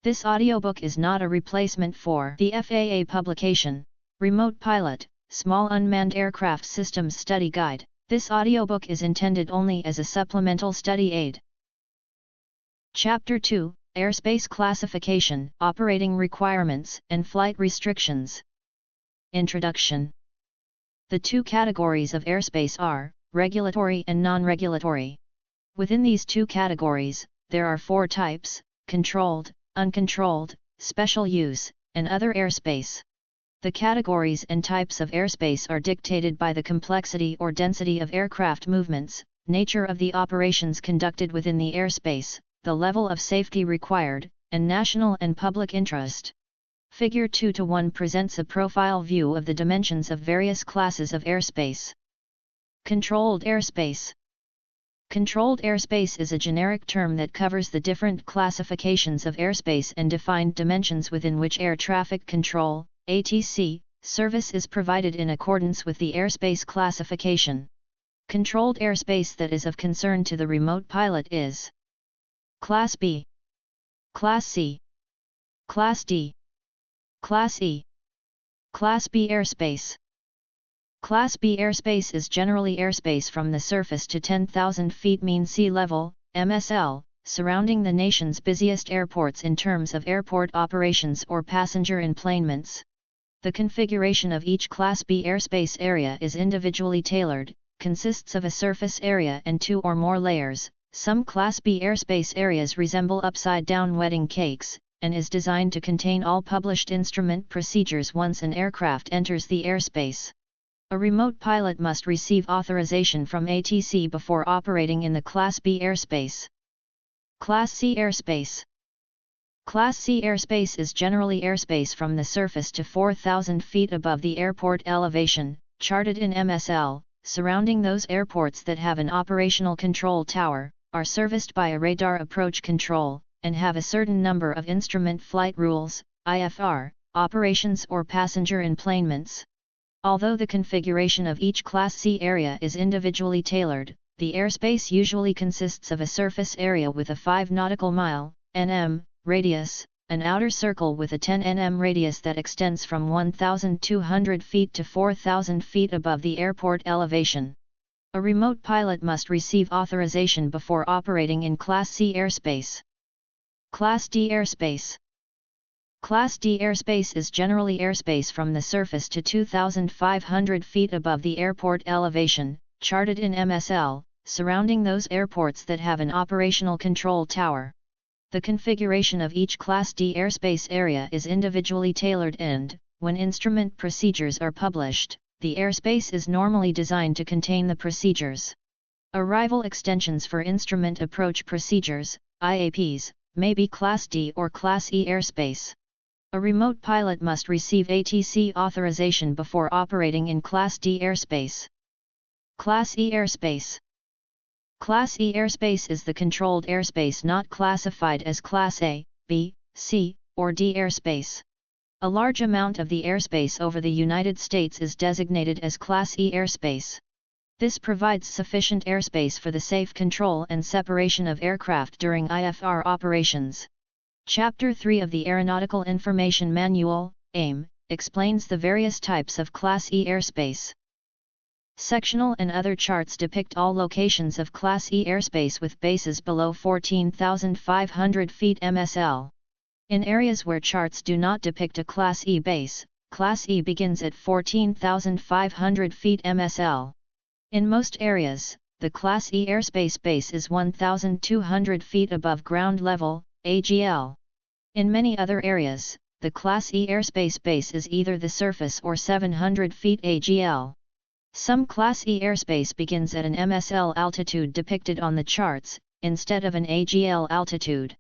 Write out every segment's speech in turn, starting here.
This audiobook is not a replacement for the FAA publication, Remote Pilot, Small Unmanned Aircraft Systems Study Guide. This audiobook is intended only as a supplemental study aid. Chapter 2, Airspace Classification, Operating Requirements, and Flight Restrictions. Introduction. The two categories of airspace are regulatory and non-regulatory. Within these two categories, there are four types: controlled, uncontrolled, special use, and other airspace. The categories and types of airspace are dictated by the complexity or density of aircraft movements, nature of the operations conducted within the airspace, the level of safety required, and national and public interest. Figure 2:1 presents a profile view of the dimensions of various classes of airspace. Controlled airspace. Controlled airspace is a generic term that covers the different classifications of airspace and defined dimensions within which air traffic control (ATC) service is provided in accordance with the airspace classification. Controlled airspace that is of concern to the remote pilot is Class B, Class C, Class D, Class E, Class B airspace. Class B airspace is generally airspace from the surface to 10,000 feet mean sea level, MSL, surrounding the nation's busiest airports in terms of airport operations or passenger enplanements. The configuration of each Class B airspace area is individually tailored, consists of a surface area and two or more layers. Some Class B airspace areas resemble upside-down wedding cakes, and is designed to contain all published instrument procedures once an aircraft enters the airspace. A remote pilot must receive authorization from ATC before operating in the Class B airspace. Class C airspace. Class C airspace is generally airspace from the surface to 4,000 feet above the airport elevation, charted in MSL, surrounding those airports that have an operational control tower, are serviced by a radar approach control, and have a certain number of instrument flight rules, IFR, operations or passenger enplanements. Although the configuration of each Class C area is individually tailored, the airspace usually consists of a surface area with a 5 nautical mile (nm) radius, an outer circle with a 10 nm radius that extends from 1,200 feet to 4,000 feet above the airport elevation. A remote pilot must receive authorization before operating in Class C airspace. Class D airspace. Class D airspace is generally airspace from the surface to 2,500 feet above the airport elevation, charted in MSL, surrounding those airports that have an operational control tower. The configuration of each Class D airspace area is individually tailored and, when instrument procedures are published, the airspace is normally designed to contain the procedures. Arrival extensions for instrument approach procedures, IAPs, may be Class D or Class E airspace. A remote pilot must receive ATC authorization before operating in Class D airspace. Class E airspace. Class E airspace is the controlled airspace not classified as Class A, B, C, or D airspace. A large amount of the airspace over the United States is designated as Class E airspace. This provides sufficient airspace for the safe control and separation of aircraft during IFR operations. Chapter 3 of the Aeronautical Information Manual, AIM, explains the various types of Class E airspace. Sectional and other charts depict all locations of Class E airspace with bases below 14,500 feet MSL. In areas where charts do not depict a Class E base, Class E begins at 14,500 feet MSL. In most areas, the Class E airspace base is 1,200 feet above ground level, AGL. In many other areas, the Class E airspace base is either the surface or 700 feet AGL. Some Class E airspace begins at an MSL altitude depicted on the charts, instead of an AGL altitude.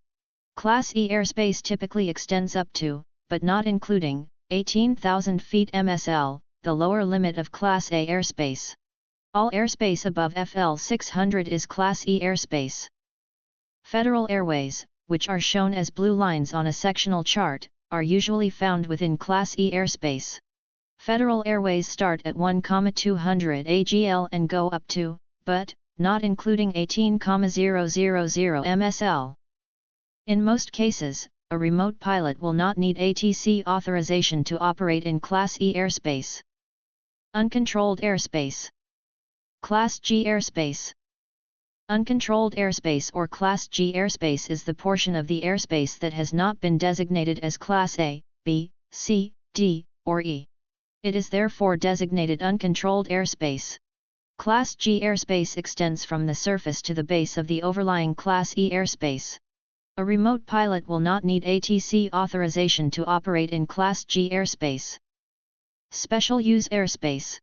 Class E airspace typically extends up to, but not including, 18,000 feet MSL, the lower limit of Class A airspace. All airspace above FL 600 is Class E airspace. Federal airways, which are shown as blue lines on a sectional chart, are usually found within Class E airspace. Federal airways start at 1,200 AGL and go up to, but not including 18,000 MSL. In most cases, a remote pilot will not need ATC authorization to operate in Class E airspace. Uncontrolled airspace. Class G airspace. Uncontrolled airspace or Class G airspace is the portion of the airspace that has not been designated as Class A, B, C, D, or E. It is therefore designated uncontrolled airspace. Class G airspace extends from the surface to the base of the overlying Class E airspace. A remote pilot will not need ATC authorization to operate in Class G airspace. Special Use Airspace.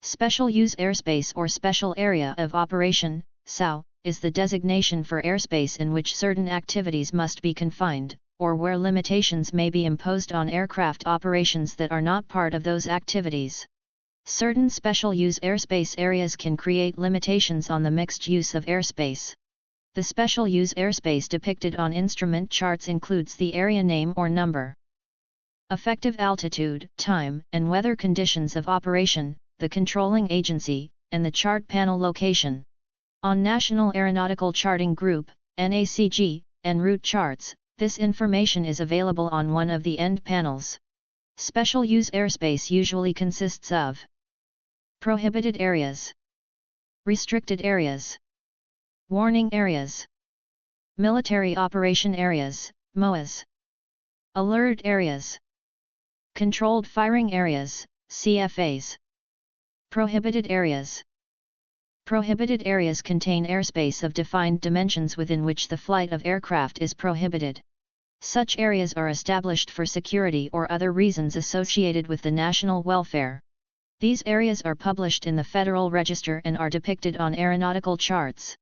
Special Use Airspace or Special Area of Operation, SAO, is the designation for airspace in which certain activities must be confined, or where limitations may be imposed on aircraft operations that are not part of those activities. Certain special use airspace areas can create limitations on the mixed use of airspace. The special use airspace depicted on instrument charts includes the area name or number, effective altitude, time, and weather conditions of operation, the controlling agency, and the chart panel location. On National Aeronautical Charting Group, NACG, and route charts, this information is available on one of the end panels. Special use airspace usually consists of prohibited areas, restricted areas, warning areas, military operation areas, MOAs, alert areas, controlled firing areas, CFAs, prohibited areas. Prohibited areas contain airspace of defined dimensions within which the flight of aircraft is prohibited. Such areas are established for security or other reasons associated with the national welfare. These areas are published in the Federal Register and are depicted on aeronautical charts.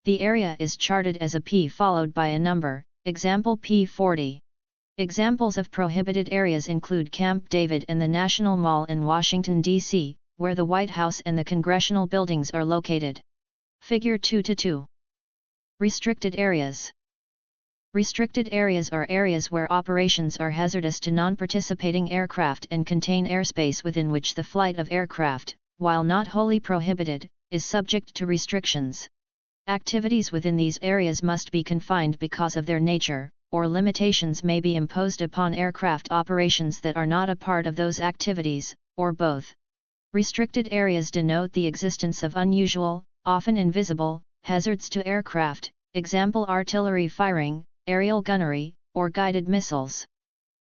The area is charted as a P followed by a number, example P40. Examples of prohibited areas include Camp David and the National Mall in Washington, D.C., where the White House and the congressional buildings are located. Figure 2-2. Restricted areas. Restricted areas are areas where operations are hazardous to non-participating aircraft and contain airspace within which the flight of aircraft, while not wholly prohibited, is subject to restrictions. Activities within these areas must be confined because of their nature, or limitations may be imposed upon aircraft operations that are not a part of those activities, or both. Restricted areas denote the existence of unusual, often invisible, hazards to aircraft, example artillery firing, aerial gunnery, or guided missiles.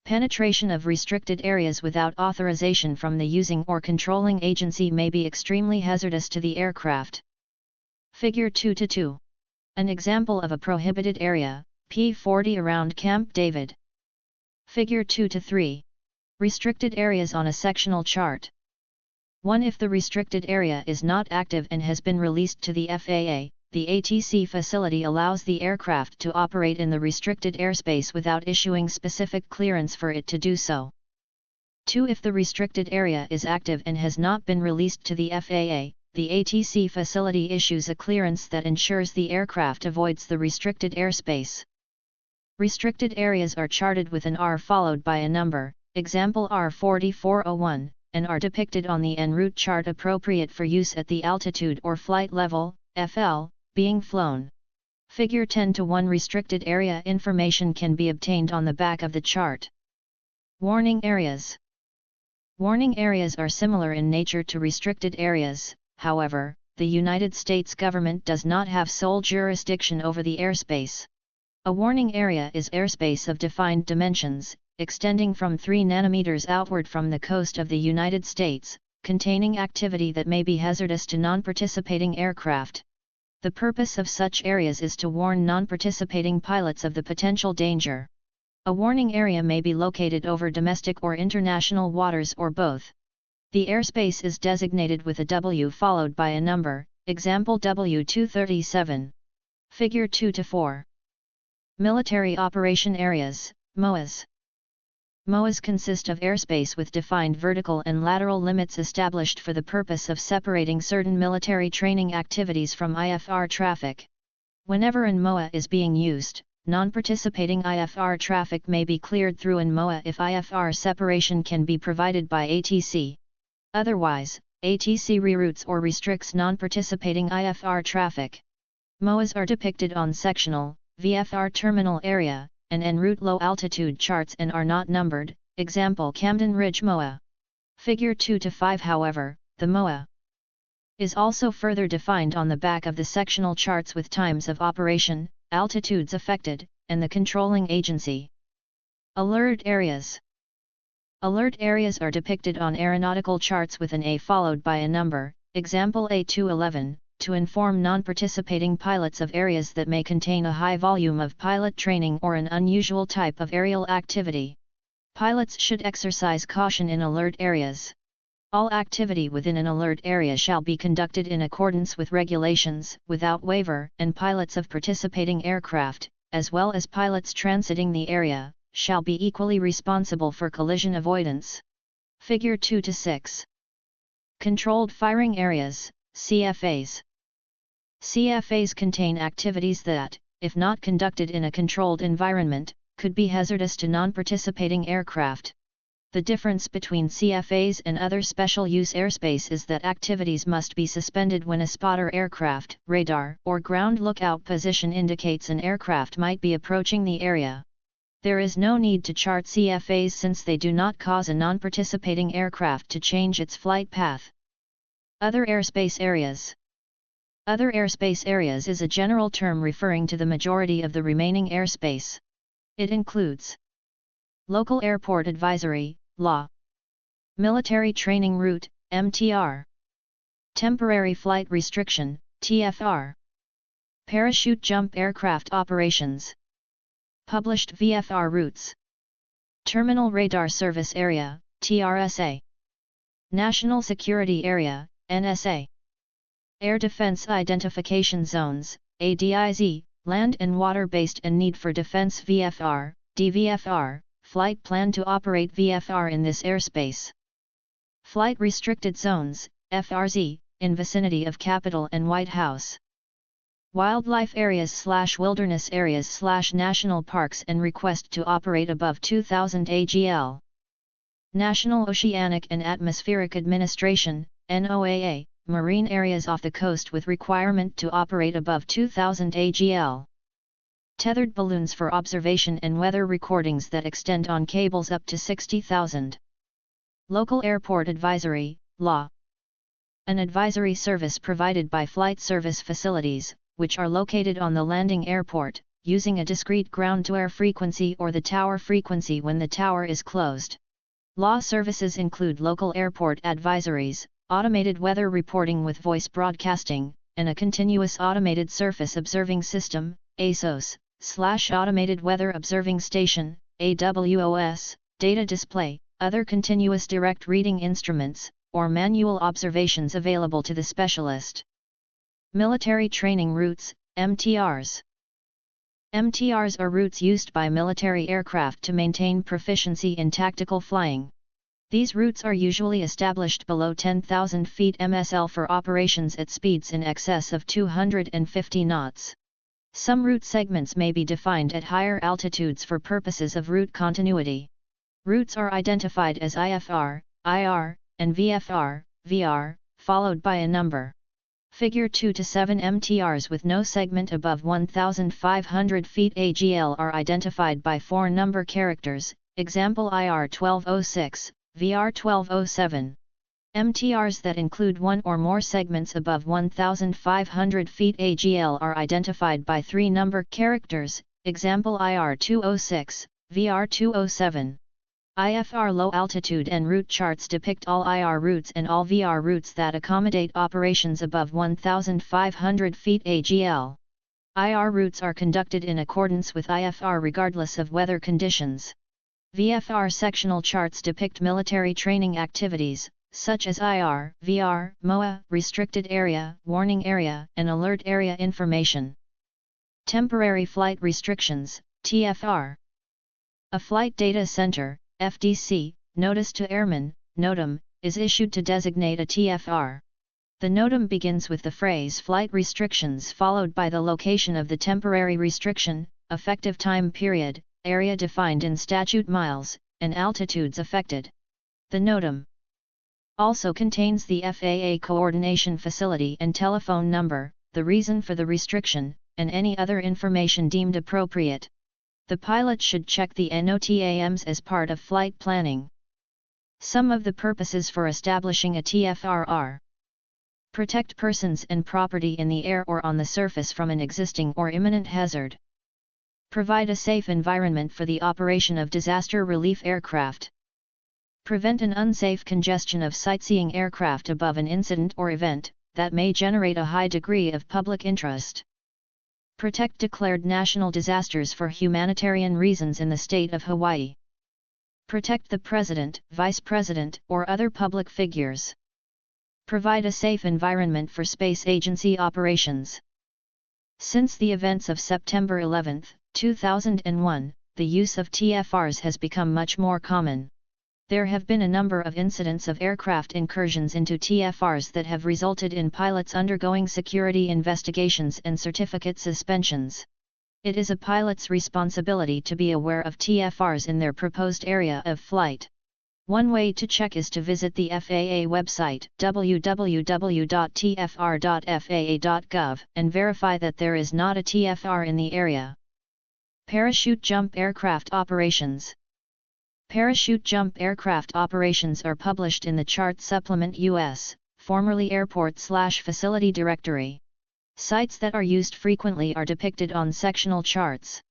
Penetration of restricted areas without authorization from the using or controlling agency may be extremely hazardous to the aircraft. Figure 2-2. An example of a prohibited area, P40 around Camp David. Figure 2-3. Restricted areas on a sectional chart. 1. If the restricted area is not active and has been released to the FAA, the ATC facility allows the aircraft to operate in the restricted airspace without issuing specific clearance for it to do so. 2. If the restricted area is active and has not been released to the FAA, the ATC facility issues a clearance that ensures the aircraft avoids the restricted airspace. Restricted areas are charted with an R followed by a number, example R4401, and are depicted on the en route chart appropriate for use at the altitude or flight level, FL, being flown. Figure 10-1 restricted area information can be obtained on the back of the chart. Warning areas. Warning areas are similar in nature to restricted areas, however, the United States government does not have sole jurisdiction over the airspace. A warning area is airspace of defined dimensions, extending from 3 nanometers outward from the coast of the United States, containing activity that may be hazardous to non-participating aircraft. The purpose of such areas is to warn non-participating pilots of the potential danger. A warning area may be located over domestic or international waters or both. The airspace is designated with a W followed by a number, example W237. Figure 2-4. Military Operation Areas, MOAs. MOAs consist of airspace with defined vertical and lateral limits established for the purpose of separating certain military training activities from IFR traffic. Whenever an MOA is being used, non-participating IFR traffic may be cleared through an MOA if IFR separation can be provided by ATC. Otherwise, ATC reroutes or restricts non-participating IFR traffic. MOAs are depicted on sectional, VFR terminal area, and en route low altitude charts and are not numbered, example Camden Ridge MOA. Figure 2 to 5. However, the MOA is also further defined on the back of the sectional charts with times of operation, altitudes affected, and the controlling agency. Alert areas. Alert areas are depicted on aeronautical charts with an A followed by a number, example A211, to inform non-participating pilots of areas that may contain a high volume of pilot training or an unusual type of aerial activity. Pilots should exercise caution in alert areas. All activity within an alert area shall be conducted in accordance with regulations, without waiver, and pilots of participating aircraft, as well as pilots transiting the area, shall be equally responsible for collision avoidance. Figure 2 to 6. Controlled firing areas, CFAs. CFAs contain activities that, if not conducted in a controlled environment, could be hazardous to non-participating aircraft. The difference between CFAs and other special use airspace is that activities must be suspended when a spotter aircraft, radar, or ground lookout position indicates an aircraft might be approaching the area. There is no need to chart CFAs since they do not cause a non-participating aircraft to change its flight path. Other airspace areas. Other airspace areas is a general term referring to the majority of the remaining airspace. It includes Local Airport Advisory, LAW. Military Training Route, MTR. Temporary Flight Restriction, TFR. Parachute Jump Aircraft Operations. Published VFR routes. Terminal Radar Service Area, TRSA. National Security Area, NSA. Air Defense Identification Zones, ADIZ, land and water-based and need for defense VFR, DVFR, flight plan to operate VFR in this airspace. Flight Restricted Zones, FRZ, in vicinity of Capitol and White House. Wildlife areas / wilderness areas / national parks and request to operate above 2000 AGL. National Oceanic and Atmospheric Administration, NOAA, marine areas off the coast with requirement to operate above 2000 AGL. Tethered balloons for observation and weather recordings that extend on cables up to 60,000. Local Airport Advisory, LAW. An advisory service provided by flight service facilities, which are located on the landing airport, using a discrete ground-to-air frequency or the tower frequency when the tower is closed. LAW services include local airport advisories, automated weather reporting with voice broadcasting, and a continuous automated surface observing system, ASOS, / automated weather observing station, AWOS, data display, other continuous direct reading instruments, or manual observations available to the specialist. Military Training Routes, MTRs. MTRs are routes used by military aircraft to maintain proficiency in tactical flying. These routes are usually established below 10,000 feet MSL for operations at speeds in excess of 250 knots. Some route segments may be defined at higher altitudes for purposes of route continuity. Routes are identified as IFR, IR, and VFR, VR, followed by a number. Figure 2 to 7 MTRs with no segment above 1,500 feet AGL are identified by 4 number characters, example IR 1206, VR 1207. MTRs that include one or more segments above 1,500 feet AGL are identified by 3 number characters, example IR 206, VR 207. IFR low altitude en route charts depict all IR routes and all VR routes that accommodate operations above 1,500 feet AGL. IR routes are conducted in accordance with IFR regardless of weather conditions. VFR sectional charts depict military training activities, such as IR, VR, MOA, restricted area, warning area, and alert area information. Temporary Flight Restrictions, TFR. A Flight Data Center, FDC, Notice to Airmen, NOTAM, is issued to designate a TFR. The NOTAM begins with the phrase Flight Restrictions followed by the location of the temporary restriction, effective time period, area defined in statute miles, and altitudes affected. The NOTAM also contains the FAA coordination facility and telephone number, the reason for the restriction, and any other information deemed appropriate. The pilot should check the NOTAMs as part of flight planning. Some of the purposes for establishing a TFR are: protect persons and property in the air or on the surface from an existing or imminent hazard. Provide a safe environment for the operation of disaster relief aircraft. Prevent an unsafe congestion of sightseeing aircraft above an incident or event that may generate a high degree of public interest. Protect declared national disasters for humanitarian reasons in the state of Hawaii. Protect the President, Vice President, or other public figures. Provide a safe environment for space agency operations. Since the events of September 11, 2001, the use of TFRs has become much more common. There have been a number of incidents of aircraft incursions into TFRs that have resulted in pilots undergoing security investigations and certificate suspensions. It is a pilot's responsibility to be aware of TFRs in their proposed area of flight. One way to check is to visit the FAA website www.tfr.faa.gov and verify that there is not a TFR in the area. Parachute jump aircraft operations. Parachute jump aircraft operations are published in the Chart Supplement US, formerly Airport/Facility Directory. Sites that are used frequently are depicted on sectional charts.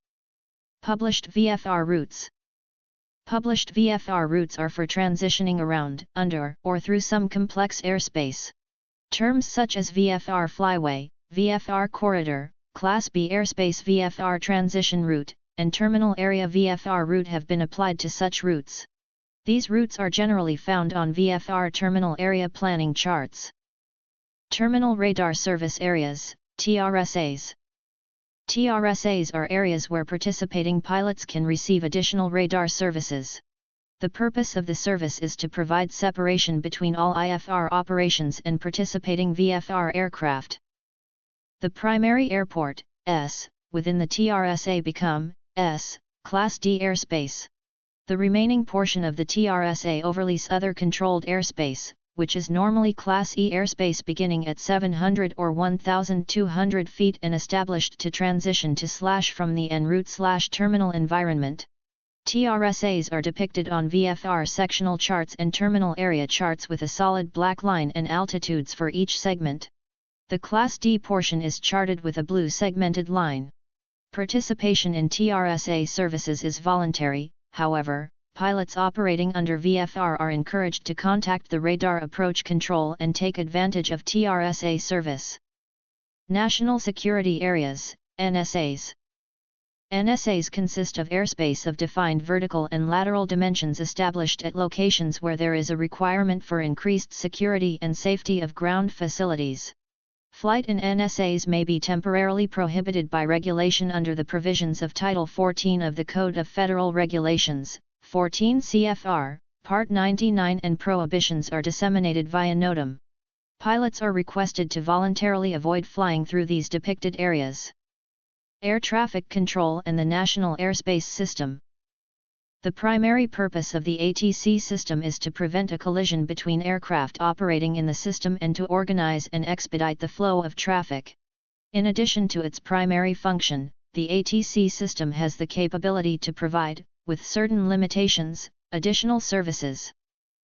Published VFR routes. Published VFR routes are for transitioning around, under, or through some complex airspace. Terms such as VFR flyway, VFR corridor, Class B airspace VFR transition route, and terminal area VFR route have been applied to such routes. These routes are generally found on VFR terminal area planning charts. Terminal radar service areas, TRSAs. TRSAs are areas where participating pilots can receive additional radar services. The purpose of the service is to provide separation between all IFR operations and participating VFR aircraft. The primary airport, S, within the TRSA become, S, Class D airspace. The remaining portion of the TRSA overlease other controlled airspace, which is normally Class E airspace beginning at 700 or 1,200 feet and established to transition to from the en route terminal environment. TRSAs are depicted on VFR sectional charts and terminal area charts with a solid black line and altitudes for each segment. The Class D portion is charted with a blue segmented line. Participation in TRSA services is voluntary, however, pilots operating under VFR are encouraged to contact the Radar Approach Control and take advantage of TRSA service. National Security Areas, NSAs. NSAs consist of airspace of defined vertical and lateral dimensions established at locations where there is a requirement for increased security and safety of ground facilities. Flight in NSAs may be temporarily prohibited by regulation under the provisions of Title 14 of the Code of Federal Regulations, 14 CFR, Part 99, and prohibitions are disseminated via NOTAM. Pilots are requested to voluntarily avoid flying through these depicted areas. Air Traffic Control and the National Airspace System. The primary purpose of the ATC system is to prevent a collision between aircraft operating in the system and to organize and expedite the flow of traffic. In addition to its primary function, the ATC system has the capability to provide, with certain limitations, additional services.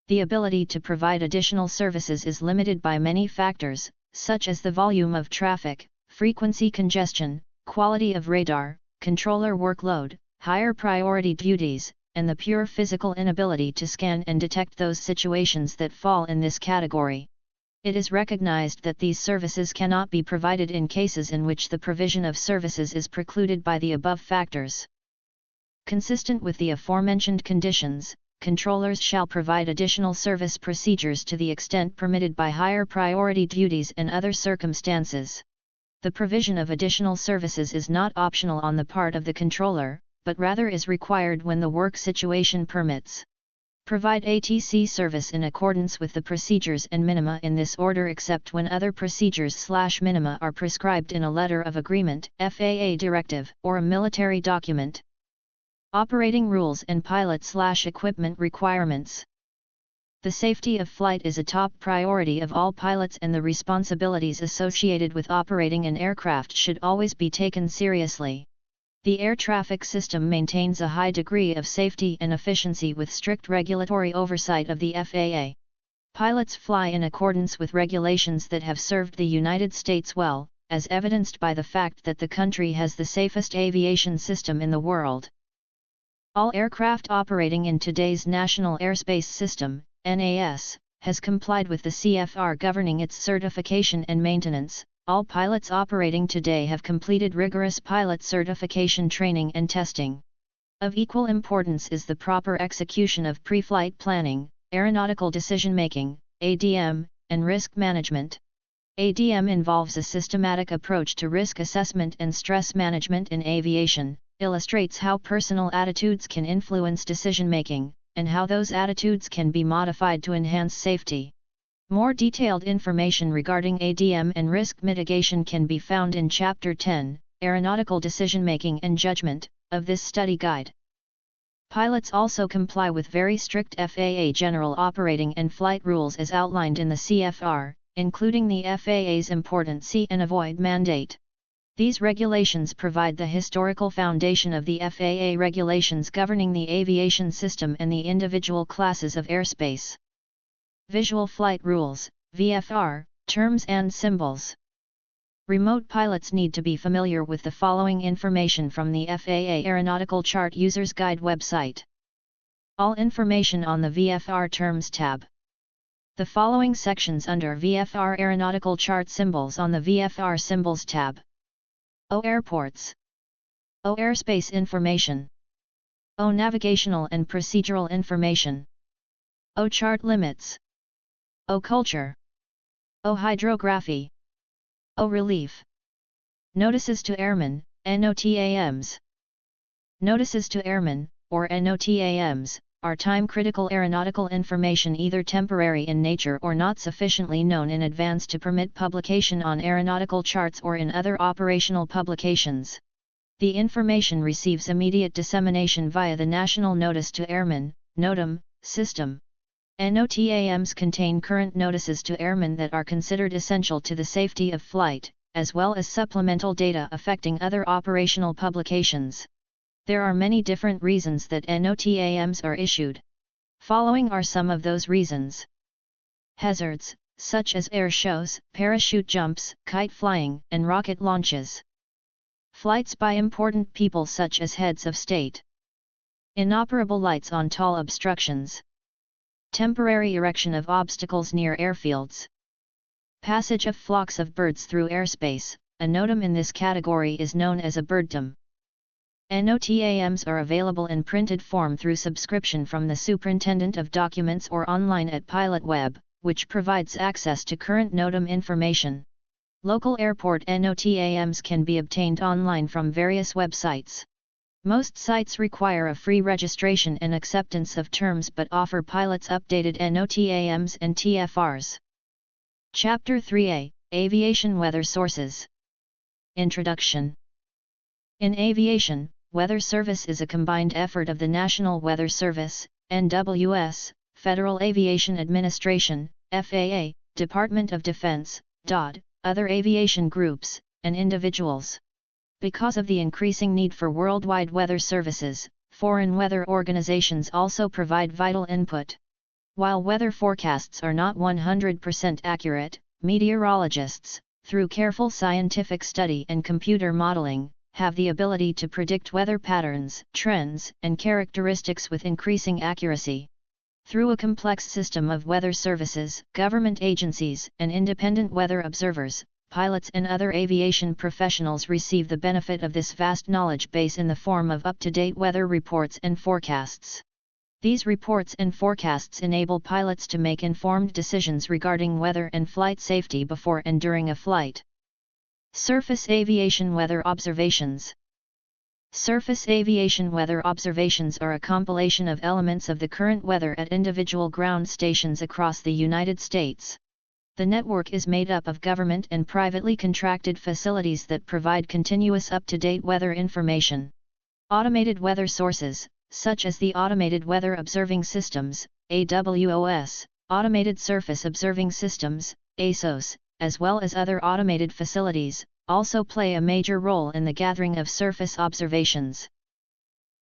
The ability to provide additional services is limited by many factors, such as the volume of traffic, frequency congestion, quality of radar, controller workload, higher priority duties, and the pure physical inability to scan and detect those situations that fall in this category. It is recognized that these services cannot be provided in cases in which the provision of services is precluded by the above factors. Consistent with the aforementioned conditions, controllers shall provide additional service procedures to the extent permitted by higher priority duties and other circumstances. The provision of additional services is not optional on the part of the controller, but rather is required when the work situation permits. Provide ATC service in accordance with the procedures and minima in this order except when other procedures/minima are prescribed in a letter of agreement, FAA directive, or a military document. Operating rules and pilot/equipment requirements. The safety of flight is a top priority of all pilots, and the responsibilities associated with operating an aircraft should always be taken seriously. The air traffic system maintains a high degree of safety and efficiency with strict regulatory oversight of the FAA. Pilots fly in accordance with regulations that have served the United States well, as evidenced by the fact that the country has the safest aviation system in the world. All aircraft operating in today's National Airspace System, NAS, has complied with the CFR governing its certification and maintenance. All pilots operating today have completed rigorous pilot certification training and testing. Of equal importance is the proper execution of pre-flight planning, aeronautical decision-making, ADM, and risk management. ADM involves a systematic approach to risk assessment and stress management in aviation, illustrates how personal attitudes can influence decision-making, and how those attitudes can be modified to enhance safety. More detailed information regarding ADM and risk mitigation can be found in Chapter 10, Aeronautical Decision-Making and Judgment, of this study guide. Pilots also comply with very strict FAA general operating and flight rules as outlined in the CFR, including the FAA's important See and Avoid mandate. These regulations provide the historical foundation of the FAA regulations governing the aviation system and the individual classes of airspace. Visual Flight Rules, VFR, Terms and Symbols. Remote pilots need to be familiar with the following information from the FAA Aeronautical Chart User's Guide website. All information on the VFR Terms tab. The following sections under VFR Aeronautical Chart Symbols on the VFR Symbols tab. O Airports. O Airspace Information. O Navigational and Procedural Information. O Chart Limits. O Culture. O Hydrography. O Relief. Notices to Airmen, NOTAMs. Notices to Airmen, or NOTAMs, are time-critical aeronautical information either temporary in nature or not sufficiently known in advance to permit publication on aeronautical charts or in other operational publications. The information receives immediate dissemination via the National Notice to Airmen, NOTAM, system. NOTAMs contain current notices to airmen that are considered essential to the safety of flight, as well as supplemental data affecting other operational publications. There are many different reasons that NOTAMs are issued. Following are some of those reasons. Hazards, such as air shows, parachute jumps, kite flying, and rocket launches. Flights by important people such as heads of state. Inoperable lights on tall obstructions. Temporary erection of obstacles near airfields. Passage of flocks of birds through airspace. A NOTAM in this category is known as a birdtam. NOTAMs are available in printed form through subscription from the Superintendent of Documents or online at Pilot Web, which provides access to current NOTAM information. Local airport NOTAMs can be obtained online from various websites. Most sites require a free registration and acceptance of terms but offer pilots updated NOTAMs and TFRs. Chapter 3A, Aviation Weather Sources. Introduction. In aviation, weather service is a combined effort of the National Weather Service, NWS, Federal Aviation Administration, FAA, Department of Defense, DOD, other aviation groups, and individuals. Because of the increasing need for worldwide weather services, foreign weather organizations also provide vital input. While weather forecasts are not 100% accurate, meteorologists, through careful scientific study and computer modeling, have the ability to predict weather patterns, trends, and characteristics with increasing accuracy. Through a complex system of weather services, government agencies, and independent weather observers, pilots and other aviation professionals receive the benefit of this vast knowledge base in the form of up-to-date weather reports and forecasts. These reports and forecasts enable pilots to make informed decisions regarding weather and flight safety before and during a flight. Surface aviation weather observations. Surface aviation weather observations are a compilation of elements of the current weather at individual ground stations across the United States. The network is made up of government and privately contracted facilities that provide continuous up-to-date weather information. Automated weather sources, such as the Automated Weather Observing Systems, AWOS, Automated Surface Observing Systems, ASOS, as well as other automated facilities, also play a major role in the gathering of surface observations.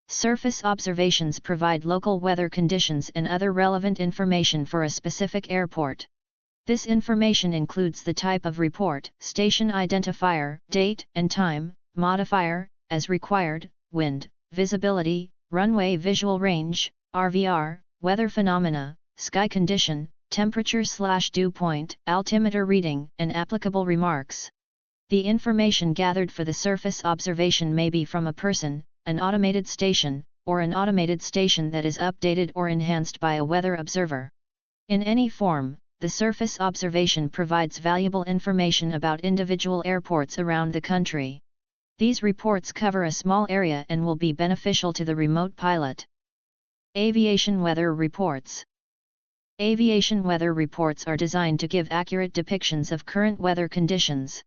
Surface observations provide local weather conditions and other relevant information for a specific airport. This information includes the type of report, station identifier, date and time, modifier, as required, wind, visibility, runway visual range, RVR, weather phenomena, sky condition, temperature/dew point, altimeter reading, and applicable remarks. The information gathered for the surface observation may be from a person, an automated station, or an automated station that is updated or enhanced by a weather observer. In any form, the surface observation provides valuable information about individual airports around the country. These reports cover a small area and will be beneficial to the remote pilot. Aviation weather reports. Aviation weather reports are designed to give accurate depictions of current weather conditions.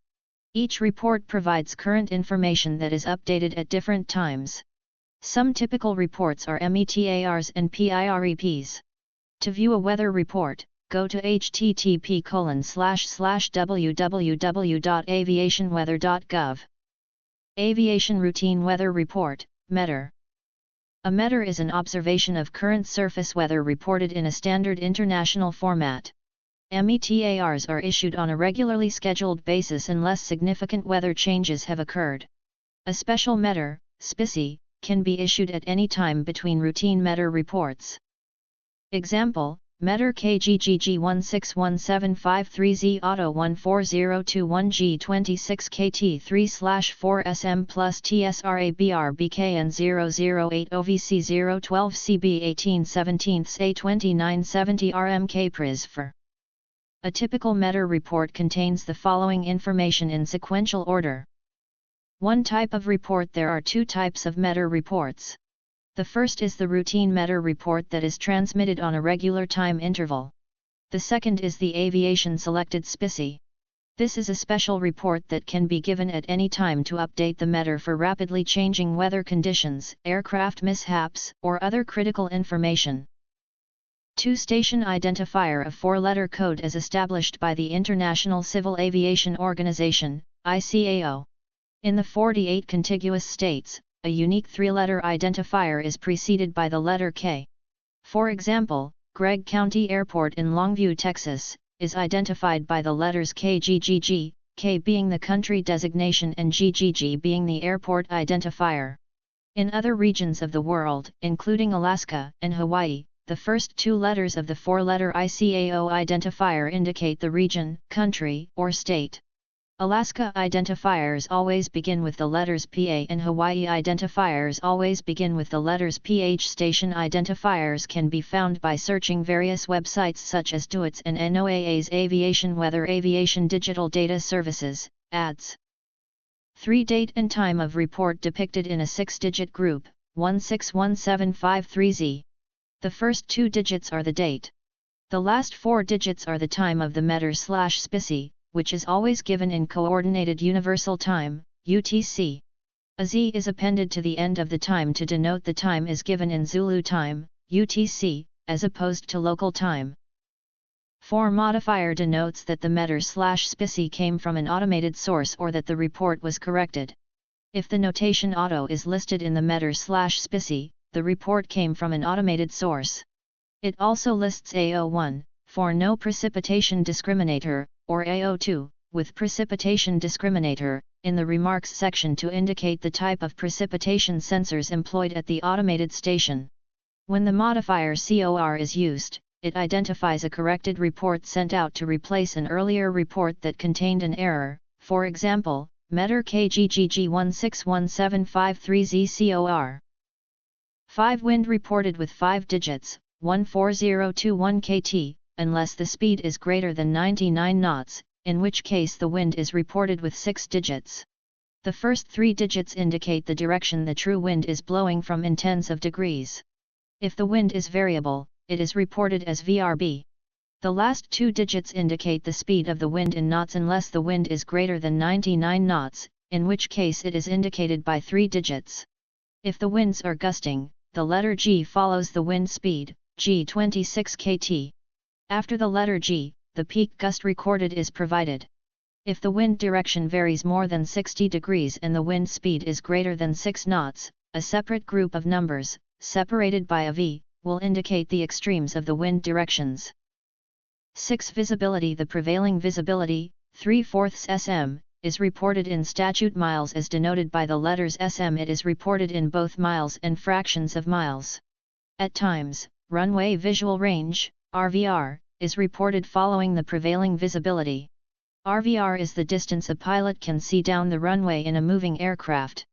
Each report provides current information that is updated at different times. Some typical reports are METARs and PIREPs. To view a weather report, go to http://www.aviationweather.gov. Aviation Routine Weather Report, METR. A METR is an observation of current surface weather reported in a standard international format. METARs are issued on a regularly scheduled basis unless significant weather changes have occurred. A special METR, SPICY, can be issued at any time between routine METR reports. Example, METR KGGG161753Z Auto 14021G26KT3/4SM plus TSRABR-BKN008 OVC012CB1817 A2970 RMK PRIS for. A typical METR report contains the following information in sequential order. 1 type of report. There are 2 types of METR reports. The first is the routine METR report that is transmitted on a regular time interval. The second is the aviation selected SPICY. This is a special report that can be given at any time to update the METR for rapidly changing weather conditions, aircraft mishaps, or other critical information. 2 Station identifier of 4-letter code as established by the International Civil Aviation Organization, ICAO. In the 48 contiguous states, a unique 3-letter identifier is preceded by the letter K. For example, Gregg County Airport in Longview, Texas, is identified by the letters KGGG, K being the country designation and GGG being the airport identifier. In other regions of the world, including Alaska and Hawaii, the first 2 letters of the 4-letter ICAO identifier indicate the region, country, or state. Alaska identifiers always begin with the letters PA and Hawaii identifiers always begin with the letters PH. Station identifiers can be found by searching various websites such as DOIT's and NOAA's Aviation Weather Aviation Digital Data Services, ADS. 3 Date and time of report depicted in a 6-digit group, 161753Z. The first 2 digits are the date. The last 4 digits are the time of the METR/SPICY, which is always given in Coordinated Universal Time, UTC. A Z is appended to the end of the time to denote the time is given in Zulu time, UTC, as opposed to local time. 4 Modifier denotes that the METR/SPICY came from an automated source or that the report was corrected. If the notation auto is listed in the METR/SPICY, the report came from an automated source. It also lists AO1, for no precipitation discriminator, or AO2, with precipitation discriminator, in the remarks section to indicate the type of precipitation sensors employed at the automated station. When the modifier COR is used, it identifies a corrected report sent out to replace an earlier report that contained an error, for example, METR KGGG161753Z COR. 5 Wind reported with 5 digits, 14021 kT, unless the speed is greater than 99 knots, in which case the wind is reported with 6 digits. The first 3 digits indicate the direction the true wind is blowing from in tens of degrees. If the wind is variable, it is reported as VRB. The last 2 digits indicate the speed of the wind in knots unless the wind is greater than 99 knots, in which case it is indicated by 3 digits. If the winds are gusting, the letter G follows the wind speed, G 26 kT. After the letter G, the peak gust recorded is provided. If the wind direction varies more than 60 degrees and the wind speed is greater than 6 knots, a separate group of numbers, separated by a V, will indicate the extremes of the wind directions. 6. Visibility. The prevailing visibility, 3/4 sm, is reported in statute miles as denoted by the letters sm. It is reported in both miles and fractions of miles. At times, runway visual range, RVR, is reported following the prevailing visibility. RVR is the distance a pilot can see down the runway in a moving aircraft.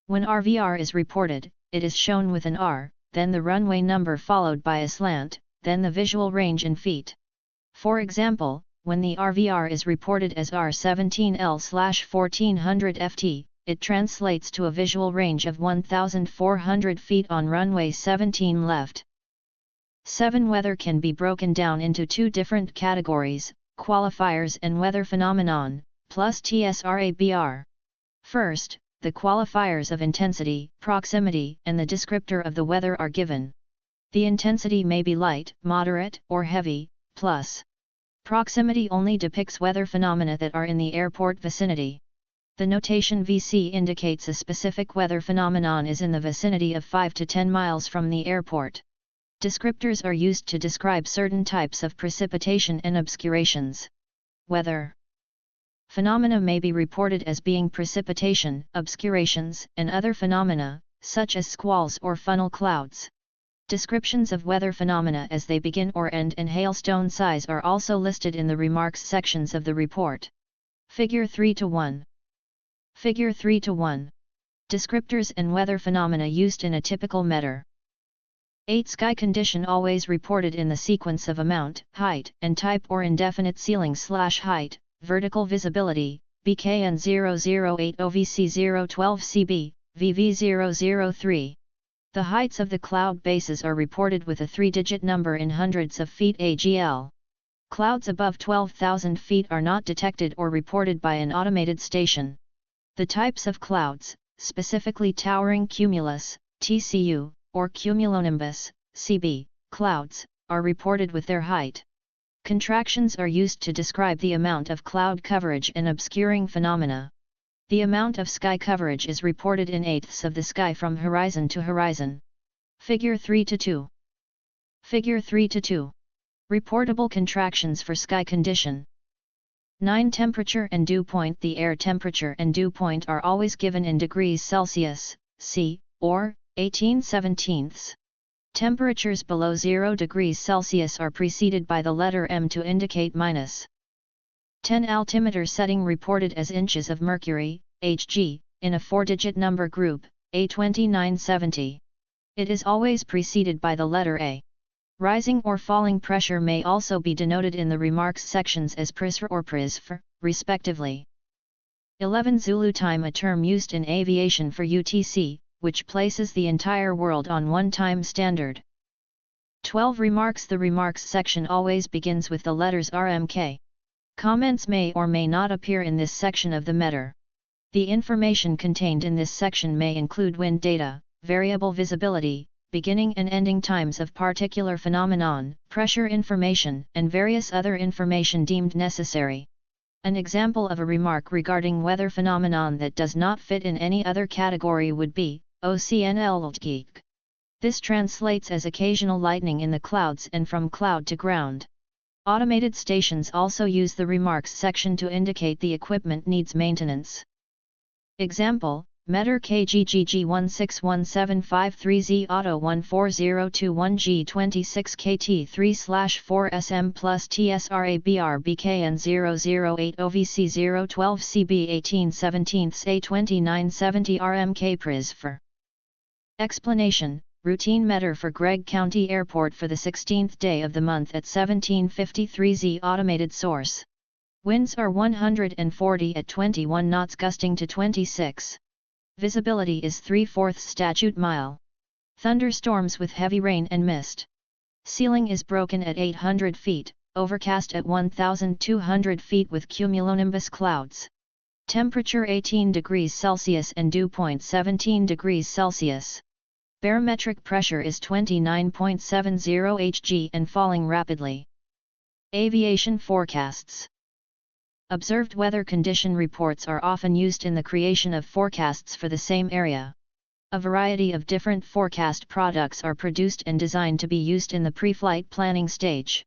When RVR is reported, it is shown with an R, then the runway number followed by a slant, then the visual range in feet. For example, when the RVR is reported as R17L/1400 ft, it translates to a visual range of 1,400 feet on runway 17 left. 7. Weather can be broken down into two different categories, qualifiers and weather phenomenon, plus TSRABR. First, the qualifiers of intensity, proximity, and the descriptor of the weather are given. The intensity may be light, moderate, or heavy, plus. Proximity only depicts weather phenomena that are in the airport vicinity. The notation VC indicates a specific weather phenomenon is in the vicinity of 5 to 10 miles from the airport. Descriptors are used to describe certain types of precipitation and obscurations. Weather phenomena may be reported as being precipitation, obscurations, and other phenomena, such as squalls or funnel clouds. Descriptions of weather phenomena as they begin or end and hailstone size are also listed in the remarks sections of the report. Figure 3:1. Figure 3:1. Descriptors and weather phenomena used in a typical meter. 8. Sky condition always reported in the sequence of amount, height, and type or indefinite ceiling/height, vertical visibility, BKN 008 OVC 012 CB, VV 003. The heights of the cloud bases are reported with a 3-digit number in hundreds of feet AGL. Clouds above 12,000 feet are not detected or reported by an automated station. The types of clouds, specifically towering cumulus, TCU, or cumulonimbus, CB, clouds, are reported with their height. Contractions are used to describe the amount of cloud coverage and obscuring phenomena. The amount of sky coverage is reported in eighths of the sky from horizon to horizon. Figure 3:2. Figure 3:2. Reportable contractions for sky condition. 9. Temperature and dew point. The air temperature and dew point are always given in degrees Celsius, C, or 18/17. Temperatures below 0 degrees Celsius are preceded by the letter M to indicate minus. 10. Altimeter setting reported as inches of mercury, Hg, in a 4-digit number group, A2970. It is always preceded by the letter A. Rising or falling pressure may also be denoted in the remarks sections as PRISR or PRISFR, respectively. 11. Zulu time. A term used in aviation for UTC, which places the entire world on one time standard. 12. Remarks. The remarks section always begins with the letters RMK. Comments may or may not appear in this section of the meter. The information contained in this section may include wind data, variable visibility, beginning and ending times of particular phenomenon, pressure information, and various other information deemed necessary. An example of a remark regarding weather phenomenon that does not fit in any other category would be, OCNL. This translates as occasional lightning in the clouds and from cloud to ground. Automated stations also use the remarks section to indicate the equipment needs maintenance. Example, Meter KGGG 161753Z Auto 14021G26 KT3/4SM plus TSRABR BKN 008 OVC 012 CB 18/17 A2970 RMK PRISFR. Explanation. Routine meter for Gregg County Airport for the 16th day of the month at 17:53 automated source. Winds are 140 at 21 knots gusting to 26. Visibility is 3/4 statute mile. Thunderstorms with heavy rain and mist. Ceiling is broken at 800 feet, overcast at 1,200 feet with cumulonimbus clouds. Temperature 18 degrees Celsius and dew point 17 degrees Celsius. Barometric pressure is 29.70 Hg and falling rapidly. Aviation forecasts. Observed weather condition reports are often used in the creation of forecasts for the same area. A variety of different forecast products are produced and designed to be used in the pre-flight planning stage.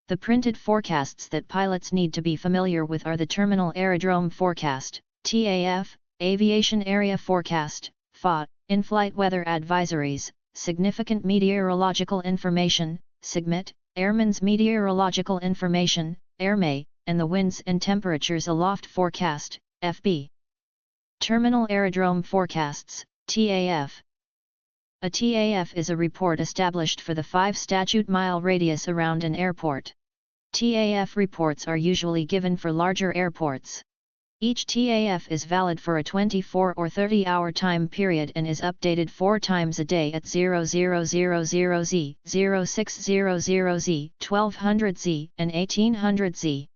The printed forecasts that pilots need to be familiar with are the Terminal Aerodrome Forecast, TAF, Aviation Area Forecast, FAA, In-Flight Weather Advisories, Significant Meteorological Information, SIGMET, Airman's Meteorological Information, AirMay, and the Winds and Temperatures Aloft Forecast, FB. Terminal Aerodrome Forecasts, TAF. A TAF is a report established for the 5 statute-mile radius around an airport. TAF reports are usually given for larger airports. Each TAF is valid for a 24 or 30-hour time period and is updated 4 times a day at 0000Z, 0600Z, 1200Z, and 1800Z.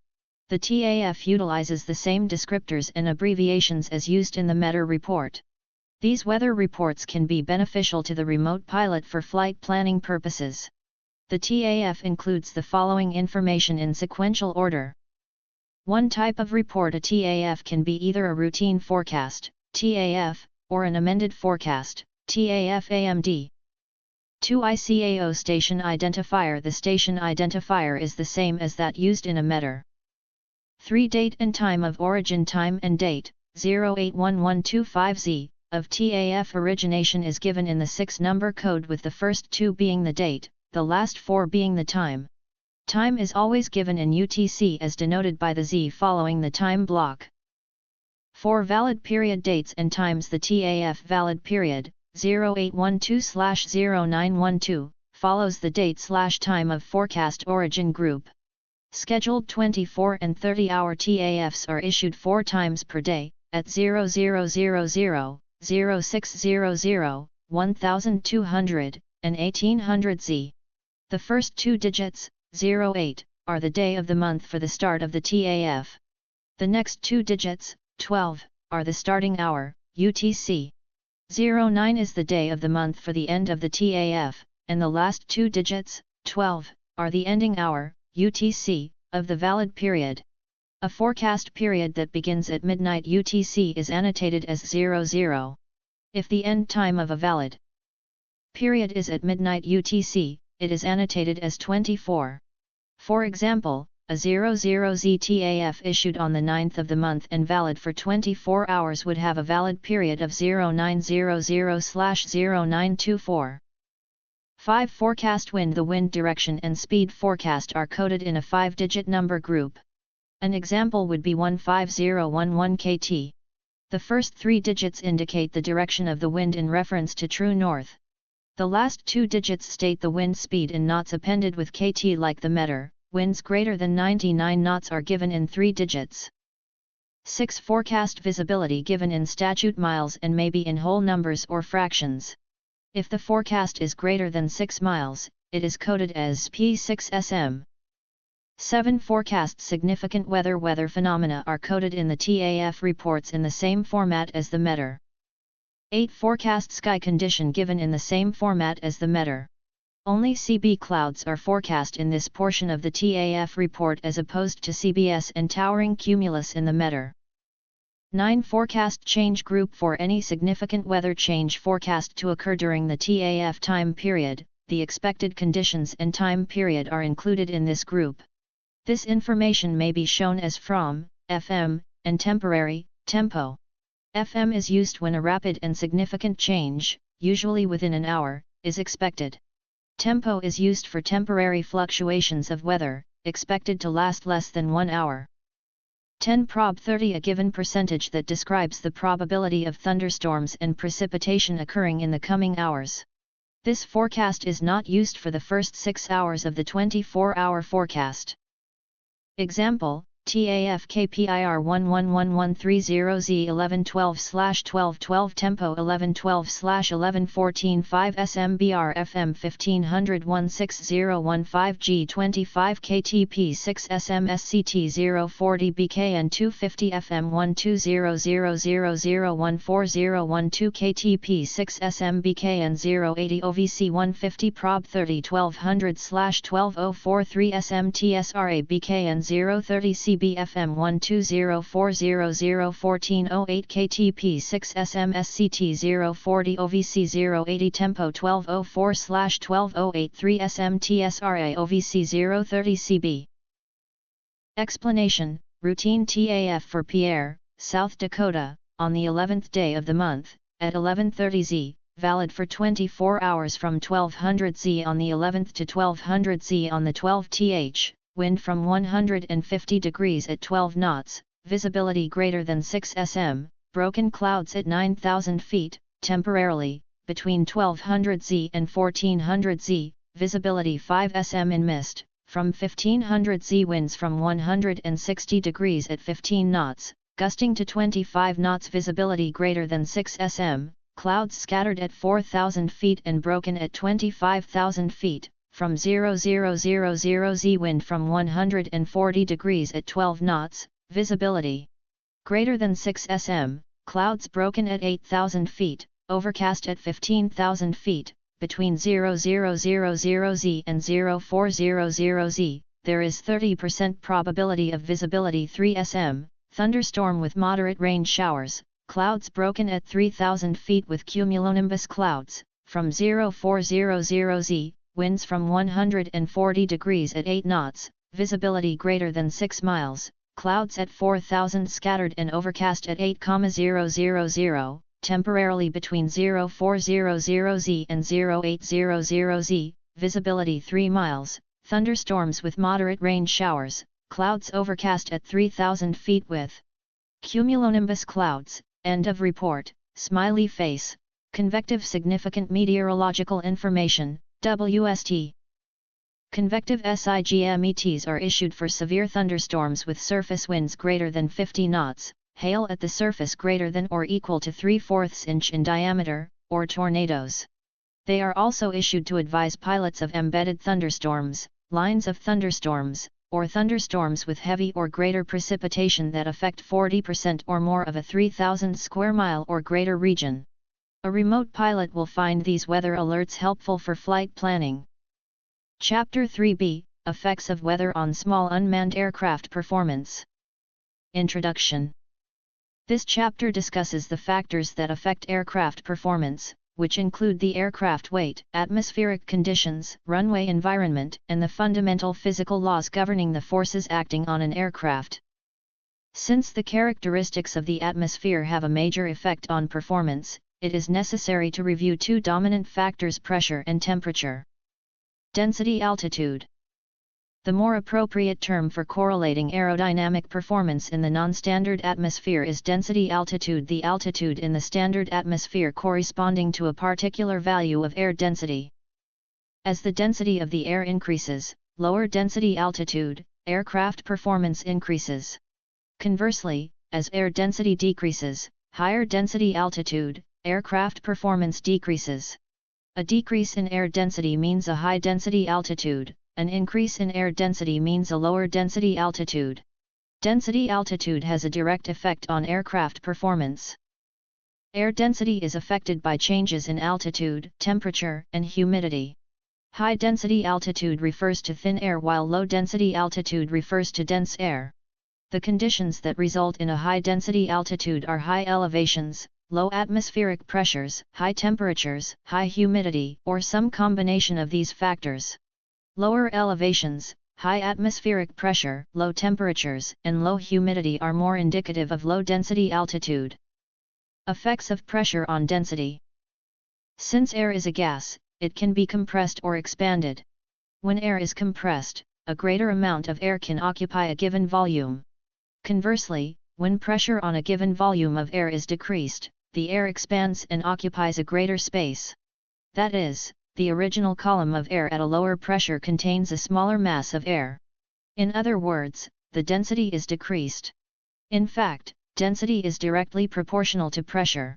The TAF utilizes the same descriptors and abbreviations as used in the METR report. These weather reports can be beneficial to the remote pilot for flight planning purposes. The TAF includes the following information in sequential order. One type of report, a TAF, can be either a routine forecast, TAF, or an amended forecast, TAF-AMD. 2. ICAO station identifier. The station identifier is the same as that used in a METR. 3. Date and time of origin. Time and date, 081125Z, of TAF origination is given in the 6-number code, with the first 2 being the date, the last 4 being the time. Time is always given in UTC as denoted by the Z following the time block. 4. Valid period. Dates and times. The TAF valid period, 0812/0912, follows the date/time of forecast origin group. Scheduled 24 and 30-hour TAFs are issued 4 times per day, at 0000, 0600, 1200, and 1800Z. The first 2 digits, 08, are the day of the month for the start of the TAF. The next 2 digits, 12, are the starting hour, UTC. 09 is the day of the month for the end of the TAF, and the last 2 digits, 12, are the ending hour, UTC, of the valid period. A forecast period that begins at midnight UTC is annotated as 00. If the end time of a valid period is at midnight UTC, it is annotated as 24. For example, a 00Z TAF issued on the 9th of the month and valid for 24 hours would have a valid period of 0900/0924. 5. Forecast wind. The wind direction and speed forecast are coded in a 5-digit number group. An example would be 15011 kT. The first 3 digits indicate the direction of the wind in reference to true north. The last 2 digits state the wind speed in knots appended with kT like the METR. Winds greater than 99 knots are given in 3 digits. 6. Forecast visibility given in statute miles and may be in whole numbers or fractions. If the forecast is greater than 6 miles, it is coded as P6SM. 7. Forecast significant weather phenomena are coded in the TAF reports in the same format as the METR. 8. Forecast sky condition given in the same format as the METR. Only CB clouds are forecast in this portion of the TAF report as opposed to CBS and towering cumulus in the METR. 9. Forecast change group. For any significant weather change forecast to occur during the TAF time period, the expected conditions and time period are included in this group. This information may be shown as from, FM, and temporary, tempo. FM is used when a rapid and significant change, usually within an hour, is expected. Tempo is used for temporary fluctuations of weather, expected to last less than 1 hour. 10. Prob 30. A given percentage that describes the probability of thunderstorms and precipitation occurring in the coming hours. This forecast is not used for the first 6 hours of the 24-hour forecast. Example, TAF KPIR 111130Z 1112/1212 Tempo 1112/1114 5 SMBR FM 1500 16015 G25 KTP 6 SMSCT 040 BKN 250 FM 1200001401 KTP 6 SMBKN 080 OVC 150 Prob 30 1200/12043 SMTSRA BKN 030 C CB FM 12040001408 KTP 6 SMSCT 040 OVC 080 Tempo 1204/12083 SMTSRA OVC 030 CB. Explanation: Routine TAF for Pierre, South Dakota, on the 11th day of the month, at 11:30 Z, valid for 24 hours from 1200 Z on the 11th to 1200 Z on the 12th, wind from 150 degrees at 12 knots, visibility greater than 6 sm, broken clouds at 9,000 feet, temporarily, between 1200 Z and 1400 Z, visibility 5 sm in mist, from 1500 Z winds from 160 degrees at 15 knots, gusting to 25 knots, visibility greater than 6 sm, clouds scattered at 4,000 feet and broken at 25,000 feet, from 0000 Z wind from 140 degrees at 12 knots, visibility greater than 6 sm, clouds broken at 8,000 feet, overcast at 15,000 feet, between 0000 Z and 0400 Z, there is 30% probability of visibility 3 sm, thunderstorm with moderate rain showers, clouds broken at 3,000 feet with cumulonimbus clouds, from 0400 Z, winds from 140 degrees at 8 knots, visibility greater than 6 miles, clouds at 4,000 scattered and overcast at 8,000, temporarily between 0400 Z and 0800 Z, visibility 3 miles, thunderstorms with moderate rain showers, clouds overcast at 3,000 feet with cumulonimbus clouds. End of report. Smiley face. Convective significant meteorological information, WST. Convective SIGMETs are issued for severe thunderstorms with surface winds greater than 50 knots, hail at the surface greater than or equal to 3/4 inch in diameter, or tornadoes. They are also issued to advise pilots of embedded thunderstorms, lines of thunderstorms, or thunderstorms with heavy or greater precipitation that affect 40% or more of a 3,000 square mile or greater region. A remote pilot will find these weather alerts helpful for flight planning. Chapter 3b, Effects of Weather on Small Unmanned Aircraft Performance. Introduction. This chapter discusses the factors that affect aircraft performance, which include the aircraft weight, atmospheric conditions, runway environment, and the fundamental physical laws governing the forces acting on an aircraft. Since the characteristics of the atmosphere have a major effect on performance, it is necessary to review two dominant factors: pressure and temperature. Density, altitude. The more appropriate term for correlating aerodynamic performance in the non-standard atmosphere is density altitude, the altitude in the standard atmosphere corresponding to a particular value of air density. As the density of the air increases, lower density altitude, aircraft performance increases. Conversely, as air density decreases, higher density altitude, aircraft performance decreases. A decrease in air density means a high density altitude. An increase in air density means a lower density altitude. Density altitude has a direct effect on aircraft performance. Air density is affected by changes in altitude, temperature, and humidity. High density altitude refers to thin air while low density altitude refers to dense air. The conditions that result in a high density altitude are high elevations, low atmospheric pressures, high temperatures, high humidity, or some combination of these factors. Lower elevations, high atmospheric pressure, low temperatures, and low humidity are more indicative of low density altitude. Effects of pressure on density. Since air is a gas, it can be compressed or expanded. When air is compressed, a greater amount of air can occupy a given volume. Conversely, when pressure on a given volume of air is decreased, the air expands and occupies a greater space. That is, the original column of air at a lower pressure contains a smaller mass of air. In other words, the density is decreased. In fact, density is directly proportional to pressure.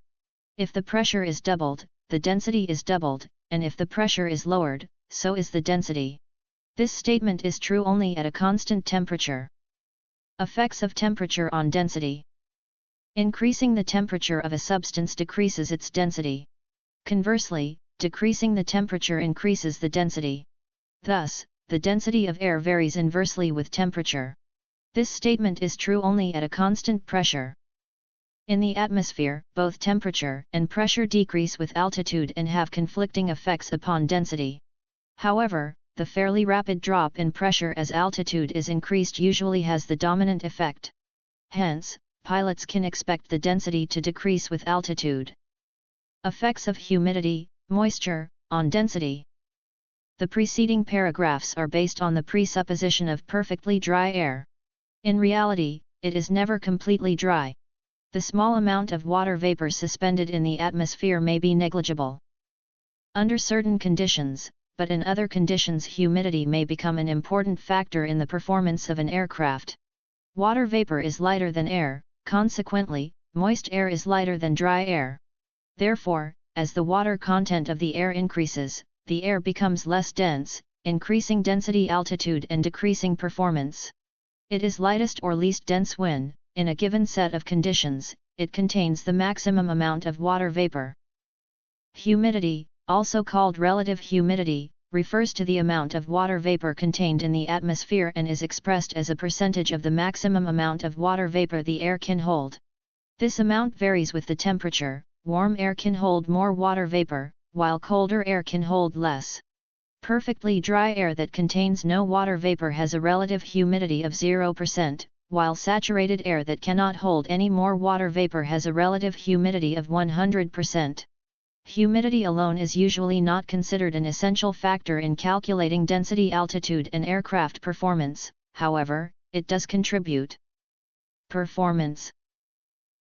If the pressure is doubled, the density is doubled, and if the pressure is lowered, so is the density. This statement is true only at a constant temperature. Effects of temperature on density. Increasing the temperature of a substance decreases its density. Conversely, decreasing the temperature increases the density. Thus, the density of air varies inversely with temperature. This statement is true only at a constant pressure. In the atmosphere, both temperature and pressure decrease with altitude and have conflicting effects upon density. However, the fairly rapid drop in pressure as altitude is increased usually has the dominant effect. Hence, pilots can expect the density to decrease with altitude. Effects of humidity, moisture, on density. The preceding paragraphs are based on the presupposition of perfectly dry air. In reality, it is never completely dry. The small amount of water vapor suspended in the atmosphere may be negligible under certain conditions, but in other conditions humidity may become an important factor in the performance of an aircraft. Water vapor is lighter than air, consequently, moist air is lighter than dry air. Therefore, as the water content of the air increases, the air becomes less dense, increasing density altitude and decreasing performance. It is lightest or least dense when, in a given set of conditions, it contains the maximum amount of water vapor. Humidity, also called relative humidity, refers to the amount of water vapor contained in the atmosphere and is expressed as a percentage of the maximum amount of water vapor the air can hold. This amount varies with the temperature. Warm air can hold more water vapor, while colder air can hold less. Perfectly dry air that contains no water vapor has a relative humidity of 0%, while saturated air that cannot hold any more water vapor has a relative humidity of 100%. Humidity alone is usually not considered an essential factor in calculating density, altitude, and aircraft performance, however, it does contribute. Performance.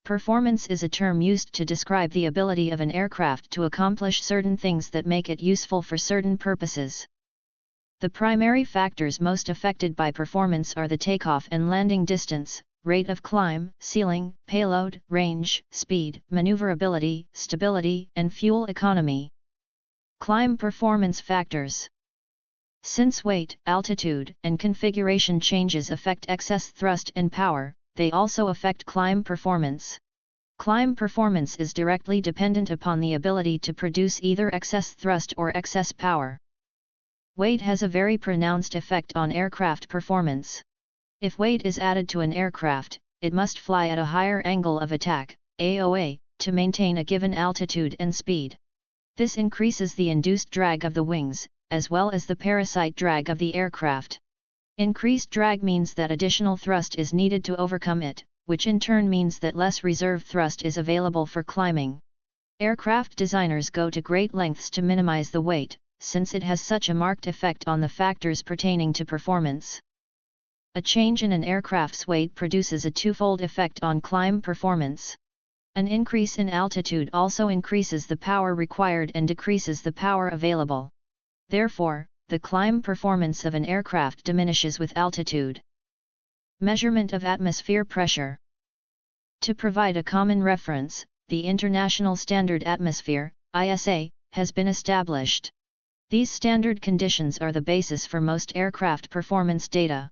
Performance is a term used to describe the ability of an aircraft to accomplish certain things that make it useful for certain purposes. The primary factors most affected by performance are the takeoff and landing distance, rate of climb, ceiling, payload, range, speed, maneuverability, stability, and fuel economy. Climb performance factors. Since weight, altitude, and configuration changes affect excess thrust and power, they also affect climb performance. Climb performance is directly dependent upon the ability to produce either excess thrust or excess power. Weight has a very pronounced effect on aircraft performance. If weight is added to an aircraft, it must fly at a higher angle of attack, AOA, to maintain a given altitude and speed. This increases the induced drag of the wings, as well as the parasite drag of the aircraft. Increased drag means that additional thrust is needed to overcome it, which in turn means that less reserve thrust is available for climbing. Aircraft designers go to great lengths to minimize the weight, since it has such a marked effect on the factors pertaining to performance. A change in an aircraft's weight produces a twofold effect on climb performance. An increase in altitude also increases the power required and decreases the power available. Therefore, the climb performance of an aircraft diminishes with altitude. Measurement of atmosphere pressure. To provide a common reference, the International Standard Atmosphere, ISA, has been established. These standard conditions are the basis for most aircraft performance data.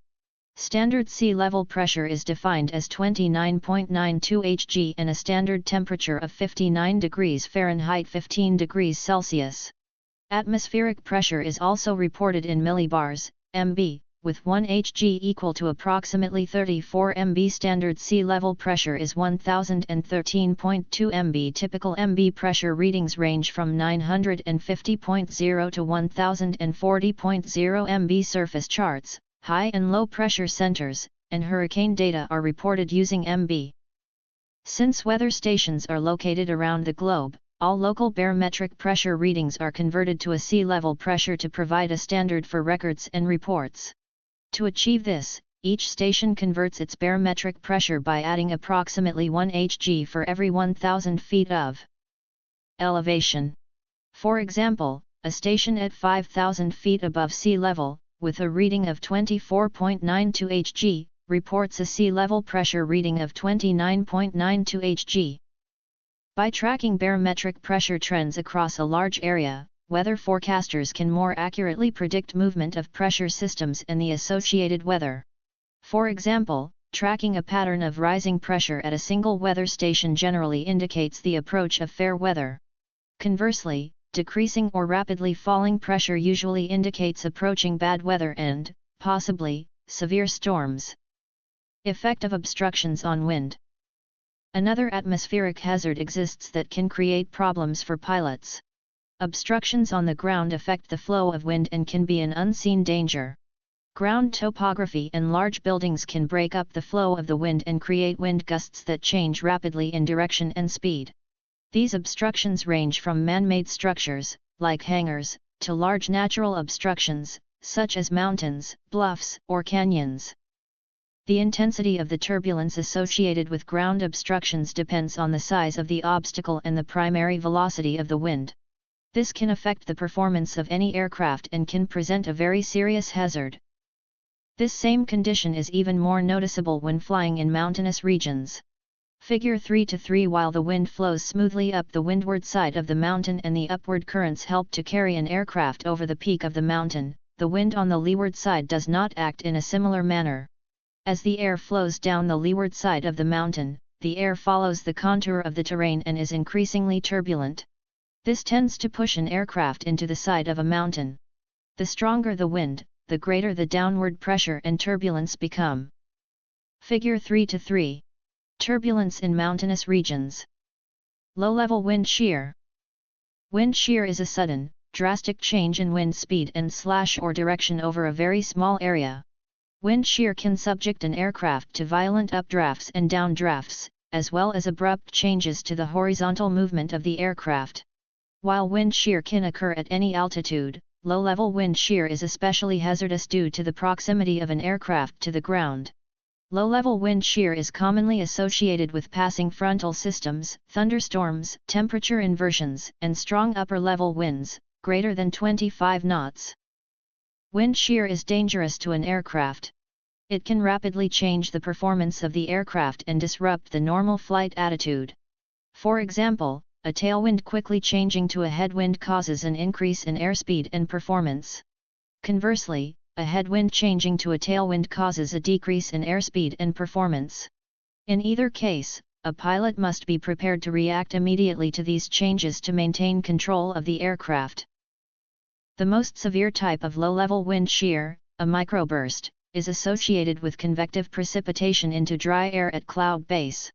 Standard sea level pressure is defined as 29.92 Hg and a standard temperature of 59 degrees Fahrenheit 15 degrees Celsius. Atmospheric pressure is also reported in millibars, MB, with 1 Hg equal to approximately 34 MB. Standard sea level pressure is 1013.2 MB. Typical MB pressure readings range from 950.0 to 1040.0 MB. Surface charts, high and low pressure centers, and hurricane data are reported using MB. Since weather stations are located around the globe, all local barometric pressure readings are converted to a sea level pressure to provide a standard for records and reports. To achieve this, each station converts its barometric pressure by adding approximately 1 Hg for every 1,000 feet of elevation. For example, a station at 5,000 feet above sea level, with a reading of 24.92 Hg, reports a sea level pressure reading of 29.92 Hg. By tracking barometric pressure trends across a large area, weather forecasters can more accurately predict movement of pressure systems and the associated weather. For example, tracking a pattern of rising pressure at a single weather station generally indicates the approach of fair weather. Conversely, decreasing or rapidly falling pressure usually indicates approaching bad weather and, possibly, severe storms. Effect of obstructions on wind. Another atmospheric hazard exists that can create problems for pilots. Obstructions on the ground affect the flow of wind and can be an unseen danger. Ground topography and large buildings can break up the flow of the wind and create wind gusts that change rapidly in direction and speed. These obstructions range from man-made structures, like hangars, to large natural obstructions, such as mountains, bluffs, or canyons. The intensity of the turbulence associated with ground obstructions depends on the size of the obstacle and the primary velocity of the wind. This can affect the performance of any aircraft and can present a very serious hazard. This same condition is even more noticeable when flying in mountainous regions. Figure 3-3. While the wind flows smoothly up the windward side of the mountain and the upward currents help to carry an aircraft over the peak of the mountain, the wind on the leeward side does not act in a similar manner. As the air flows down the leeward side of the mountain, the air follows the contour of the terrain and is increasingly turbulent. This tends to push an aircraft into the side of a mountain. The stronger the wind, the greater the downward pressure and turbulence become. Figure 3-3. Turbulence in mountainous regions. Low-level wind shear. Wind shear is a sudden, drastic change in wind speed and slash or direction over a very small area. Wind shear can subject an aircraft to violent updrafts and downdrafts, as well as abrupt changes to the horizontal movement of the aircraft. While wind shear can occur at any altitude, low-level wind shear is especially hazardous due to the proximity of an aircraft to the ground. Low-level wind shear is commonly associated with passing frontal systems, thunderstorms, temperature inversions, and strong upper-level winds, greater than 25 knots. Wind shear is dangerous to an aircraft. It can rapidly change the performance of the aircraft and disrupt the normal flight attitude. For example, a tailwind quickly changing to a headwind causes an increase in airspeed and performance. Conversely, a headwind changing to a tailwind causes a decrease in airspeed and performance. In either case, a pilot must be prepared to react immediately to these changes to maintain control of the aircraft. The most severe type of low-level wind shear, a microburst, is associated with convective precipitation into dry air at cloud base.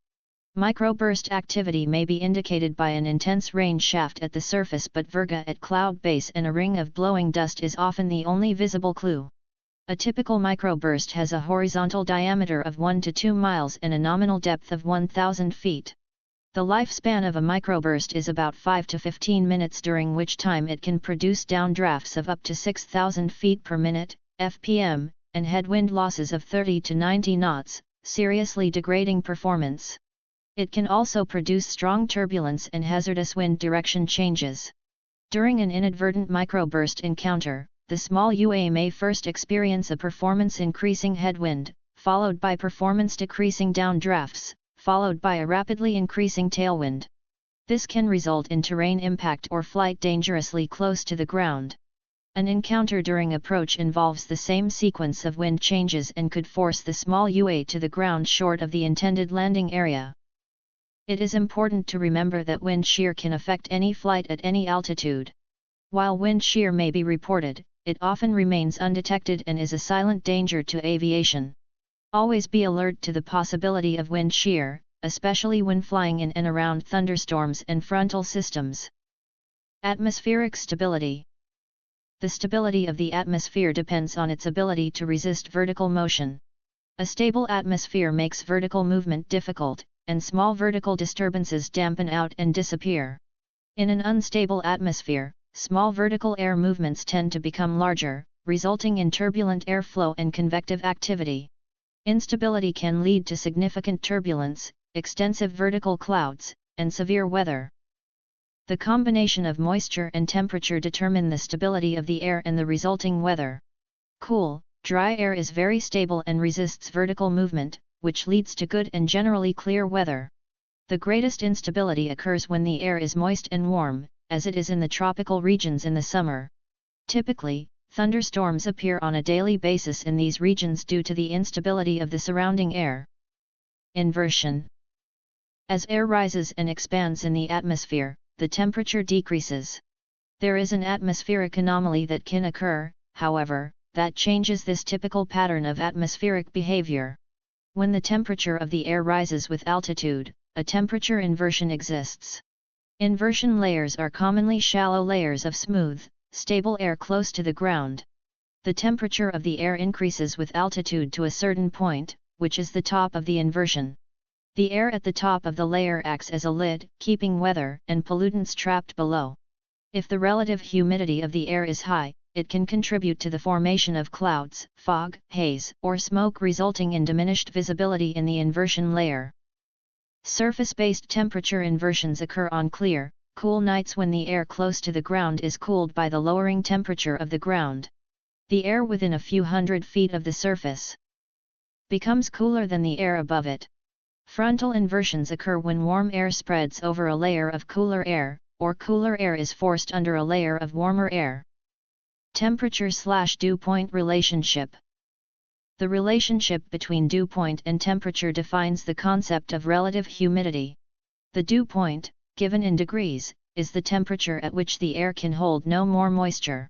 Microburst activity may be indicated by an intense rain shaft at the surface, but virga at cloud base and a ring of blowing dust is often the only visible clue. A typical microburst has a horizontal diameter of 1 to 2 miles and a nominal depth of 1,000 feet. The lifespan of a microburst is about 5 to 15 minutes, during which time it can produce downdrafts of up to 6,000 feet per minute, (fpm), and headwind losses of 30 to 90 knots, seriously degrading performance. It can also produce strong turbulence and hazardous wind direction changes. During an inadvertent microburst encounter, the small UA may first experience a performance-increasing headwind, followed by performance-decreasing downdrafts, followed by a rapidly increasing tailwind. This can result in terrain impact or flight dangerously close to the ground. An encounter during approach involves the same sequence of wind changes and could force the small UA to the ground short of the intended landing area. It is important to remember that wind shear can affect any flight at any altitude. While wind shear may be reported, it often remains undetected and is a silent danger to aviation. Always be alert to the possibility of wind shear, especially when flying in and around thunderstorms and frontal systems. Atmospheric stability. The stability of the atmosphere depends on its ability to resist vertical motion. A stable atmosphere makes vertical movement difficult, and small vertical disturbances dampen out and disappear. In an unstable atmosphere, small vertical air movements tend to become larger, resulting in turbulent airflow and convective activity. Instability can lead to significant turbulence, extensive vertical clouds, and severe weather. The combination of moisture and temperature determine the stability of the air and the resulting weather. Cool, dry air is very stable and resists vertical movement, which leads to good and generally clear weather. The greatest instability occurs when the air is moist and warm, as it is in the tropical regions in the summer. Typically, thunderstorms appear on a daily basis in these regions due to the instability of the surrounding air. Inversion. As air rises and expands in the atmosphere, the temperature decreases. There is an atmospheric anomaly that can occur, however, that changes this typical pattern of atmospheric behavior. When the temperature of the air rises with altitude, a temperature inversion exists. Inversion layers are commonly shallow layers of smooth, stable air close to the ground. The temperature of the air increases with altitude to a certain point, which is the top of the inversion. The air at the top of the layer acts as a lid, keeping weather and pollutants trapped below. If the relative humidity of the air is high, it can contribute to the formation of clouds, fog, haze, or smoke, resulting in diminished visibility in the inversion layer. Surface-based temperature inversions occur on clear, cool nights when the air close to the ground is cooled by the lowering temperature of the ground. The air within a few hundred feet of the surface becomes cooler than the air above it. Frontal inversions occur when warm air spreads over a layer of cooler air, or cooler air is forced under a layer of warmer air. Temperature/dew point relationship. The relationship between dew point and temperature defines the concept of relative humidity. The dew point, given in degrees, is the temperature at which the air can hold no more moisture.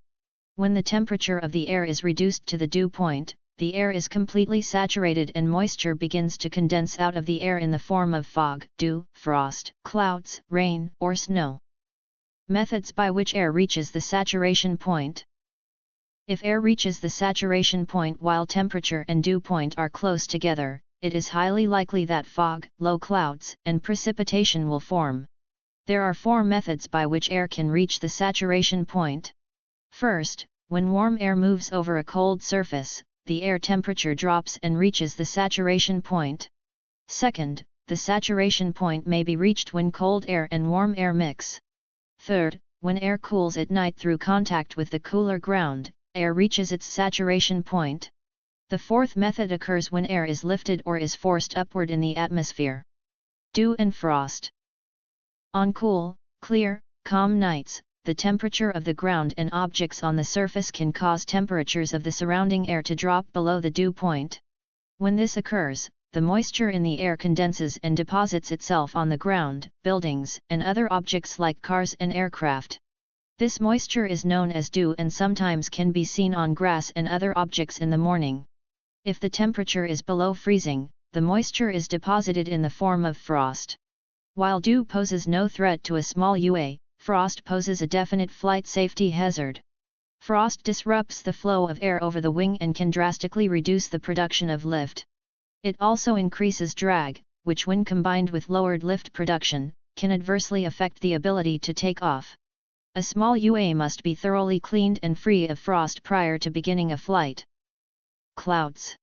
When the temperature of the air is reduced to the dew point, the air is completely saturated and moisture begins to condense out of the air in the form of fog, dew, frost, clouds, rain, or snow. Methods by which air reaches the saturation point. If air reaches the saturation point while temperature and dew point are close together, it is highly likely that fog, low clouds, and precipitation will form. There are 4 methods by which air can reach the saturation point. First, when warm air moves over a cold surface, the air temperature drops and reaches the saturation point. Second, the saturation point may be reached when cold air and warm air mix. Third, when air cools at night through contact with the cooler ground, air reaches its saturation point. The fourth method occurs when air is lifted or is forced upward in the atmosphere. Dew and frost. On cool, clear, calm nights, the temperature of the ground and objects on the surface can cause temperatures of the surrounding air to drop below the dew point. When this occurs, the moisture in the air condenses and deposits itself on the ground, buildings, and other objects like cars and aircraft. This moisture is known as dew and sometimes can be seen on grass and other objects in the morning. If the temperature is below freezing, the moisture is deposited in the form of frost. While dew poses no threat to a small UA, frost poses a definite flight safety hazard. Frost disrupts the flow of air over the wing and can drastically reduce the production of lift. It also increases drag, which when combined with lowered lift production, can adversely affect the ability to take off. A small UA must be thoroughly cleaned and free of frost prior to beginning a flight. Clouds.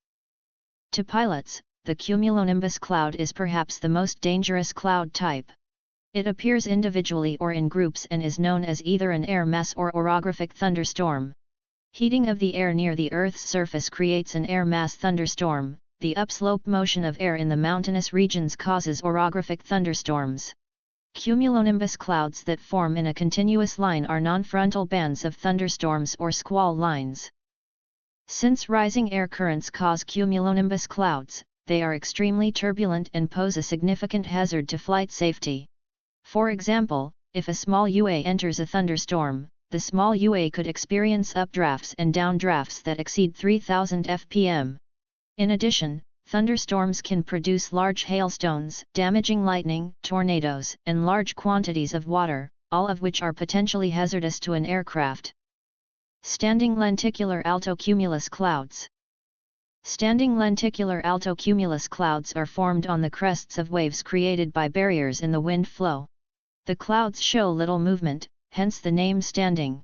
To pilots, the cumulonimbus cloud is perhaps the most dangerous cloud type. It appears individually or in groups and is known as either an air mass or orographic thunderstorm. Heating of the air near the Earth's surface creates an air mass thunderstorm. The upslope motion of air in the mountainous regions causes orographic thunderstorms. Cumulonimbus clouds that form in a continuous line are non-frontal bands of thunderstorms or squall lines. Since rising air currents cause cumulonimbus clouds, they are extremely turbulent and pose a significant hazard to flight safety. For example, if a small UA enters a thunderstorm, the small UA could experience updrafts and downdrafts that exceed 3000 fpm. In addition, thunderstorms can produce large hailstones, damaging lightning, tornadoes, and large quantities of water, all of which are potentially hazardous to an aircraft. Standing lenticular altocumulus clouds. Standing lenticular altocumulus clouds are formed on the crests of waves created by barriers in the wind flow. The clouds show little movement, hence the name standing.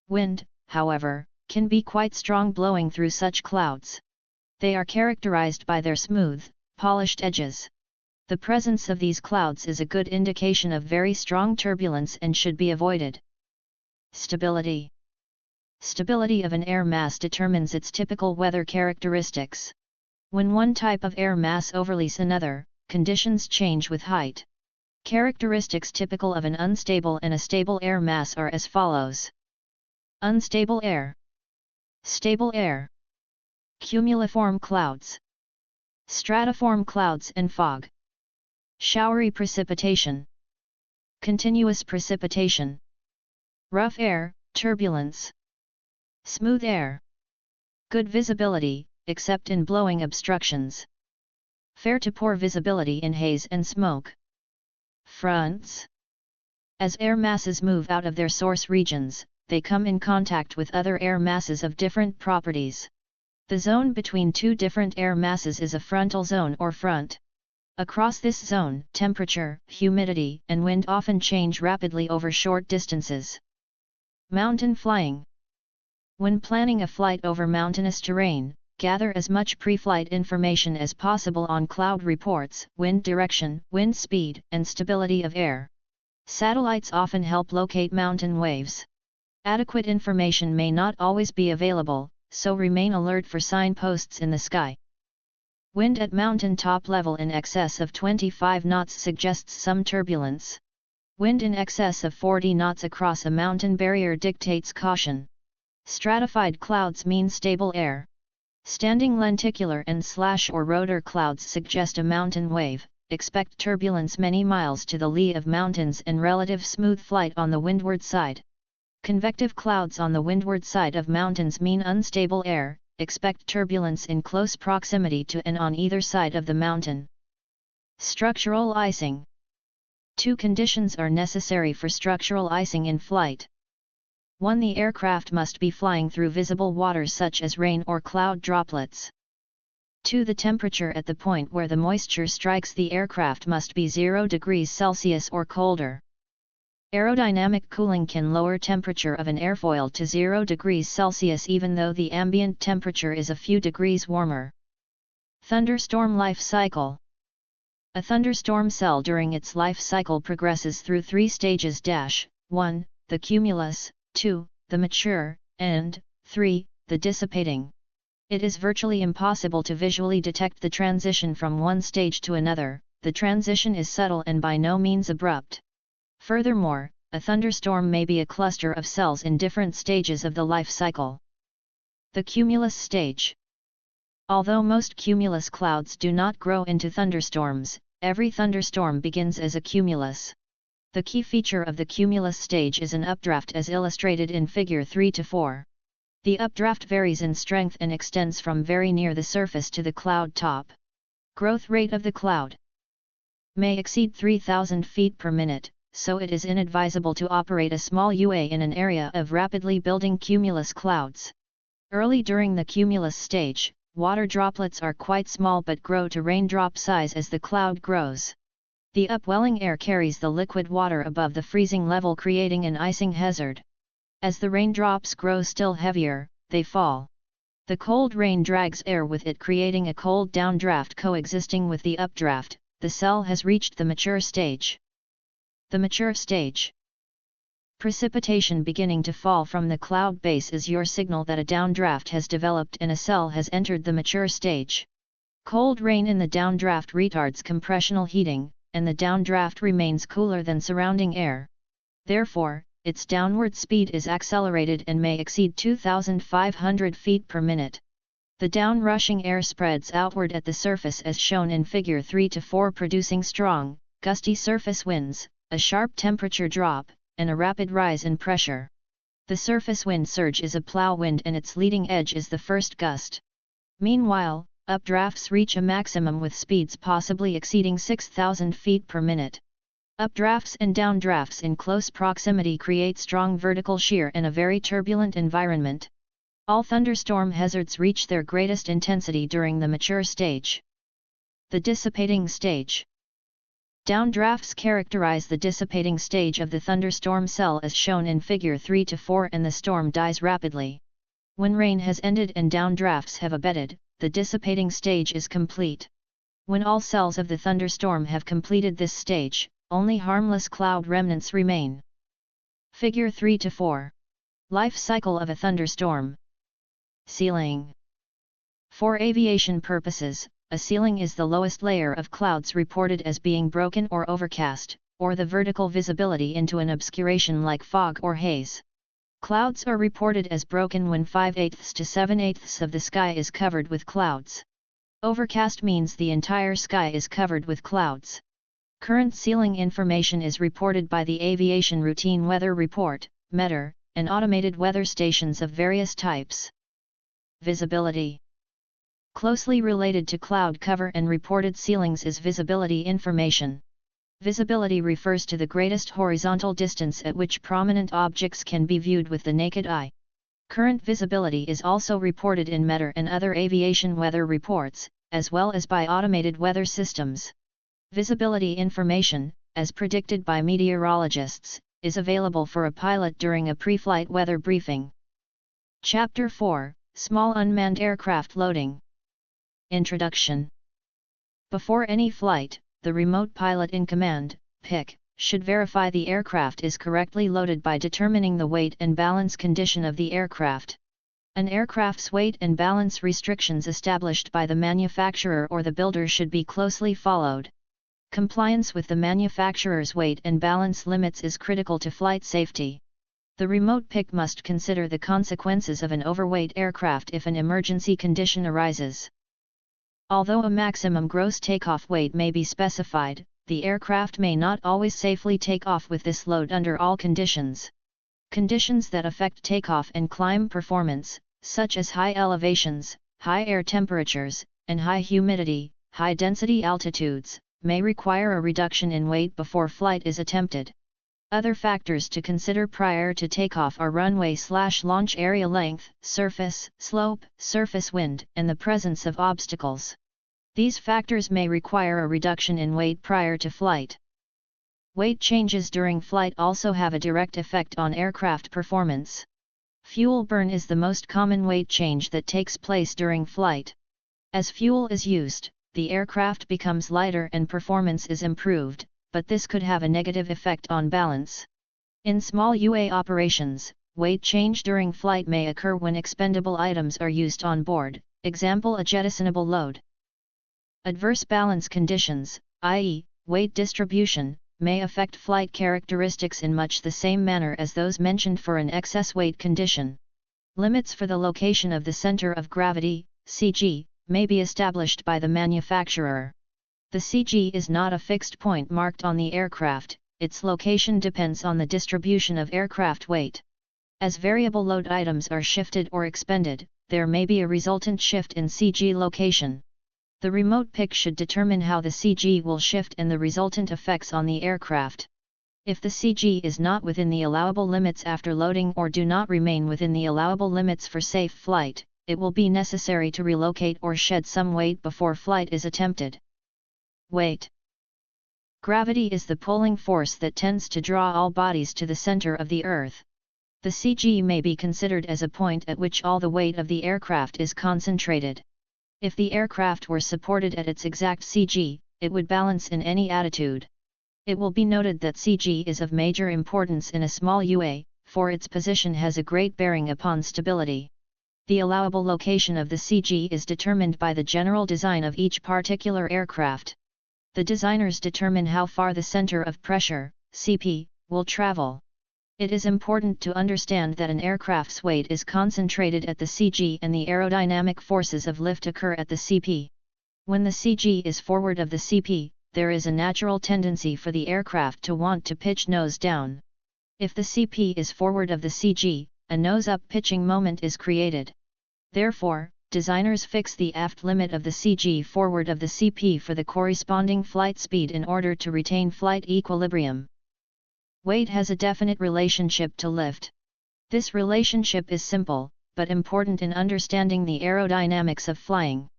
Wind, however, can be quite strong blowing through such clouds. They are characterized by their smooth, polished edges. The presence of these clouds is a good indication of very strong turbulence and should be avoided. Stability. Stability of an air mass determines its typical weather characteristics. When one type of air mass overlays another, conditions change with height. Characteristics typical of an unstable and a stable air mass are as follows. Unstable air. Stable air. Cumuliform clouds. Stratiform clouds and fog. Showery precipitation. Continuous precipitation. Rough air, turbulence. Smooth air. Good visibility, except in blowing obstructions. Fair to poor visibility in haze and smoke. Fronts. As air masses move out of their source regions, they come in contact with other air masses of different properties. The zone between two different air masses is a frontal zone or front. Across this zone, temperature, humidity, and wind often change rapidly over short distances. Mountain flying. When planning a flight over mountainous terrain, gather as much pre-flight information as possible on cloud reports, wind direction, wind speed, and stability of air. Satellites often help locate mountain waves. Adequate information may not always be available, so remain alert for signposts in the sky. Wind at mountain top level in excess of 25 knots suggests some turbulence. Wind in excess of 40 knots across a mountain barrier dictates caution. Stratified clouds mean stable air. Standing lenticular and slash or rotor clouds suggest a mountain wave. Expect turbulence many miles to the lee of mountains and relative smooth flight on the windward side. Convective clouds on the windward side of mountains mean unstable air. Expect turbulence in close proximity to and on either side of the mountain. Structural icing. Two conditions are necessary for structural icing in flight. 1. The aircraft must be flying through visible water such as rain or cloud droplets. 2. The temperature at the point where the moisture strikes the aircraft must be 0 degrees Celsius or colder. Aerodynamic cooling can lower temperature of an airfoil to 0 degrees Celsius even though the ambient temperature is a few degrees warmer. Thunderstorm life cycle. A thunderstorm cell during its life cycle progresses through 3 stages: 1. The cumulus, 2. The mature, and 3. The dissipating. It is virtually impossible to visually detect the transition from one stage to another. The transition is subtle and by no means abrupt. Furthermore, a thunderstorm may be a cluster of cells in different stages of the life cycle. The cumulus stage. Although most cumulus clouds do not grow into thunderstorms, every thunderstorm begins as a cumulus. The key feature of the cumulus stage is an updraft as illustrated in Figure 3-4. The updraft varies in strength and extends from very near the surface to the cloud top. Growth rate of the cloud may exceed 3,000 feet per minute, so it is inadvisable to operate a small UA in an area of rapidly building cumulus clouds. Early during the cumulus stage, water droplets are quite small but grow to raindrop size as the cloud grows. The upwelling air carries the liquid water above the freezing level, creating an icing hazard. As the raindrops grow still heavier, they fall. The cold rain drags air with it, creating a cold downdraft coexisting with the updraft. The cell has reached the mature stage. The mature stage. Precipitation beginning to fall from the cloud base is your signal that a downdraft has developed and a cell has entered the mature stage. Cold rain in the downdraft retards compressional heating, and the downdraft remains cooler than surrounding air. Therefore, its downward speed is accelerated and may exceed 2,500 feet per minute. The down-rushing air spreads outward at the surface as shown in Figure 3-4, producing strong, gusty surface winds, a sharp temperature drop, and a rapid rise in pressure. The surface wind surge is a plow wind and its leading edge is the first gust. Meanwhile, updrafts reach a maximum with speeds possibly exceeding 6,000 feet per minute. Updrafts and downdrafts in close proximity create strong vertical shear and a very turbulent environment. All thunderstorm hazards reach their greatest intensity during the mature stage. The dissipating stage. Downdrafts characterize the dissipating stage of the thunderstorm cell as shown in Figure 3-4, and the storm dies rapidly. When rain has ended and downdrafts have abated, the dissipating stage is complete. When all cells of the thunderstorm have completed this stage, only harmless cloud remnants remain. Figure 3-4. Life cycle of a thunderstorm. Ceiling. For aviation purposes, a ceiling is the lowest layer of clouds reported as being broken or overcast, or the vertical visibility into an obscuration like fog or haze. Clouds are reported as broken when 5/8 to 7/8 of the sky is covered with clouds. Overcast means the entire sky is covered with clouds. Current ceiling information is reported by the Aviation Routine Weather Report, METR, and automated weather stations of various types. Visibility. Closely related to cloud cover and reported ceilings is visibility information. Visibility refers to the greatest horizontal distance at which prominent objects can be viewed with the naked eye. Current visibility is also reported in METR and other aviation weather reports, as well as by automated weather systems. Visibility information, as predicted by meteorologists, is available for a pilot during a pre-flight weather briefing. Chapter 4: Small Unmanned Aircraft Loading. Introduction. Before any flight, the remote pilot in command, PIC, should verify the aircraft is correctly loaded by determining the weight and balance condition of the aircraft. An aircraft's weight and balance restrictions established by the manufacturer or the builder should be closely followed. Compliance with the manufacturer's weight and balance limits is critical to flight safety. The remote PIC must consider the consequences of an overweight aircraft if an emergency condition arises. Although a maximum gross takeoff weight may be specified, the aircraft may not always safely take off with this load under all conditions. Conditions that affect takeoff and climb performance, such as high elevations, high air temperatures, and high humidity, high density altitudes, may require a reduction in weight before flight is attempted. Other factors to consider prior to takeoff are runway/launch area length, surface, slope, surface wind, and the presence of obstacles. These factors may require a reduction in weight prior to flight. Weight changes during flight also have a direct effect on aircraft performance. Fuel burn is the most common weight change that takes place during flight. As fuel is used, the aircraft becomes lighter and performance is improved, but this could have a negative effect on balance. In small UA operations, weight change during flight may occur when expendable items are used on board, example a jettisonable load. Adverse balance conditions, i.e., weight distribution, may affect flight characteristics in much the same manner as those mentioned for an excess weight condition. Limits for the location of the center of gravity, CG, may be established by the manufacturer. The CG is not a fixed point marked on the aircraft, its location depends on the distribution of aircraft weight. As variable load items are shifted or expended, there may be a resultant shift in CG location. The remote PIC should determine how the CG will shift and the resultant effects on the aircraft. If the CG is not within the allowable limits after loading or do not remain within the allowable limits for safe flight, it will be necessary to relocate or shed some weight before flight is attempted. Weight. Gravity is the pulling force that tends to draw all bodies to the center of the Earth. The CG may be considered as a point at which all the weight of the aircraft is concentrated. If the aircraft were supported at its exact CG, it would balance in any attitude. It will be noted that CG is of major importance in a small UA, for its position has a great bearing upon stability. The allowable location of the CG is determined by the general design of each particular aircraft. The designers determine how far the center of pressure, CP, will travel. It is important to understand that an aircraft's weight is concentrated at the CG and the aerodynamic forces of lift occur at the CP. When the CG is forward of the CP, there is a natural tendency for the aircraft to want to pitch nose down. If the CP is forward of the CG, a nose-up pitching moment is created. Therefore, designers fix the aft limit of the CG forward of the CP for the corresponding flight speed in order to retain flight equilibrium. Weight has a definite relationship to lift. This relationship is simple, but important in understanding the aerodynamics of flying.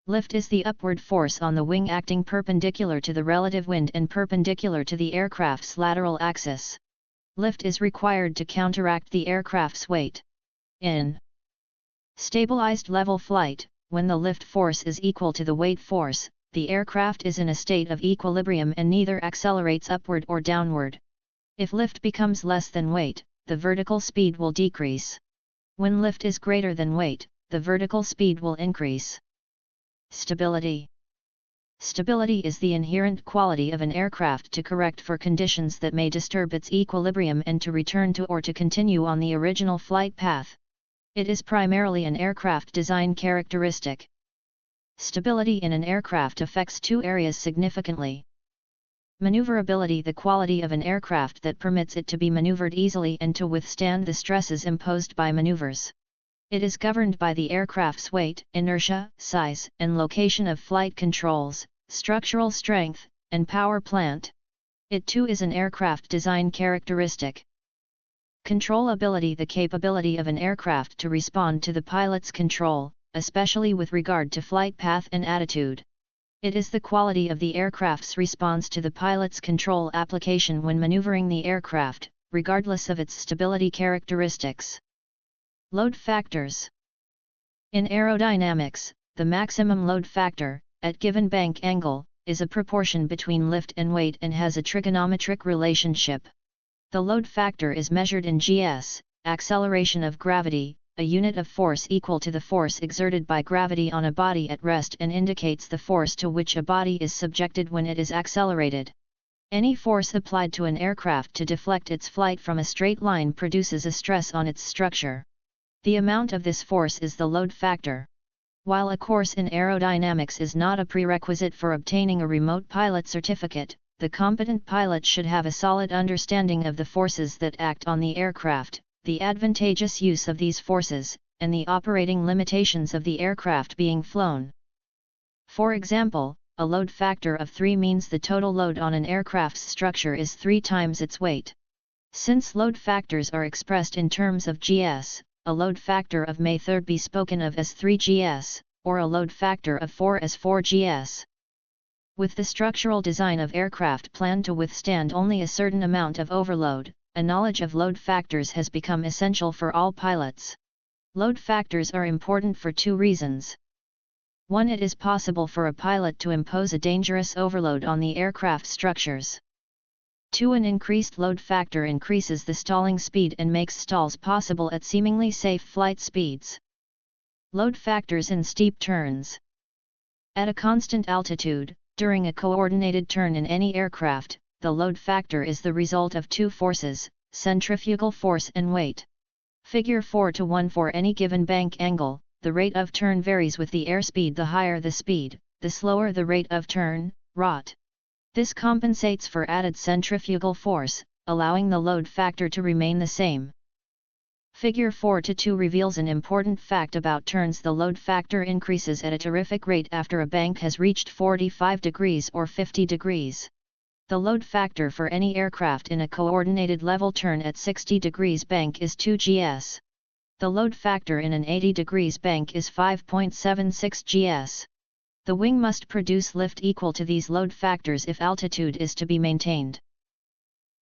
Lift is the upward force on the wing acting perpendicular to the relative wind and perpendicular to the aircraft's lateral axis. Lift is required to counteract the aircraft's weight. In stabilized level flight, when the lift force is equal to the weight force, the aircraft is in a state of equilibrium and neither accelerates upward or downward. If lift becomes less than weight, the vertical speed will decrease. When lift is greater than weight, the vertical speed will increase. Stability. Stability is the inherent quality of an aircraft to correct for conditions that may disturb its equilibrium and to return to or to continue on the original flight path. It is primarily an aircraft design characteristic. Stability in an aircraft affects two areas significantly. Maneuverability, the quality of an aircraft that permits it to be maneuvered easily and to withstand the stresses imposed by maneuvers. It is governed by the aircraft's weight, inertia, size, and location of flight controls, structural strength, and power plant. It too is an aircraft design characteristic. Controllability: the capability of an aircraft to respond to the pilot's control, especially with regard to flight path and attitude. It is the quality of the aircraft's response to the pilot's control application when maneuvering the aircraft, regardless of its stability characteristics. Load factors. In aerodynamics, the maximum load factor, at given bank angle, is a proportion between lift and weight and has a trigonometric relationship. The load factor is measured in gs, acceleration of gravity, a unit of force equal to the force exerted by gravity on a body at rest, and indicates the force to which a body is subjected when it is accelerated. Any force applied to an aircraft to deflect its flight from a straight line produces a stress on its structure. The amount of this force is the load factor. While a course in aerodynamics is not a prerequisite for obtaining a remote pilot certificate, the competent pilot should have a solid understanding of the forces that act on the aircraft, the advantageous use of these forces, and the operating limitations of the aircraft being flown. For example, a load factor of 3 means the total load on an aircraft's structure is 3 times its weight. Since load factors are expressed in terms of gs, a load factor of may third be spoken of as 3 gs, or a load factor of 4 as 4 gs. With the structural design of aircraft planned to withstand only a certain amount of overload, a knowledge of load factors has become essential for all pilots. Load factors are important for 2 reasons. 1. It is possible for a pilot to impose a dangerous overload on the aircraft structures. 2. An increased load factor increases the stalling speed and makes stalls possible at seemingly safe flight speeds. Load factors in steep turns. At a constant altitude, during a coordinated turn in any aircraft, the load factor is the result of 2 forces, centrifugal force and weight. Figure 4:1. For any given bank angle, the rate of turn varies with the airspeed. The higher the speed, the slower the rate of turn, rot. This compensates for added centrifugal force, allowing the load factor to remain the same. Figure 4:2 reveals an important fact about turns. The load factor increases at a terrific rate after a bank has reached 45 degrees or 50 degrees. The load factor for any aircraft in a coordinated level turn at 60 degrees bank is 2 gs. The load factor in an 80 degrees bank is 5.76 gs. The wing must produce lift equal to these load factors if altitude is to be maintained.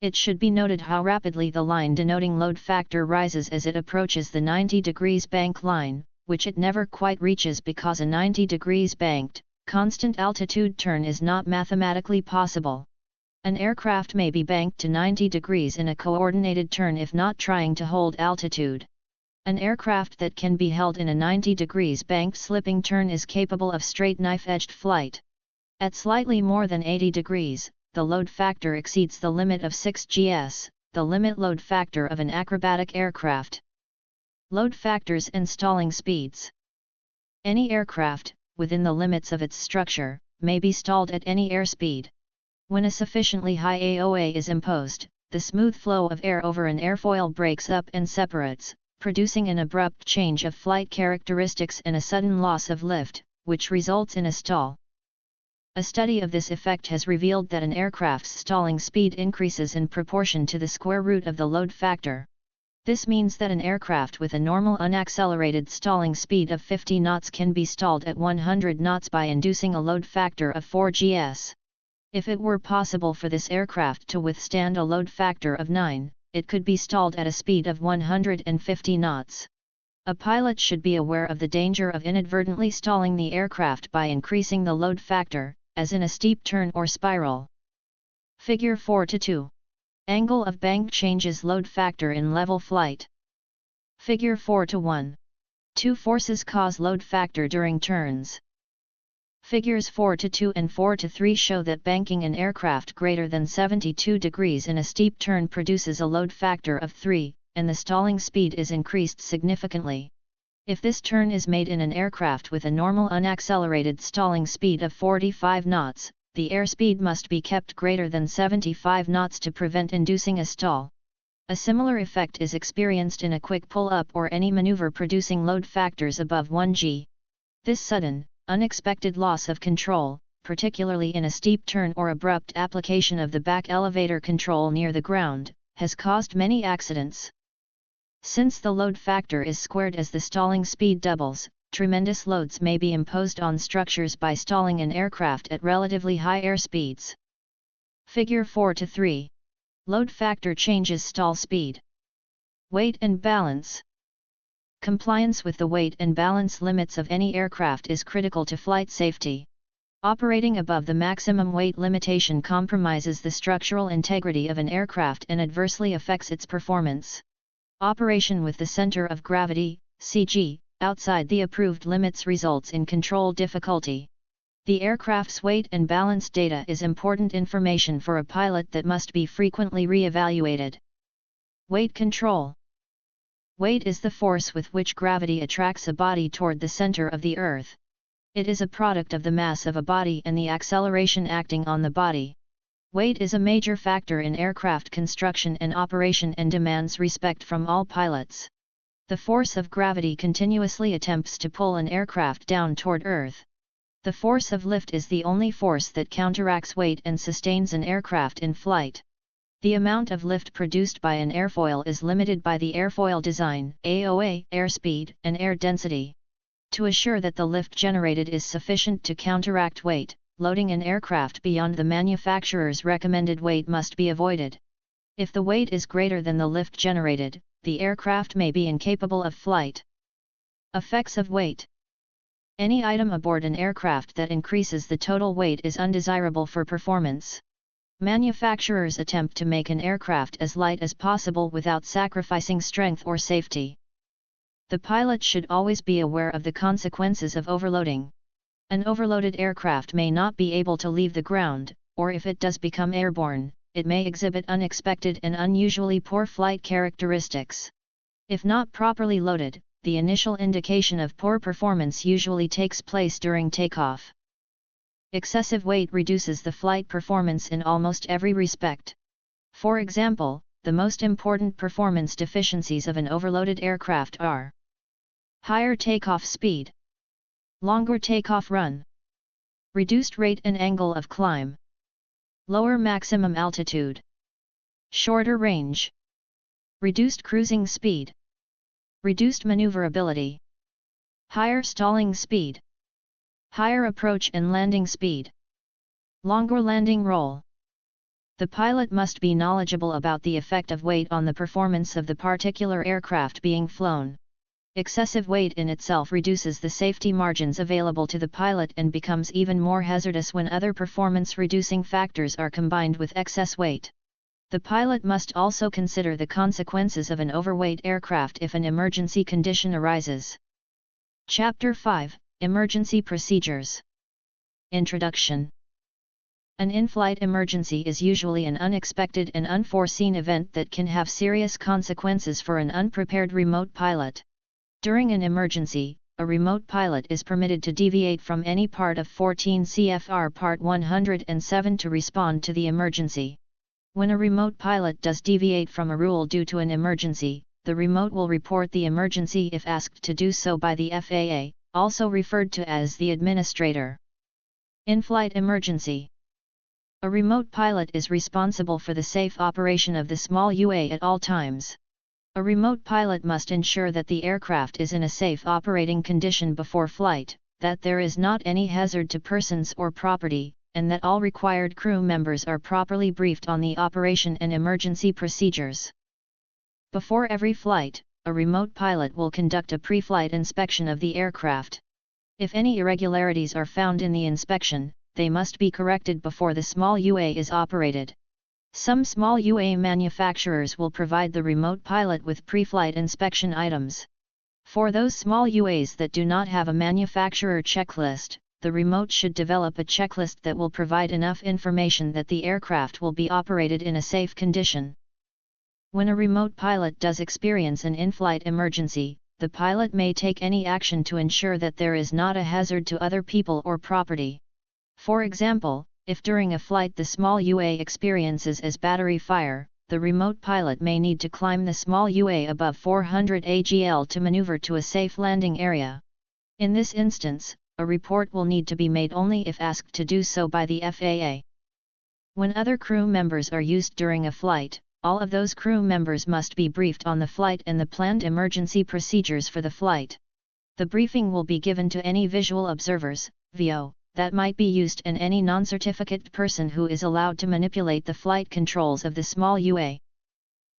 It should be noted how rapidly the line denoting load factor rises as it approaches the 90 degrees bank line, which it never quite reaches because a 90 degrees banked, constant altitude turn is not mathematically possible. An aircraft may be banked to 90 degrees in a coordinated turn if not trying to hold altitude. An aircraft that can be held in a 90 degrees banked slipping turn is capable of straight knife-edged flight. At slightly more than 80 degrees, the load factor exceeds the limit of 6 gs, the limit load factor of an acrobatic aircraft. Load factors and stalling speeds. Any aircraft, within the limits of its structure, may be stalled at any airspeed. When a sufficiently high AOA is imposed, the smooth flow of air over an airfoil breaks up and separates, producing an abrupt change of flight characteristics and a sudden loss of lift, which results in a stall. A study of this effect has revealed that an aircraft's stalling speed increases in proportion to the square root of the load factor. This means that an aircraft with a normal unaccelerated stalling speed of 50 knots can be stalled at 100 knots by inducing a load factor of 4 gs. If it were possible for this aircraft to withstand a load factor of 9, it could be stalled at a speed of 150 knots. A pilot should be aware of the danger of inadvertently stalling the aircraft by increasing the load factor, as in a steep turn or spiral. Figure 4:2. Angle of bank changes load factor in level flight. Figure 4:1. 2 forces cause load factor during turns. Figures 4:2 and 4:3 show that banking an aircraft greater than 72 degrees in a steep turn produces a load factor of 3, and the stalling speed is increased significantly. If this turn is made in an aircraft with a normal unaccelerated stalling speed of 45 knots, the airspeed must be kept greater than 75 knots to prevent inducing a stall. A similar effect is experienced in a quick pull-up or any maneuver producing load factors above 1 g. This sudden, unexpected loss of control, particularly in a steep turn or abrupt application of the back elevator control near the ground, has caused many accidents. Since the load factor is squared as the stalling speed doubles, tremendous loads may be imposed on structures by stalling an aircraft at relatively high air speeds. Figure 4-3. Load factor changes stall speed. Weight and balance. Compliance with the weight and balance limits of any aircraft is critical to flight safety. Operating above the maximum weight limitation compromises the structural integrity of an aircraft and adversely affects its performance. Operation with the center of gravity, CG, outside the approved limits results in control difficulty. The aircraft's weight and balance data is important information for a pilot that must be frequently re-evaluated. Weight control. Weight is the force with which gravity attracts a body toward the center of the Earth. It is a product of the mass of a body and the acceleration acting on the body. Weight is a major factor in aircraft construction and operation and demands respect from all pilots. The force of gravity continuously attempts to pull an aircraft down toward Earth. The force of lift is the only force that counteracts weight and sustains an aircraft in flight. The amount of lift produced by an airfoil is limited by the airfoil design, AOA, airspeed, and air density. To assure that the lift generated is sufficient to counteract weight, loading an aircraft beyond the manufacturer's recommended weight must be avoided. If the weight is greater than the lift generated, the aircraft may be incapable of flight. Effects of weight. Any item aboard an aircraft that increases the total weight is undesirable for performance. Manufacturers attempt to make an aircraft as light as possible without sacrificing strength or safety. The pilot should always be aware of the consequences of overloading. An overloaded aircraft may not be able to leave the ground, or if it does become airborne, it may exhibit unexpected and unusually poor flight characteristics. If not properly loaded, the initial indication of poor performance usually takes place during takeoff. Excessive weight reduces the flight performance in almost every respect. For example, the most important performance deficiencies of an overloaded aircraft are higher takeoff speed, longer takeoff run, reduced rate and angle of climb, lower maximum altitude, shorter range, reduced cruising speed, reduced maneuverability, higher stalling speed, higher approach and landing speed, longer landing roll. The pilot must be knowledgeable about the effect of weight on the performance of the particular aircraft being flown. Excessive weight in itself reduces the safety margins available to the pilot and becomes even more hazardous when other performance-reducing factors are combined with excess weight. The pilot must also consider the consequences of an overweight aircraft if an emergency condition arises. Chapter 5: Emergency Procedures. Introduction. An in-flight emergency is usually an unexpected and unforeseen event that can have serious consequences for an unprepared remote pilot. During an emergency, a remote pilot is permitted to deviate from any part of 14 CFR Part 107 to respond to the emergency. When a remote pilot does deviate from a rule due to an emergency, the remote will report the emergency if asked to do so by the FAA, also referred to as the administrator. In-flight emergency. A remote pilot is responsible for the safe operation of the small UA at all times. A remote pilot must ensure that the aircraft is in a safe operating condition before flight, that there is not any hazard to persons or property, and that all required crew members are properly briefed on the operation and emergency procedures. Before every flight, a remote pilot will conduct a pre-flight inspection of the aircraft. If any irregularities are found in the inspection, they must be corrected before the small UA is operated. Some small UA manufacturers will provide the remote pilot with pre-flight inspection items. For those small UAs that do not have a manufacturer checklist, the remote should develop a checklist that will provide enough information that the aircraft will be operated in a safe condition. When a remote pilot does experience an in-flight emergency, the pilot may take any action to ensure that there is not a hazard to other people or property. For example, if during a flight the small UA experiences as battery fire, the remote pilot may need to climb the small UA above 400 AGL to maneuver to a safe landing area. In this instance, a report will need to be made only if asked to do so by the FAA. When other crew members are used during a flight, all of those crew members must be briefed on the flight and the planned emergency procedures for the flight. The briefing will be given to any visual observers, VO, that might be used and any non-certificate person who is allowed to manipulate the flight controls of the small UA.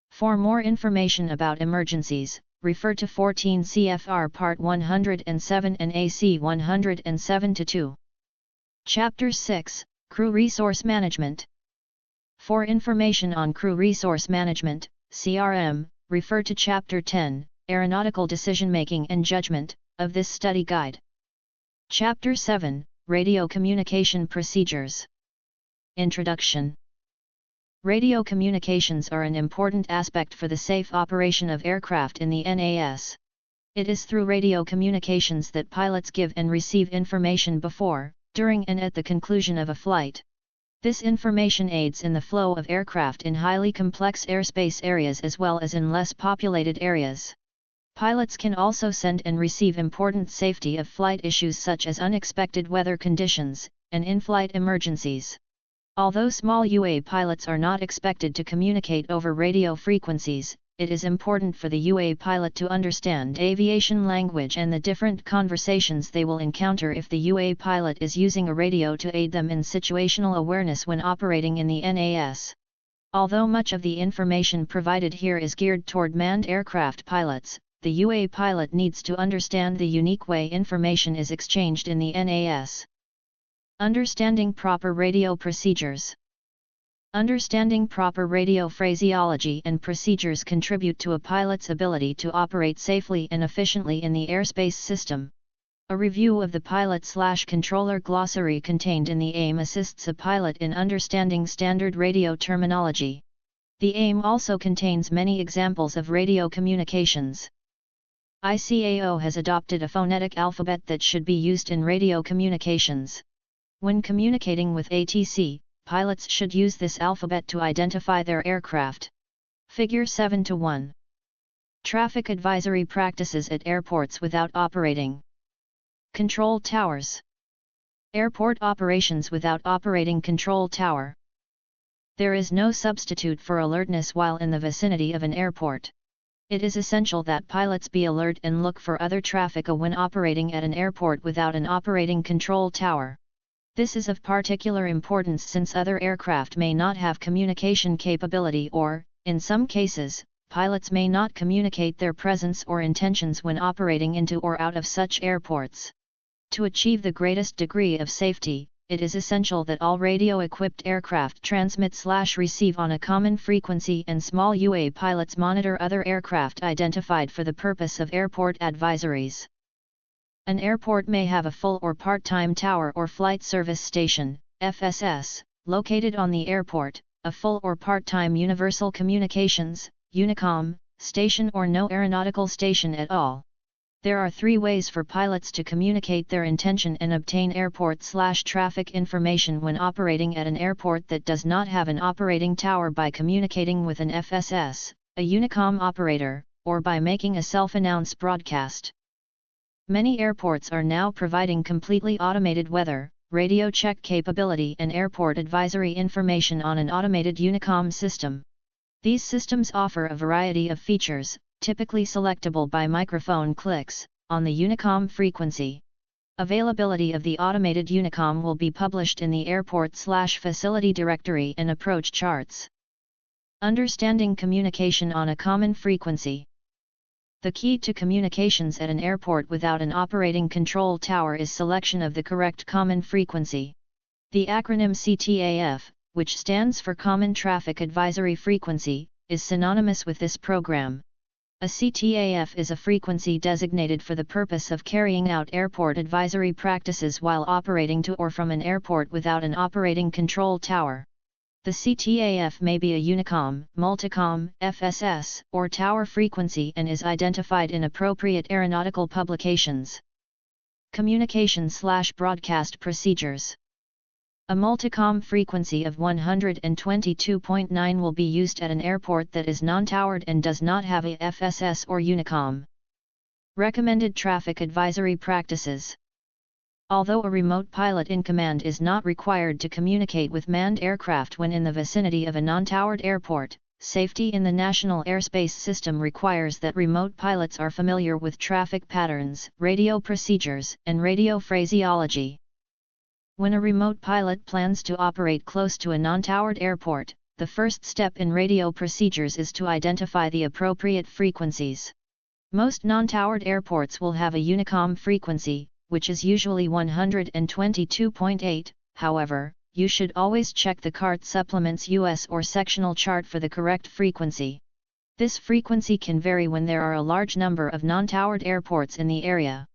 For more information about emergencies, refer to 14 CFR Part 107 and AC 107-2. Chapter 6, Crew Resource Management. For information on Crew Resource Management, CRM, refer to Chapter 10, Aeronautical Decision-Making and Judgment, of this study guide. Chapter 7, Radio Communication Procedures. Introduction. Radio communications are an important aspect for the safe operation of aircraft in the NAS. It is through radio communications that pilots give and receive information before, during and at the conclusion of a flight. This information aids in the flow of aircraft in highly complex airspace areas as well as in less populated areas. Pilots can also send and receive important safety of flight issues such as unexpected weather conditions, and in-flight emergencies. Although small UA pilots are not expected to communicate over radio frequencies, it is important for the UA pilot to understand aviation language and the different conversations they will encounter if the UA pilot is using a radio to aid them in situational awareness when operating in the NAS. Although much of the information provided here is geared toward manned aircraft pilots, the UA pilot needs to understand the unique way information is exchanged in the NAS. Understanding proper radio procedures. Understanding proper radio phraseology and procedures contribute to a pilot's ability to operate safely and efficiently in the airspace system. A review of the pilot/controller glossary contained in the AIM assists a pilot in understanding standard radio terminology. The AIM also contains many examples of radio communications. ICAO has adopted a phonetic alphabet that should be used in radio communications. When communicating with ATC, pilots should use this alphabet to identify their aircraft. Figure 7:1. Traffic advisory practices at airports without operating. Control towers. Airport operations without operating control tower. There is no substitute for alertness while in the vicinity of an airport. It is essential that pilots be alert and look for other traffic when operating at an airport without an operating control tower. This is of particular importance since other aircraft may not have communication capability or, in some cases, pilots may not communicate their presence or intentions when operating into or out of such airports. To achieve the greatest degree of safety, it is essential that all radio-equipped aircraft transmit/receive on a common frequency and small UA pilots monitor other aircraft identified for the purpose of airport advisories. An airport may have a full or part-time tower or flight service station, FSS, located on the airport, a full or part-time universal communications, UNICOM, station or no aeronautical station at all. There are 3 ways for pilots to communicate their intention and obtain airport/traffic information when operating at an airport that does not have an operating tower: by communicating with an FSS, a UNICOM operator, or by making a self-announce broadcast. Many airports are now providing completely automated weather, radio check capability and airport advisory information on an automated UNICOM system. These systems offer a variety of features, typically selectable by microphone clicks, on the UNICOM frequency. Availability of the automated UNICOM will be published in the airport/facility directory and approach charts. Understanding communication on a common frequency. The key to communications at an airport without an operating control tower is selection of the correct common frequency. The acronym CTAF, which stands for Common Traffic Advisory Frequency, is synonymous with this program. A CTAF is a frequency designated for the purpose of carrying out airport advisory practices while operating to or from an airport without an operating control tower. The CTAF may be a UNICOM, Multicom, FSS, or tower frequency and is identified in appropriate aeronautical publications. Communication/broadcast procedures. A multicom frequency of 122.9 will be used at an airport that is non-towered and does not have a FSS or Unicom. Recommended traffic advisory practices. Although a remote pilot in command is not required to communicate with manned aircraft when in the vicinity of a non-towered airport, safety in the national airspace system requires that remote pilots are familiar with traffic patterns, radio procedures, and radio phraseology. When a remote pilot plans to operate close to a non-towered airport, the first step in radio procedures is to identify the appropriate frequencies. Most non-towered airports will have a Unicom frequency, which is usually 122.8, however, you should always check the CART supplement's US or sectional chart for the correct frequency. This frequency can vary when there are a large number of non-towered airports in the area.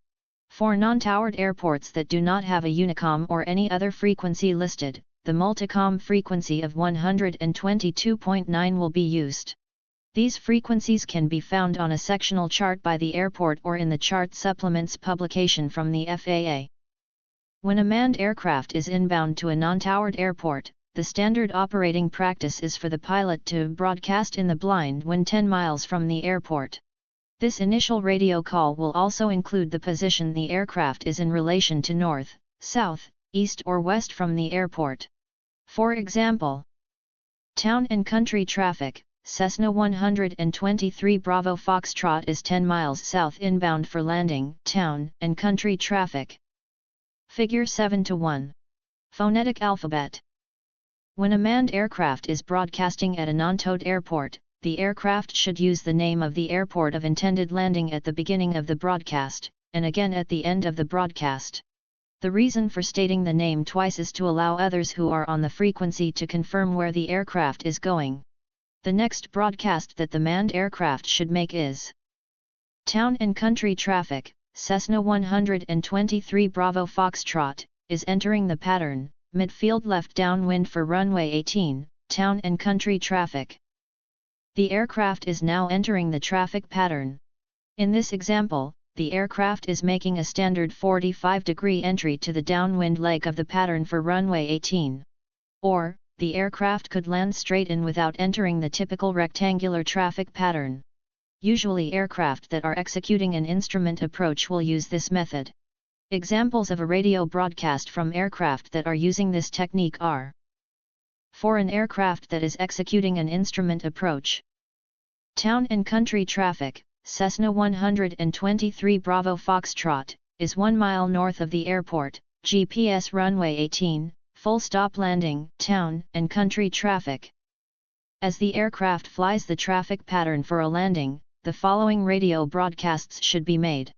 For non-towered airports that do not have a Unicom or any other frequency listed, the multicom frequency of 122.9 will be used. These frequencies can be found on a sectional chart by the airport or in the chart supplements publication from the FAA. When a manned aircraft is inbound to a non-towered airport, the standard operating practice is for the pilot to broadcast in the blind when 10 miles from the airport. This initial radio call will also include the position the aircraft is in relation to north, south, east or west from the airport. For example, town and country traffic, Cessna 123 Bravo Foxtrot is 10 miles south inbound for landing, town and country traffic. Figure 7:1. Phonetic alphabet. When a manned aircraft is broadcasting at a non-towed airport, the aircraft should use the name of the airport of intended landing at the beginning of the broadcast, and again at the end of the broadcast. The reason for stating the name twice is to allow others who are on the frequency to confirm where the aircraft is going. The next broadcast that the manned aircraft should make is town and country traffic, Cessna 123 Bravo Foxtrot, is entering the pattern, midfield left downwind for runway 18, town and country traffic. The aircraft is now entering the traffic pattern. In this example, the aircraft is making a standard 45-degree entry to the downwind leg of the pattern for runway 18. Or, the aircraft could land straight in without entering the typical rectangular traffic pattern. Usually aircraft that are executing an instrument approach will use this method. Examples of a radio broadcast from aircraft that are using this technique are: for an aircraft that is executing an instrument approach, town and country traffic, Cessna 123 Bravo Foxtrot, is 1 mile north of the airport, GPS runway 18, full stop landing, town and country traffic. As the aircraft flies the traffic pattern for a landing, the following radio broadcasts should be made.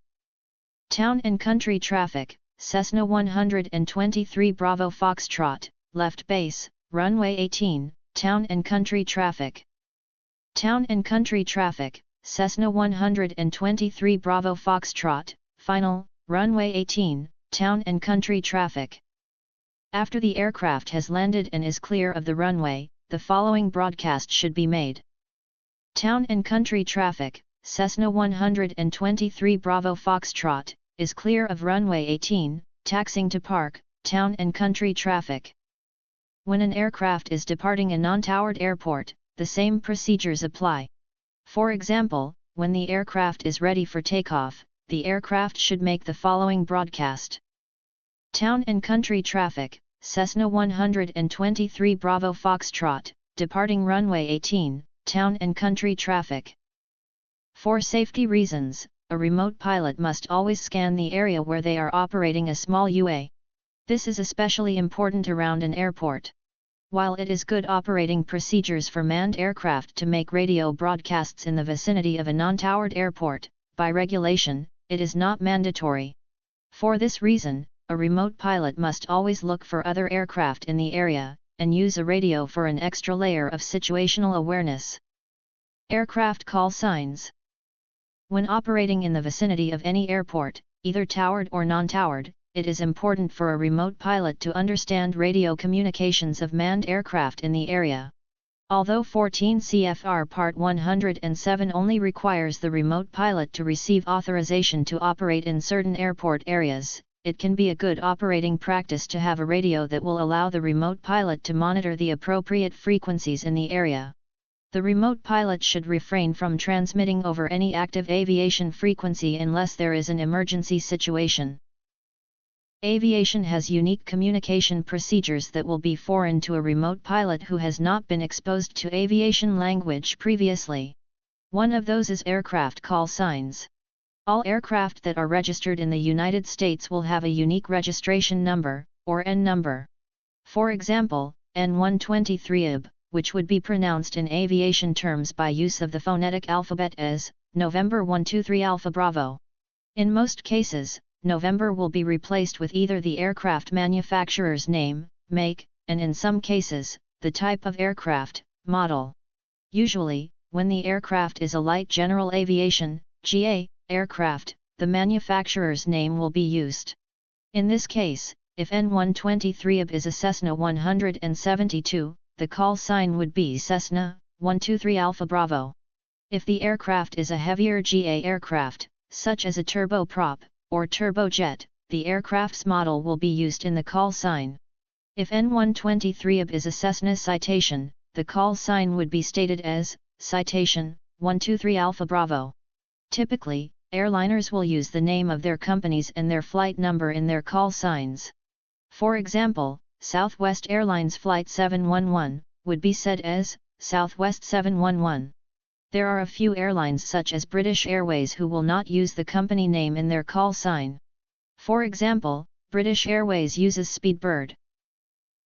Town and country traffic, Cessna 123 Bravo Foxtrot, left base, runway 18, town and country traffic. Town and country traffic, Cessna 123 Bravo Foxtrot, final, runway 18, town and country traffic. After the aircraft has landed and is clear of the runway, the following broadcast should be made. Town and country traffic, Cessna 123 Bravo Foxtrot, is clear of runway 18, taxiing to park, town and country traffic. When an aircraft is departing a non-towered airport, the same procedures apply. For example, when the aircraft is ready for takeoff, the aircraft should make the following broadcast. Town and country traffic, Cessna 123 Bravo Foxtrot, departing runway 18, town and country traffic. For safety reasons, a remote pilot must always scan the area where they are operating a small UA. This is especially important around an airport. While it is good operating procedures for manned aircraft to make radio broadcasts in the vicinity of a non-towered airport, by regulation, it is not mandatory. For this reason, a remote pilot must always look for other aircraft in the area, and use a radio for an extra layer of situational awareness. Aircraft call signs. When operating in the vicinity of any airport, either towered or non-towered, it is important for a remote pilot to understand radio communications of manned aircraft in the area. Although 14 CFR Part 107 only requires the remote pilot to receive authorization to operate in certain airport areas, it can be a good operating practice to have a radio that will allow the remote pilot to monitor the appropriate frequencies in the area. The remote pilot should refrain from transmitting over any active aviation frequency unless there is an emergency situation. Aviation has unique communication procedures that will be foreign to a remote pilot who has not been exposed to aviation language previously. One of those is aircraft call signs. All aircraft that are registered in the United States will have a unique registration number, or N number. For example, N123IB, which would be pronounced in aviation terms by use of the phonetic alphabet as November 123 Alpha Bravo. In most cases, November will be replaced with either the aircraft manufacturer's name, make, and in some cases, the type of aircraft, model. Usually, when the aircraft is a light general aviation, GA, aircraft, the manufacturer's name will be used. In this case, if N123IB is a Cessna 172, the call sign would be Cessna 123 Alpha Bravo. If the aircraft is a heavier GA aircraft, such as a turboprop, or turbojet, the aircraft's model will be used in the call sign. If N123IB is a Cessna Citation, the call sign would be stated as Citation 123 Alpha Bravo. Typically, airliners will use the name of their companies and their flight number in their call signs. For example, Southwest Airlines Flight 711 would be said as Southwest 711. There are a few airlines such as British Airways who will not use the company name in their call sign. For example, British Airways uses Speedbird.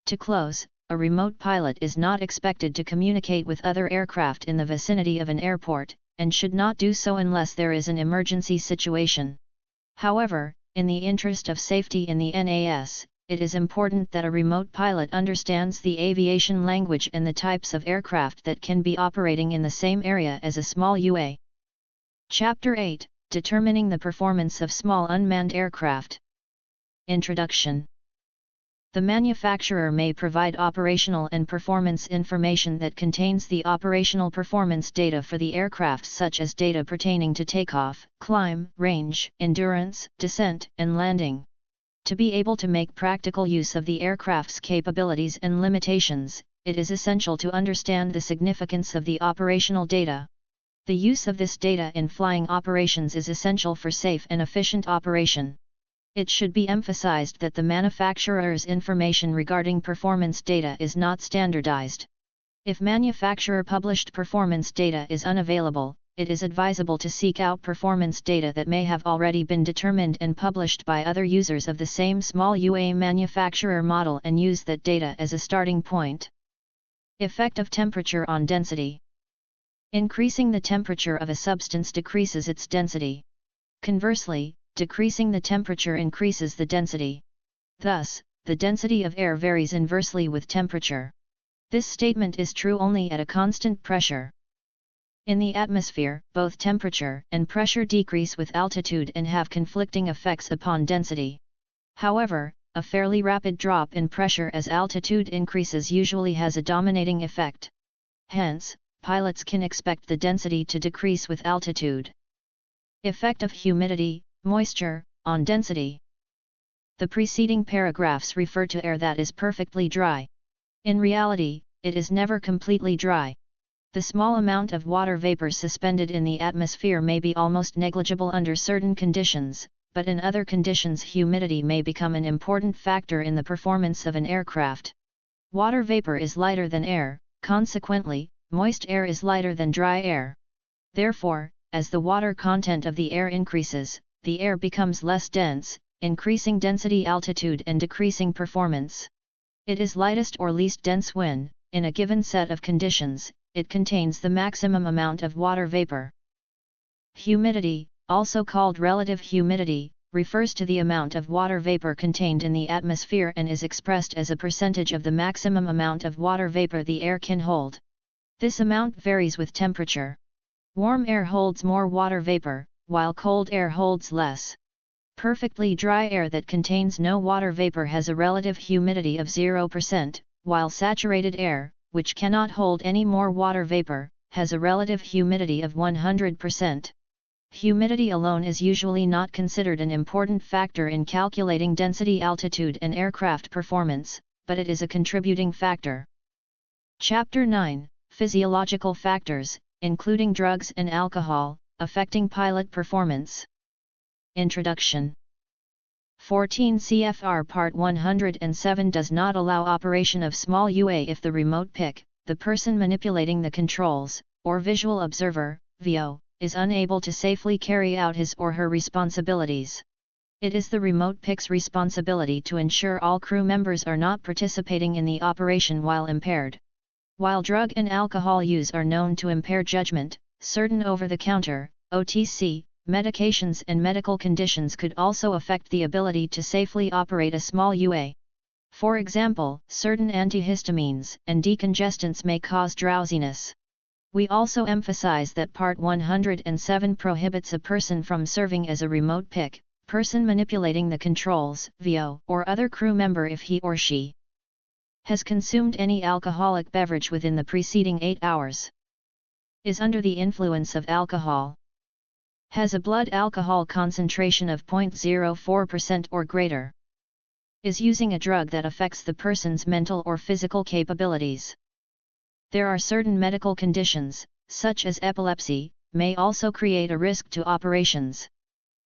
To close, a remote pilot is not expected to communicate with other aircraft in the vicinity of an airport, and should not do so unless there is an emergency situation. However, in the interest of safety in the NAS, it is important that a remote pilot understands the aviation language and the types of aircraft that can be operating in the same area as a small UA. Chapter 8: Determining the performance of small unmanned aircraft. Introduction. The manufacturer may provide operational and performance information that contains the operational performance data for the aircraft, such as data pertaining to takeoff, climb, range, endurance, descent, and landing. To be able to make practical use of the aircraft's capabilities and limitations, it is essential to understand the significance of the operational data. The use of this data in flying operations is essential for safe and efficient operation. It should be emphasized that the manufacturer's information regarding performance data is not standardized. If manufacturer-published performance data is unavailable, it is advisable to seek out performance data that may have already been determined and published by other users of the same small UA manufacturer model and use that data as a starting point. Effect of temperature on density. Increasing the temperature of a substance decreases its density. Conversely, decreasing the temperature increases the density. Thus, the density of air varies inversely with temperature. This statement is true only at a constant pressure. In the atmosphere, both temperature and pressure decrease with altitude and have conflicting effects upon density. However, a fairly rapid drop in pressure as altitude increases usually has a dominating effect. Hence, pilots can expect the density to decrease with altitude. Effect of humidity, moisture, on density. The preceding paragraphs refer to air that is perfectly dry. In reality, it is never completely dry. The small amount of water vapor suspended in the atmosphere may be almost negligible under certain conditions, but in other conditions humidity may become an important factor in the performance of an aircraft. Water vapor is lighter than air, consequently, moist air is lighter than dry air. Therefore, as the water content of the air increases, the air becomes less dense, increasing density, altitude, and decreasing performance. It is lightest or least dense when, in a given set of conditions, it contains the maximum amount of water vapor. Humidity, also called relative humidity, refers to the amount of water vapor contained in the atmosphere and is expressed as a percentage of the maximum amount of water vapor the air can hold. This amount varies with temperature. Warm air holds more water vapor, while cold air holds less. Perfectly dry air that contains no water vapor has a relative humidity of 0%, while saturated air, which cannot hold any more water vapor, has a relative humidity of 100%. Humidity alone is usually not considered an important factor in calculating density, altitude, and aircraft performance, but it is a contributing factor. Chapter 9: Physiological Factors, including drugs and alcohol, affecting pilot performance. Introduction. 14 CFR Part 107 does not allow operation of small UA if the remote PIC, the person manipulating the controls, or visual observer, VO, is unable to safely carry out his or her responsibilities. It is the remote PIC's responsibility to ensure all crew members are not participating in the operation while impaired. While drug and alcohol use are known to impair judgment, certain over-the-counter, OTC, medications and medical conditions could also affect the ability to safely operate a small UA. For example, certain antihistamines and decongestants may cause drowsiness. We also emphasize that Part 107 prohibits a person from serving as a remote PIC, person manipulating the controls, VO, or other crew member if he or she has consumed any alcoholic beverage within the preceding 8 hours, is under the influence of alcohol, has a blood alcohol concentration of 0.04% or greater, is using a drug that affects the person's mental or physical capabilities. There are certain medical conditions, such as epilepsy, may also create a risk to operations.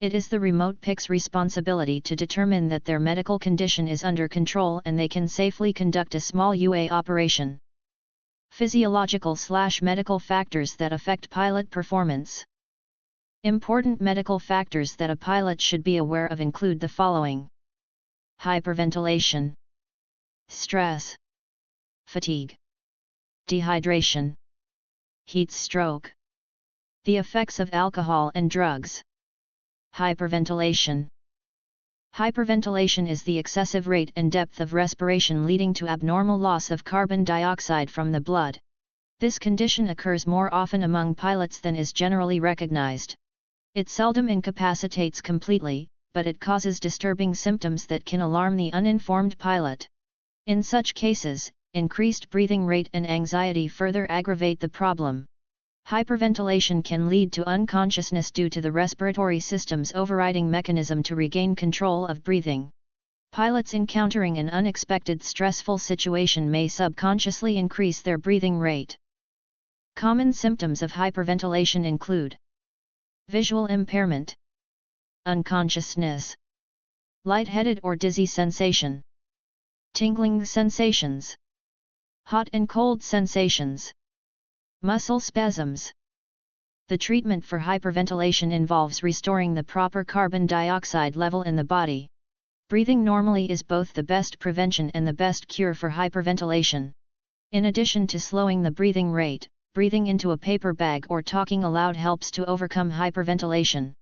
It is the remote PIC's responsibility to determine that their medical condition is under control and they can safely conduct a small UA operation. Physiological/medical factors that affect pilot performance. Important medical factors that a pilot should be aware of include the following: hyperventilation, stress, fatigue, dehydration, heat stroke. The effects of alcohol and drugs. Hyperventilation. Hyperventilation is the excessive rate and depth of respiration leading to abnormal loss of carbon dioxide from the blood. This condition occurs more often among pilots than is generally recognized. It seldom incapacitates completely, but it causes disturbing symptoms that can alarm the uninformed pilot. In such cases, increased breathing rate and anxiety further aggravate the problem. Hyperventilation can lead to unconsciousness due to the respiratory system's overriding mechanism to regain control of breathing. Pilots encountering an unexpected stressful situation may subconsciously increase their breathing rate. Common symptoms of hyperventilation include visual impairment, unconsciousness, lightheaded or dizzy sensation, tingling sensations, hot and cold sensations, muscle spasms. The treatment for hyperventilation involves restoring the proper carbon dioxide level in the body. Breathing normally is both the best prevention and the best cure for hyperventilation. In addition to slowing the breathing rate, breathing into a paper bag or talking aloud helps to overcome hyperventilation.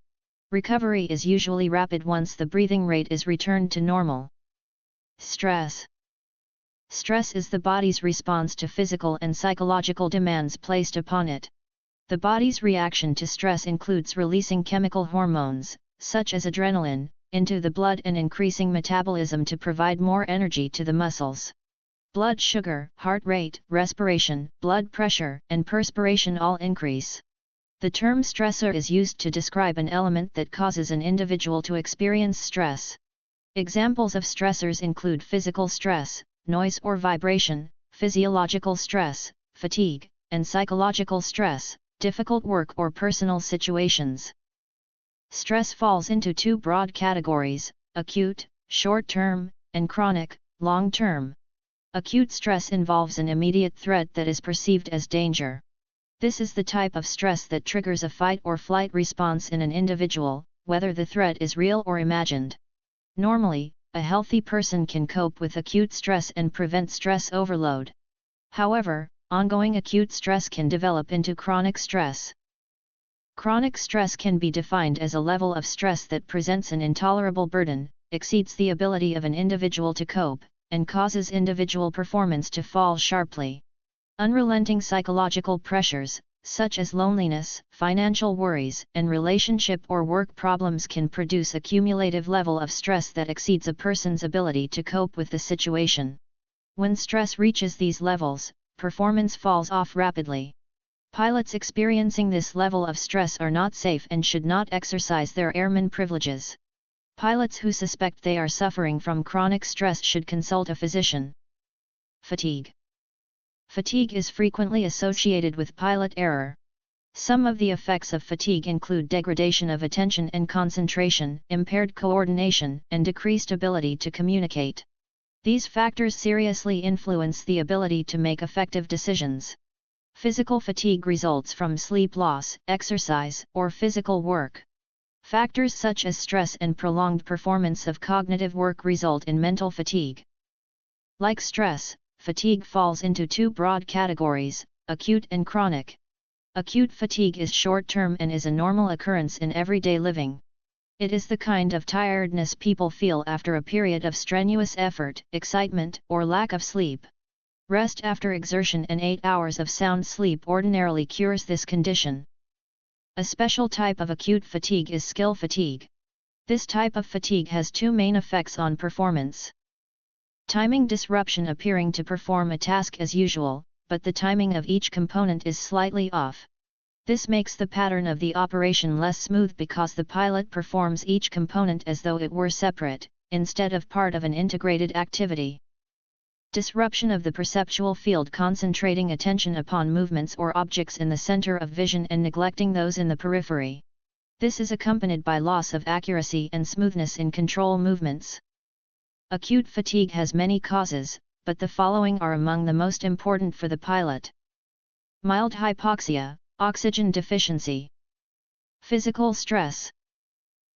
Recovery is usually rapid once the breathing rate is returned to normal. Stress. Stress is the body's response to physical and psychological demands placed upon it. The body's reaction to stress includes releasing chemical hormones, such as adrenaline, into the blood and increasing metabolism to provide more energy to the muscles. Blood sugar, heart rate, respiration, blood pressure, and perspiration all increase. The term stressor is used to describe an element that causes an individual to experience stress. Examples of stressors include physical stress, noise or vibration, physiological stress, fatigue, and psychological stress, difficult work or personal situations. Stress falls into two broad categories: acute, short-term, and chronic, long-term. Acute stress involves an immediate threat that is perceived as danger. This is the type of stress that triggers a fight or flight response in an individual, whether the threat is real or imagined. Normally, a healthy person can cope with acute stress and prevent stress overload. However, ongoing acute stress can develop into chronic stress. Chronic stress can be defined as a level of stress that presents an intolerable burden, exceeds the ability of an individual to cope, and causes individual performance to fall sharply. Unrelenting psychological pressures, such as loneliness, financial worries, and relationship or work problems can produce a cumulative level of stress that exceeds a person's ability to cope with the situation. When stress reaches these levels, performance falls off rapidly. Pilots experiencing this level of stress are not safe and should not exercise their airman privileges. Pilots who suspect they are suffering from chronic stress should consult a physician. Fatigue. Fatigue is frequently associated with pilot error. Some of the effects of fatigue include degradation of attention and concentration, impaired coordination, and decreased ability to communicate. These factors seriously influence the ability to make effective decisions. Physical fatigue results from sleep loss, exercise, or physical work. Factors such as stress and prolonged performance of cognitive work result in mental fatigue. Like stress, fatigue falls into two broad categories, acute and chronic. Acute fatigue is short-term and is a normal occurrence in everyday living. It is the kind of tiredness people feel after a period of strenuous effort, excitement, or lack of sleep. Rest after exertion and 8 hours of sound sleep ordinarily cures this condition. A special type of acute fatigue is skill fatigue. This type of fatigue has two main effects on performance. Timing disruption, appearing to perform a task as usual, but the timing of each component is slightly off. This makes the pattern of the operation less smooth because the pilot performs each component as though it were separate, instead of part of an integrated activity. Disruption of the perceptual field, concentrating attention upon movements or objects in the center of vision and neglecting those in the periphery. This is accompanied by loss of accuracy and smoothness in control movements. Acute fatigue has many causes, but the following are among the most important for the pilot. Mild hypoxia, oxygen deficiency. Physical stress.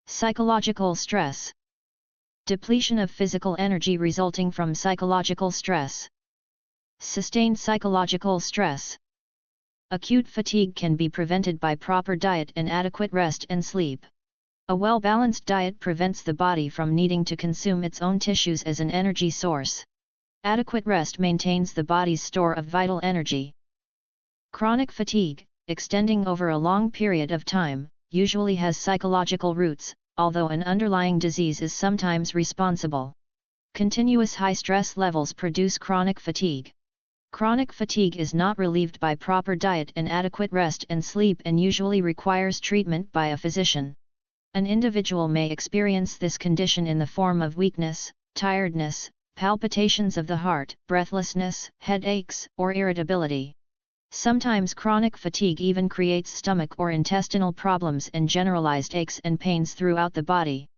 Psychological stress. Depletion of physical energy resulting from psychological stress. Sustained psychological stress. Acute fatigue can be prevented by proper diet and adequate rest and sleep. A well-balanced diet prevents the body from needing to consume its own tissues as an energy source. Adequate rest maintains the body's store of vital energy. Chronic fatigue, extending over a long period of time, usually has psychological roots, although an underlying disease is sometimes responsible. Continuous high stress levels produce chronic fatigue. Chronic fatigue is not relieved by proper diet and adequate rest and sleep and usually requires treatment by a physician. An individual may experience this condition in the form of weakness, tiredness, palpitations of the heart, breathlessness, headaches, or irritability. Sometimes chronic fatigue even creates stomach or intestinal problems and generalized aches and pains throughout the body.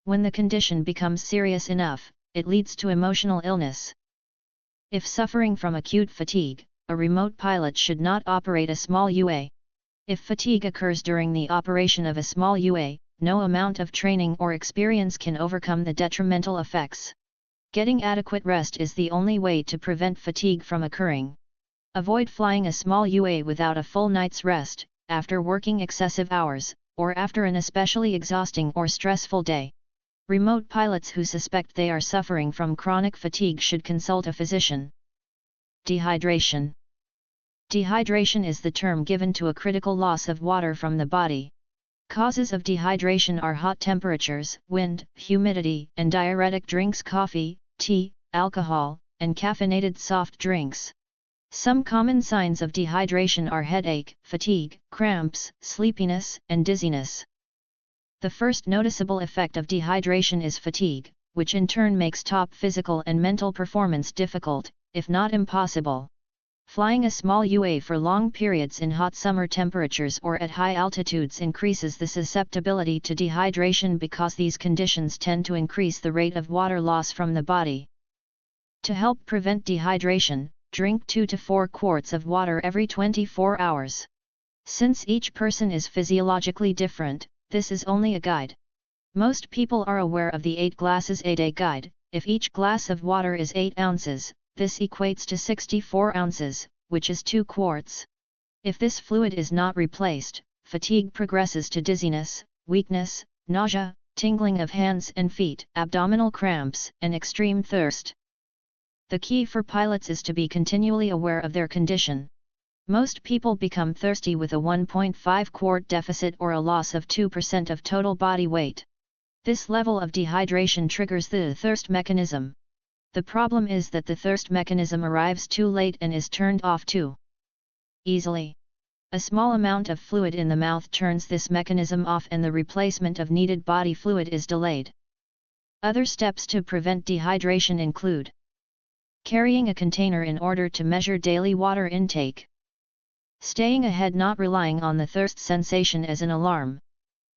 When the condition becomes serious enough, it leads to emotional illness. If suffering from acute fatigue, a remote pilot should not operate a small UA. If fatigue occurs during the operation of a small UA, no amount of training or experience can overcome the detrimental effects. Getting adequate rest is the only way to prevent fatigue from occurring. Avoid flying a small UA without a full night's rest, after working excessive hours, or after an especially exhausting or stressful day. Remote pilots who suspect they are suffering from chronic fatigue should consult a physician. Dehydration. Dehydration is the term given to a critical loss of water from the body. Causes of dehydration are hot temperatures, wind, humidity, and diuretic drinks, coffee, tea, alcohol, and caffeinated soft drinks. Some common signs of dehydration are headache, fatigue, cramps, sleepiness, and dizziness. The first noticeable effect of dehydration is fatigue, which in turn makes top physical and mental performance difficult, if not impossible. Flying a small UA for long periods in hot summer temperatures or at high altitudes increases the susceptibility to dehydration because these conditions tend to increase the rate of water loss from the body. To help prevent dehydration, drink 2 to 4 quarts of water every 24 hours. Since each person is physiologically different, this is only a guide. Most people are aware of the 8 glasses a day guide. If each glass of water is 8 ounces, this equates to 64 ounces, which is 2 quarts. If this fluid is not replaced, fatigue progresses to dizziness, weakness, nausea, tingling of hands and feet, abdominal cramps, and extreme thirst. The key for pilots is to be continually aware of their condition. Most people become thirsty with a 1.5 quart deficit or a loss of 2% of total body weight. This level of dehydration triggers the thirst mechanism. The problem is that the thirst mechanism arrives too late and is turned off too easily. A small amount of fluid in the mouth turns this mechanism off and the replacement of needed body fluid is delayed. Other steps to prevent dehydration include carrying a container in order to measure daily water intake. Staying ahead, not relying on the thirst sensation as an alarm.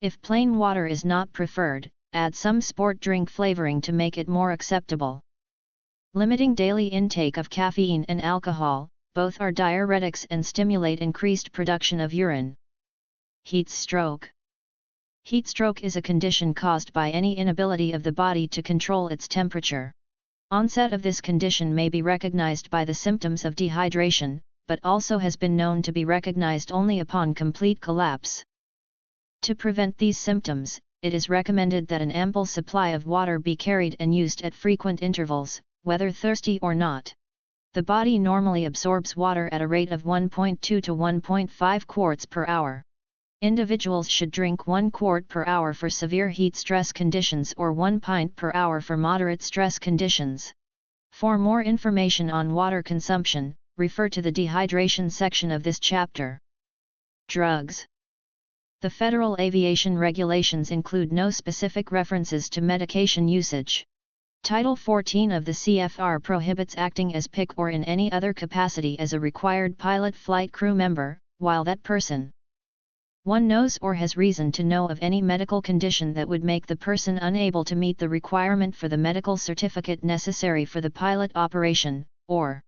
If plain water is not preferred, add some sport drink flavoring to make it more acceptable. Limiting daily intake of caffeine and alcohol, both are diuretics and stimulate increased production of urine. Heat stroke. Heat stroke is a condition caused by any inability of the body to control its temperature. Onset of this condition may be recognized by the symptoms of dehydration, but also has been known to be recognized only upon complete collapse. To prevent these symptoms, it is recommended that an ample supply of water be carried and used at frequent intervals, whether thirsty or not. The body normally absorbs water at a rate of 1.2 to 1.5 quarts per hour. Individuals should drink 1 quart per hour for severe heat stress conditions or 1 pint per hour for moderate stress conditions. For more information on water consumption, refer to the dehydration section of this chapter. Drugs. The federal aviation regulations include no specific references to medication usage. Title 14 of the CFR prohibits acting as PIC or in any other capacity as a required pilot flight crew member, while that person 1 knows or has reason to know of any medical condition that would make the person unable to meet the requirement for the medical certificate necessary for the pilot operation, or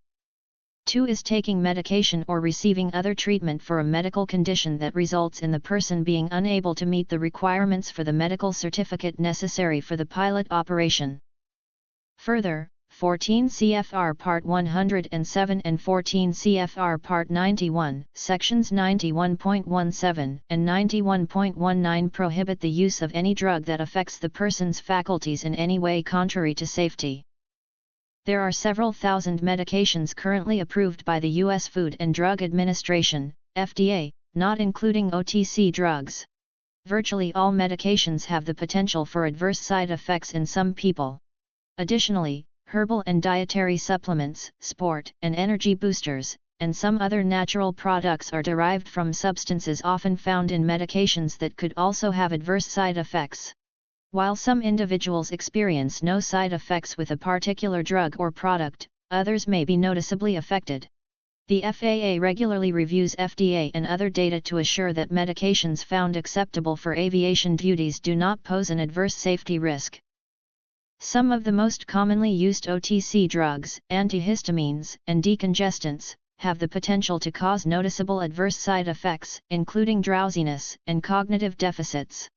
2 is taking medication or receiving other treatment for a medical condition that results in the person being unable to meet the requirements for the medical certificate necessary for the pilot operation. Further, 14 CFR Part 107 and 14 CFR Part 91, Sections 91.17 and 91.19 prohibit the use of any drug that affects the person's faculties in any way contrary to safety. There are several thousand medications currently approved by the U.S. Food and Drug Administration, FDA, not including OTC drugs. Virtually all medications have the potential for adverse side effects in some people. Additionally, herbal and dietary supplements, sport and energy boosters, and some other natural products are derived from substances often found in medications that could also have adverse side effects. While some individuals experience no side effects with a particular drug or product, others may be noticeably affected. The FAA regularly reviews FDA and other data to assure that medications found acceptable for aviation duties do not pose an adverse safety risk. Some of the most commonly used OTC drugs, antihistamines, and decongestants, have the potential to cause noticeable adverse side effects, including drowsiness and cognitive deficits.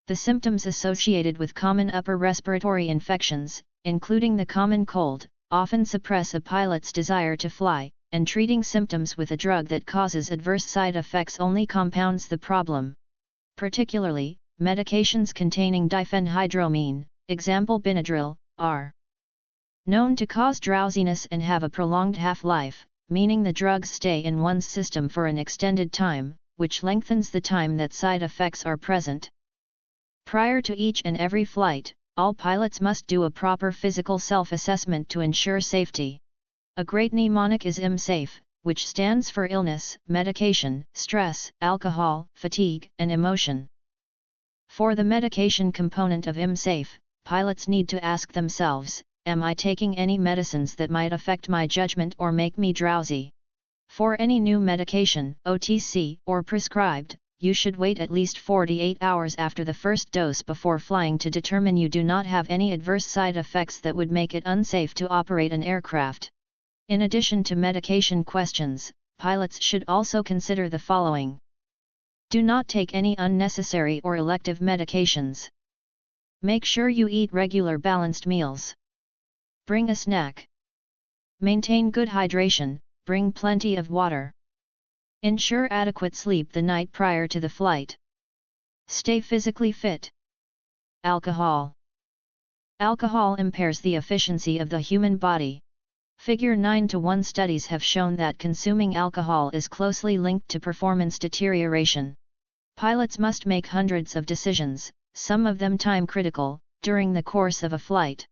The symptoms associated with common upper respiratory infections, including the common cold, often suppress a pilot's desire to fly, and treating symptoms with a drug that causes adverse side effects only compounds the problem. Particularly, medications containing diphenhydramine, example Benadryl, are known to cause drowsiness and have a prolonged half-life, meaning the drugs stay in one's system for an extended time, which lengthens the time that side effects are present. Prior to each and every flight, all pilots must do a proper physical self-assessment to ensure safety. A great mnemonic is IMSAFE, which stands for illness, medication, stress, alcohol, fatigue, and emotion. For the medication component of IMSAFE, pilots need to ask themselves, am I taking any medicines that might affect my judgment or make me drowsy? For any new medication, OTC, or prescribed, you should wait at least 48 hours after the first dose before flying to determine you do not have any adverse side effects that would make it unsafe to operate an aircraft. In addition to medication questions, pilots should also consider the following. Do not take any unnecessary or elective medications. Make sure you eat regular balanced meals. Bring a snack. Maintain good hydration, bring plenty of water. Ensure adequate sleep the night prior to the flight. Stay physically fit. Alcohol. Alcohol impairs the efficiency of the human body. Figure 9:1 studies have shown that consuming alcohol is closely linked to performance deterioration. Pilots must make hundreds of decisions, some of them time-critical, during the course of a flight.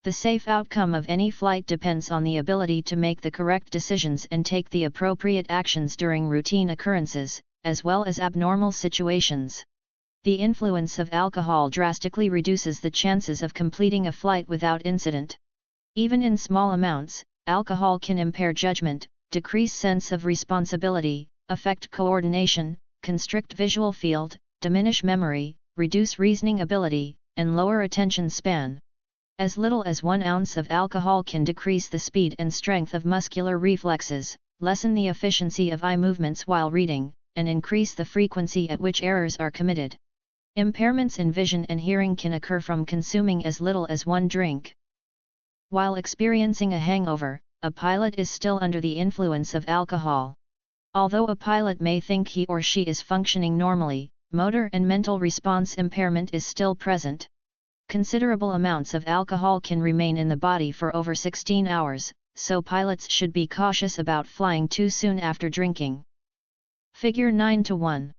The safe outcome of any flight depends on the ability to make the correct decisions and take the appropriate actions during routine occurrences, as well as abnormal situations. The influence of alcohol drastically reduces the chances of completing a flight without incident. Even in small amounts, alcohol can impair judgment, decrease sense of responsibility, affect coordination, constrict visual field, diminish memory, reduce reasoning ability, and lower attention span. As little as 1 ounce of alcohol can decrease the speed and strength of muscular reflexes, lessen the efficiency of eye movements while reading, and increase the frequency at which errors are committed. Impairments in vision and hearing can occur from consuming as little as 1 drink. While experiencing a hangover, a pilot is still under the influence of alcohol. Although a pilot may think he or she is functioning normally, motor and mental response impairment is still present. Considerable amounts of alcohol can remain in the body for over 16 hours, so pilots should be cautious about flying too soon after drinking. Figure 9:1.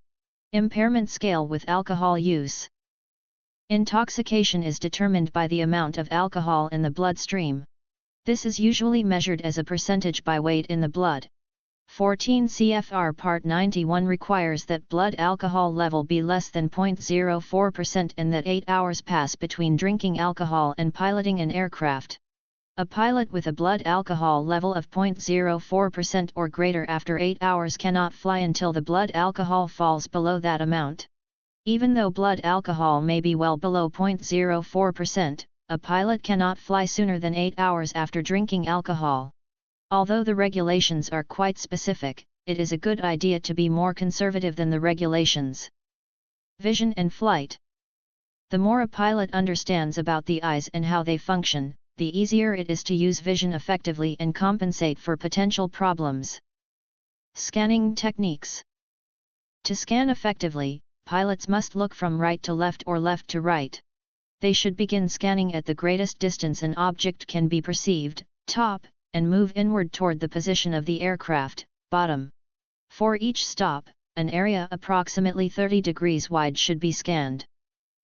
Impairment scale with alcohol use. Intoxication is determined by the amount of alcohol in the bloodstream. This is usually measured as a percentage by weight in the blood. 14 CFR Part 91 requires that blood alcohol level be less than 0.04% and that 8 hours pass between drinking alcohol and piloting an aircraft. A pilot with a blood alcohol level of 0.04% or greater after 8 hours cannot fly until the blood alcohol falls below that amount. Even though blood alcohol may be well below 0.04%, a pilot cannot fly sooner than 8 hours after drinking alcohol. Although the regulations are quite specific, it is a good idea to be more conservative than the regulations. Vision and flight. The more a pilot understands about the eyes and how they function, the easier it is to use vision effectively and compensate for potential problems. Scanning techniques. To scan effectively, pilots must look from right to left or left to right. They should begin scanning at the greatest distance an object can be perceived, top, and move inward toward the position of the aircraft, bottom. For each stop, an area approximately 30 degrees wide should be scanned.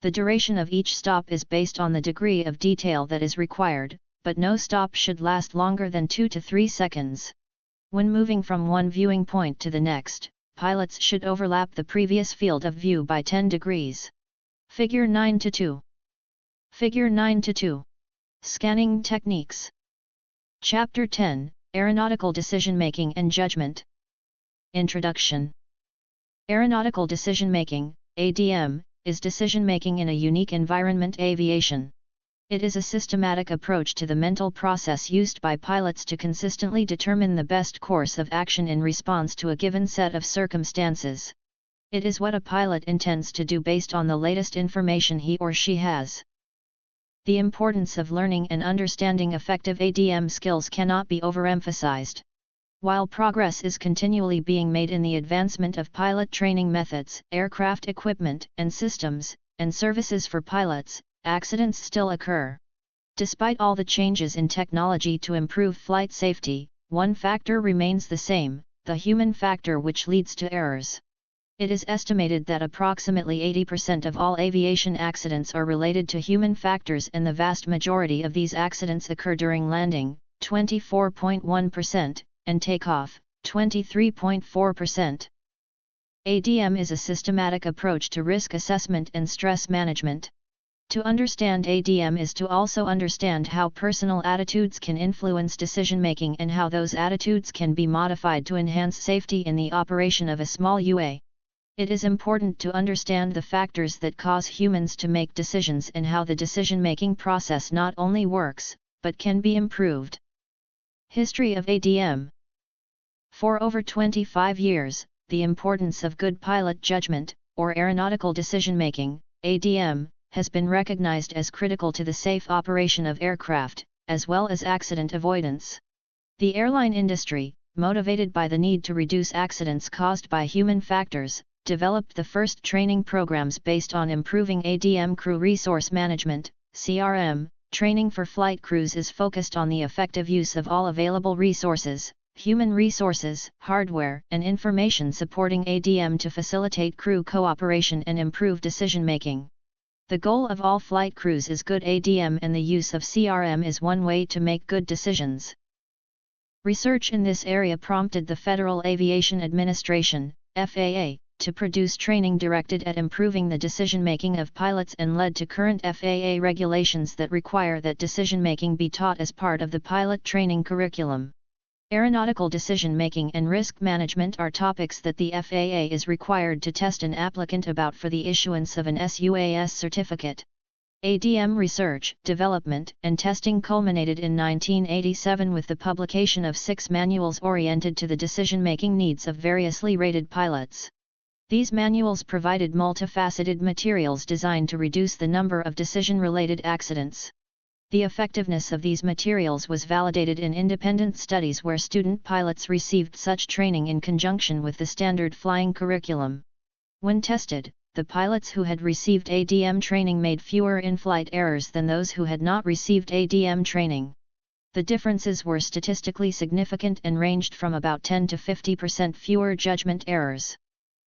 The duration of each stop is based on the degree of detail that is required, but no stop should last longer than 2 to 3 seconds. When moving from one viewing point to the next, pilots should overlap the previous field of view by 10 degrees. Figure 9:2. Figure 9:2. Scanning techniques. Chapter 10, Aeronautical Decision-Making and Judgment. Introduction. Aeronautical decision-making, ADM, is decision-making in a unique environment, aviation. It is a systematic approach to the mental process used by pilots to consistently determine the best course of action in response to a given set of circumstances. It is what a pilot intends to do based on the latest information he or she has. The importance of learning and understanding effective ADM skills cannot be overemphasized. While progress is continually being made in the advancement of pilot training methods, aircraft equipment and systems, and services for pilots, accidents still occur. Despite all the changes in technology to improve flight safety, one factor remains the same, the human factor, which leads to errors. It is estimated that approximately 80% of all aviation accidents are related to human factors, and the vast majority of these accidents occur during landing, 24.1%, and takeoff, 23.4%. ADM is a systematic approach to risk assessment and stress management. To understand ADM is to also understand how personal attitudes can influence decision-making and how those attitudes can be modified to enhance safety in the operation of a small UA. It is important to understand the factors that cause humans to make decisions and how the decision-making process not only works, but can be improved. History of ADM. For over 25 years, the importance of good pilot judgment, or aeronautical decision-making, ADM, has been recognized as critical to the safe operation of aircraft, as well as accident avoidance. The airline industry, motivated by the need to reduce accidents caused by human factors, developed the first training programs based on improving ADM. Crew resource management, CRM, training for flight crews is focused on the effective use of all available resources, human resources, hardware, and information supporting ADM to facilitate crew cooperation and improve decision-making. The goal of all flight crews is good ADM, and the use of CRM is one way to make good decisions. Research in this area prompted the Federal Aviation Administration, FAA, to produce training directed at improving the decision-making of pilots and led to current FAA regulations that require that decision-making be taught as part of the pilot training curriculum. Aeronautical decision-making and risk management are topics that the FAA is required to test an applicant about for the issuance of an SUAS certificate. ADM research, development, and testing culminated in 1987 with the publication of 6 manuals oriented to the decision-making needs of variously rated pilots. These manuals provided multifaceted materials designed to reduce the number of decision-related accidents. The effectiveness of these materials was validated in independent studies where student pilots received such training in conjunction with the standard flying curriculum. When tested, the pilots who had received ADM training made fewer in-flight errors than those who had not received ADM training. The differences were statistically significant and ranged from about 10 to 50% fewer judgment errors.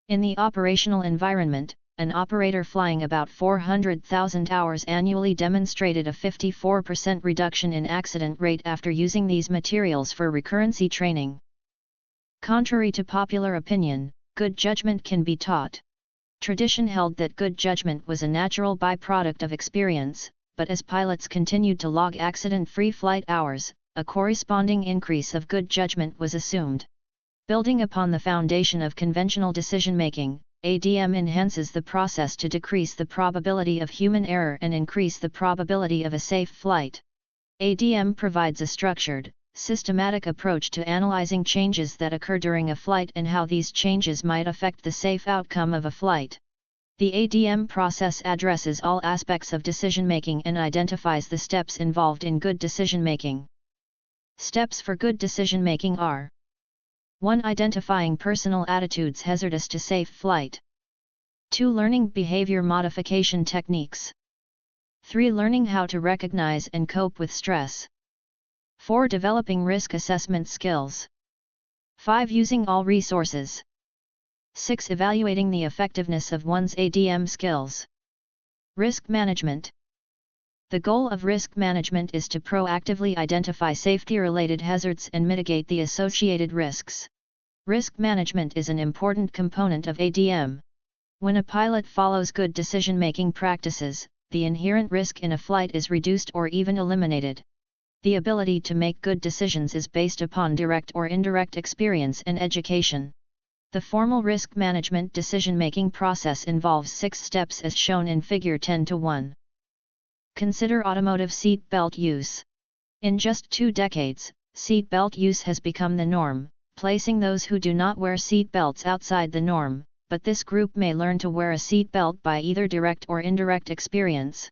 In the operational environment, an operator flying about 400,000 hours annually demonstrated a 54% reduction in accident rate after using these materials for recurrency training. Contrary to popular opinion, good judgment can be taught. Tradition held that good judgment was a natural byproduct of experience, but as pilots continued to log accident-free flight hours, a corresponding increase of good judgment was assumed. Building upon the foundation of conventional decision-making, ADM enhances the process to decrease the probability of human error and increase the probability of a safe flight. ADM provides a structured, systematic approach to analyzing changes that occur during a flight and how these changes might affect the safe outcome of a flight. The ADM process addresses all aspects of decision-making and identifies the steps involved in good decision-making. Steps for good decision-making are: 1. Identifying personal attitudes hazardous to safe flight. 2. Learning behavior modification techniques. 3. Learning how to recognize and cope with stress. 4. Developing risk assessment skills. 5. Using all resources. 6. Evaluating the effectiveness of one's ADM skills. Risk management. The goal of risk management is to proactively identify safety-related hazards and mitigate the associated risks. Risk management is an important component of ADM. When a pilot follows good decision-making practices, the inherent risk in a flight is reduced or even eliminated. The ability to make good decisions is based upon direct or indirect experience and education. The formal risk management decision-making process involves 6 steps as shown in Figure 10:1. Consider automotive seat belt use. In just 2 decades, seat belt use has become the norm, placing those who do not wear seat belts outside the norm, but this group may learn to wear a seat belt by either direct or indirect experience.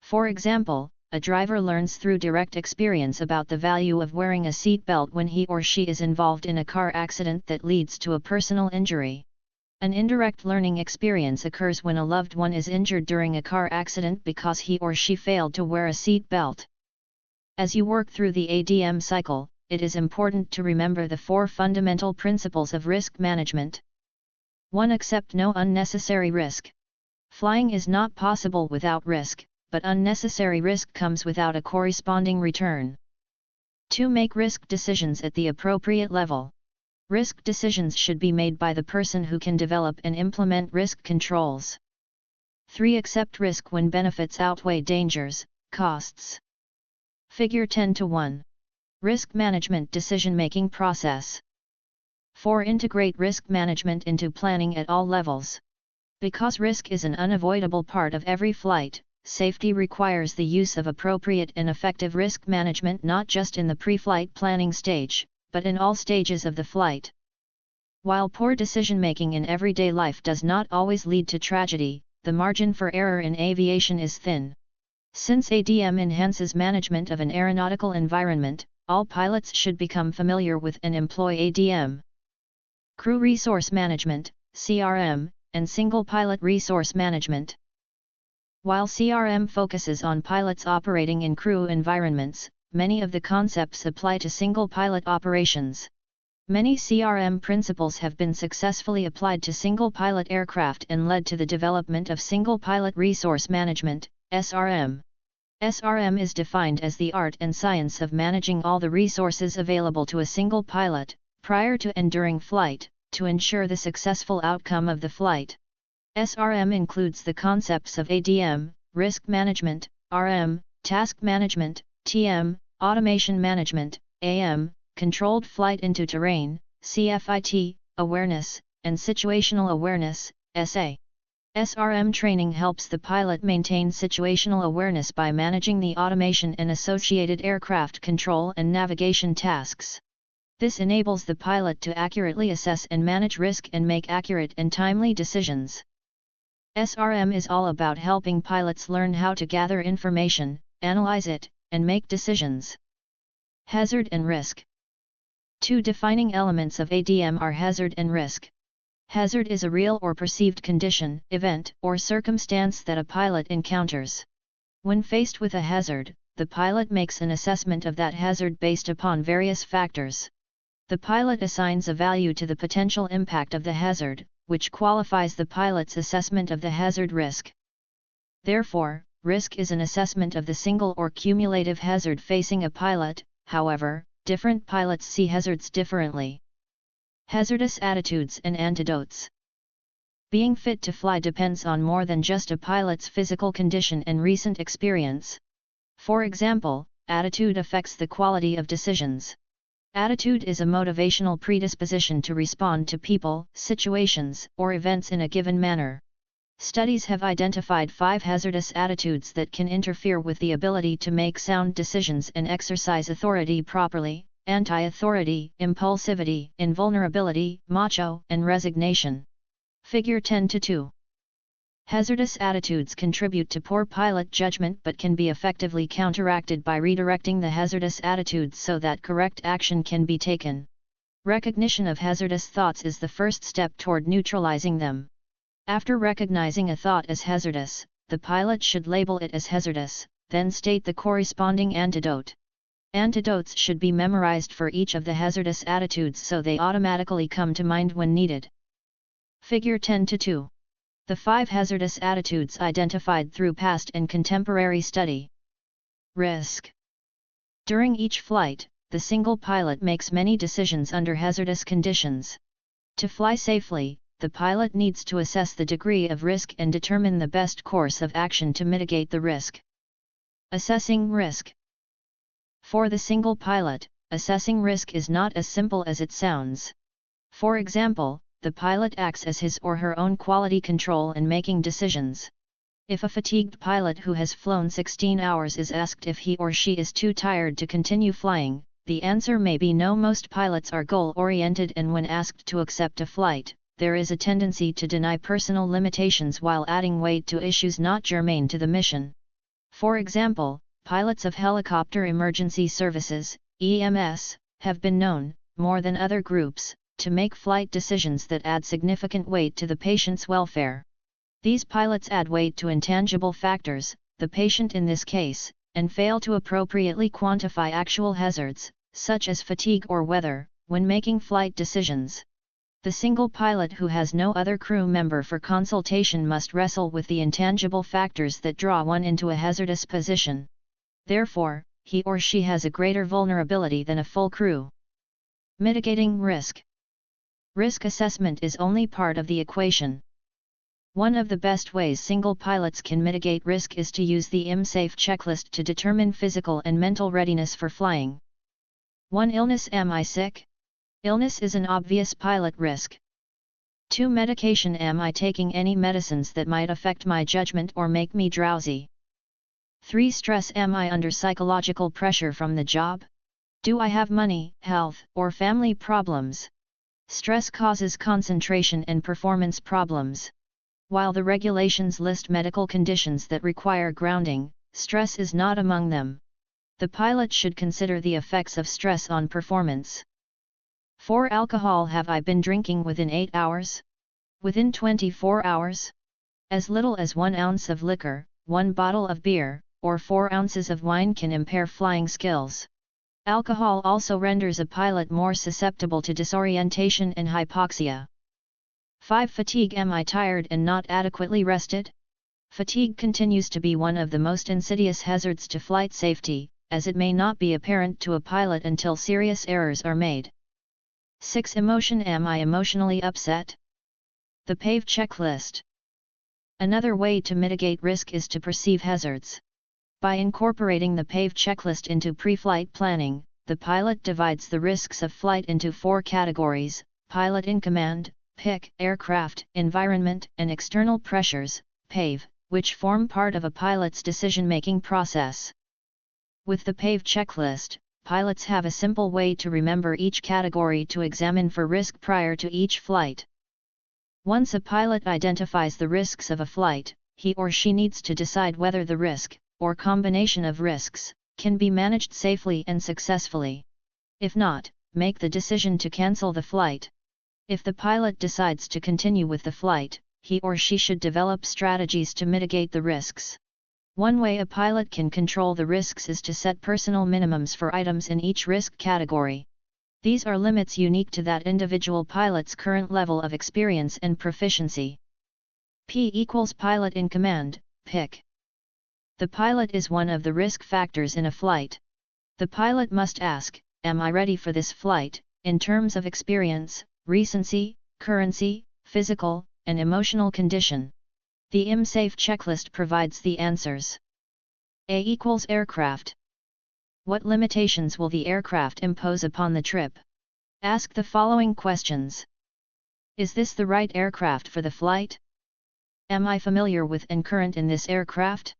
For example, a driver learns through direct experience about the value of wearing a seat belt when he or she is involved in a car accident that leads to a personal injury. An indirect learning experience occurs when a loved one is injured during a car accident because he or she failed to wear a seat belt. As you work through the ADM cycle, it is important to remember the 4 fundamental principles of risk management. 1. Accept no unnecessary risk. Flying is not possible without risk, but unnecessary risk comes without a corresponding return. 2. Make risk decisions at the appropriate level. Risk decisions should be made by the person who can develop and implement risk controls. 3. Accept risk when benefits outweigh dangers, costs. Figure 10:1. Risk management decision-making process. 4. Integrate risk management into planning at all levels. Because risk is an unavoidable part of every flight, safety requires the use of appropriate and effective risk management not just in the pre-flight planning stage, but in all stages of the flight. While poor decision-making in everyday life does not always lead to tragedy, the margin for error in aviation is thin. Since ADM enhances management of an aeronautical environment, all pilots should become familiar with and employ ADM. Crew Resource Management, CRM, and Single Pilot Resource Management. While CRM focuses on pilots operating in crew environments, many of the concepts apply to single pilot operations. Many CRM principles have been successfully applied to single-pilot aircraft and led to the development of single-pilot resource management, SRM. SRM is defined as the art and science of managing all the resources available to a single pilot, prior to and during flight, to ensure the successful outcome of the flight. SRM includes the concepts of ADM, risk management, RM, task management, TM, automation management, AM, controlled flight into terrain, CFIT, awareness, and situational awareness, SA. SRM training helps the pilot maintain situational awareness by managing the automation and associated aircraft control and navigation tasks. This enables the pilot to accurately assess and manage risk and make accurate and timely decisions. SRM is all about helping pilots learn how to gather information, analyze it, and make decisions. Hazard and risk. Two defining elements of ADM are hazard and risk. Hazard is a real or perceived condition, event, or circumstance that a pilot encounters. When faced with a hazard, the pilot makes an assessment of that hazard based upon various factors. The pilot assigns a value to the potential impact of the hazard, which qualifies the pilot's assessment of the hazard risk. Therefore, risk is an assessment of the single or cumulative hazard facing a pilot. However, different pilots see hazards differently. Hazardous attitudes and antidotes. Being fit to fly depends on more than just a pilot's physical condition and recent experience. For example, attitude affects the quality of decisions. Attitude is a motivational predisposition to respond to people, situations, or events in a given manner. Studies have identified 5 hazardous attitudes that can interfere with the ability to make sound decisions and exercise authority properly: anti-authority, impulsivity, invulnerability, macho, and resignation. Figure 10:2. Hazardous attitudes contribute to poor pilot judgment but can be effectively counteracted by redirecting the hazardous attitudes so that correct action can be taken. Recognition of hazardous thoughts is the first step toward neutralizing them. After recognizing a thought as hazardous, the pilot should label it as hazardous, then state the corresponding antidote. Antidotes should be memorized for each of the hazardous attitudes so they automatically come to mind when needed. Figure 10:2. The 5 hazardous attitudes identified through past and contemporary study. Risk. During each flight, the single pilot makes many decisions under hazardous conditions. To fly safely, the pilot needs to assess the degree of risk and determine the best course of action to mitigate the risk. Assessing risk. For the single pilot, assessing risk is not as simple as it sounds. For example, the pilot acts as his or her own quality control in making decisions. If a fatigued pilot who has flown 16 hours is asked if he or she is too tired to continue flying, the answer may be no. Most pilots are goal-oriented, and when asked to accept a flight, there is a tendency to deny personal limitations while adding weight to issues not germane to the mission. For example, pilots of helicopter emergency services, EMS, have been known, more than other groups, to make flight decisions that add significant weight to the patient's welfare. These pilots add weight to intangible factors, the patient in this case, and fail to appropriately quantify actual hazards, such as fatigue or weather, when making flight decisions. The single pilot who has no other crew member for consultation must wrestle with the intangible factors that draw one into a hazardous position. Therefore, he or she has a greater vulnerability than a full crew. Mitigating risk. Risk assessment is only part of the equation. One of the best ways single pilots can mitigate risk is to use the IMSAFE checklist to determine physical and mental readiness for flying. 1. Illness. Am I sick? Illness is an obvious pilot risk. 2. Medication. Am I taking any medicines that might affect my judgment or make me drowsy? 3. Stress. Am I under psychological pressure from the job? Do I have money, health, or family problems? Stress causes concentration and performance problems. While the regulations list medical conditions that require grounding, stress is not among them. The pilot should consider the effects of stress on performance. 4. Alcohol. Have I been drinking within 8 hours? Within 24 hours? As little as 1 ounce of liquor, 1 bottle of beer, or 4 ounces of wine can impair flying skills. Alcohol also renders a pilot more susceptible to disorientation and hypoxia. 5. Fatigue. Am I tired and not adequately rested? Fatigue continues to be one of the most insidious hazards to flight safety, as it may not be apparent to a pilot until serious errors are made. 6. Emotion. Am I emotionally upset? The PAVE checklist. Another way to mitigate risk is to perceive hazards. By incorporating the PAVE checklist into pre-flight planning, the pilot divides the risks of flight into 4 categories: pilot in command, PIC, aircraft, environment, and external pressures, PAVE, which form part of a pilot's decision-making process. With the PAVE checklist, pilots have a simple way to remember each category to examine for risk prior to each flight. Once a pilot identifies the risks of a flight, he or she needs to decide whether the risk, or combination of risks, can be managed safely and successfully. If not, make the decision to cancel the flight. If the pilot decides to continue with the flight, he or she should develop strategies to mitigate the risks. One way a pilot can control the risks is to set personal minimums for items in each risk category. These are limits unique to that individual pilot's current level of experience and proficiency. P equals pilot in command, PIC. The pilot is one of the risk factors in a flight. The pilot must ask, am I ready for this flight, in terms of experience, recency, currency, physical, and emotional condition? The IMSAFE checklist provides the answers. A equals aircraft. What limitations will the aircraft impose upon the trip? Ask the following questions. Is this the right aircraft for the flight? Am I familiar with and current in this aircraft?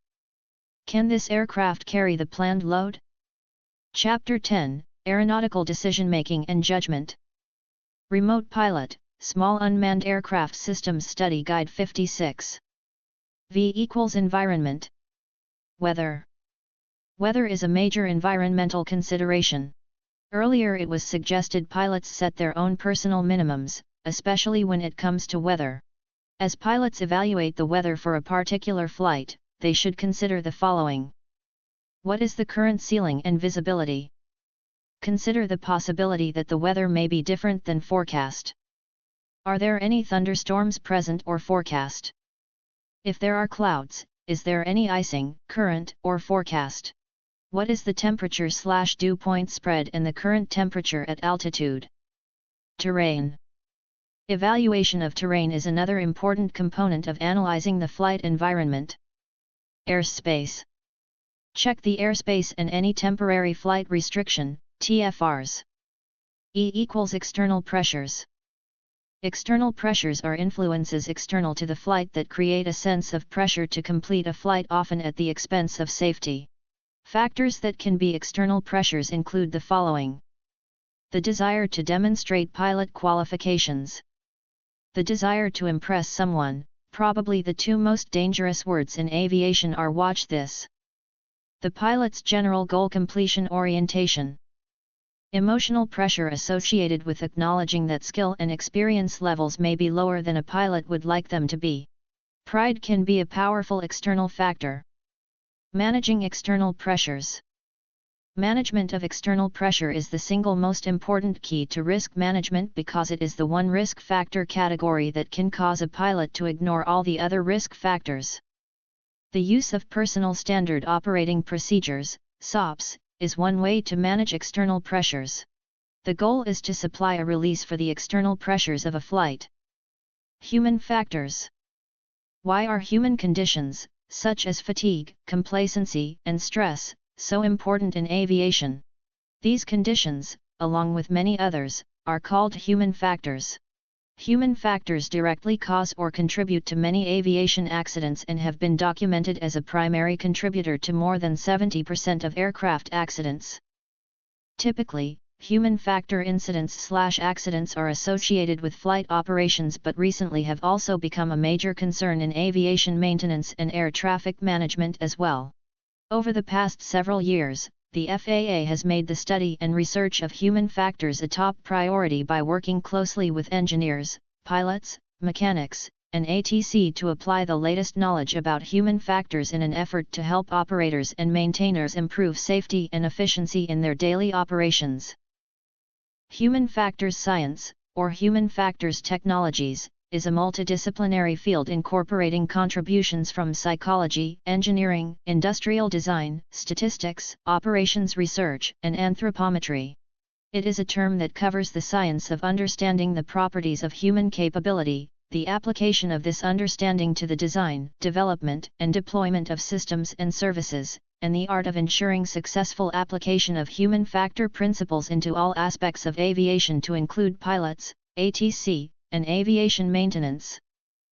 Can this aircraft carry the planned load? Chapter 10, Aeronautical Decision-Making and Judgment. Remote Pilot, Small Unmanned Aircraft Systems Study Guide 56. V equals environment. Weather. Weather is a major environmental consideration. Earlier it was suggested pilots set their own personal minimums, especially when it comes to weather. As pilots evaluate the weather for a particular flight, they should consider the following. What is the current ceiling and visibility? Consider the possibility that the weather may be different than forecast. Are there any thunderstorms present or forecast? If there are clouds, is there any icing, current, or forecast? What is the temperature/dew point spread and the current temperature at altitude? Terrain. Evaluation of terrain is another important component of analyzing the flight environment. Airspace. Check the airspace and any temporary flight restriction, TFRs. E equals external pressures. External pressures are influences external to the flight that create a sense of pressure to complete a flight, often at the expense of safety. Factors that can be external pressures include the following. The desire to demonstrate pilot qualifications. The desire to impress someone. Probably the 2 most dangerous words in aviation are watch this. The pilot's general goal completion orientation. Emotional pressure associated with acknowledging that skill and experience levels may be lower than a pilot would like them to be. Pride can be a powerful external factor. Managing external pressures. Management of external pressure is the single most important key to risk management because it is the one risk factor category that can cause a pilot to ignore all the other risk factors. The use of personal standard operating procedures, SOPs, is one way to manage external pressures. The goal is to supply a release for the external pressures of a flight. Human factors. Why are human conditions, such as fatigue, complacency, and stress, so important in aviation? These conditions, along with many others, are called human factors. Human factors directly cause or contribute to many aviation accidents and have been documented as a primary contributor to more than 70% of aircraft accidents. Typically, human factor incidents/accidents are associated with flight operations, but recently have also become a major concern in aviation maintenance and air traffic management as well. Over the past several years, the FAA has made the study and research of human factors a top priority by working closely with engineers, pilots, mechanics, and ATC to apply the latest knowledge about human factors in an effort to help operators and maintainers improve safety and efficiency in their daily operations. Human factors science, or human factors technologies, is a multidisciplinary field incorporating contributions from psychology, engineering, industrial design, statistics, operations research, and anthropometry. It is a term that covers the science of understanding the properties of human capability, the application of this understanding to the design, development, and deployment of systems and services, and the art of ensuring successful application of human factor principles into all aspects of aviation to include pilots, ATC, and aviation maintenance.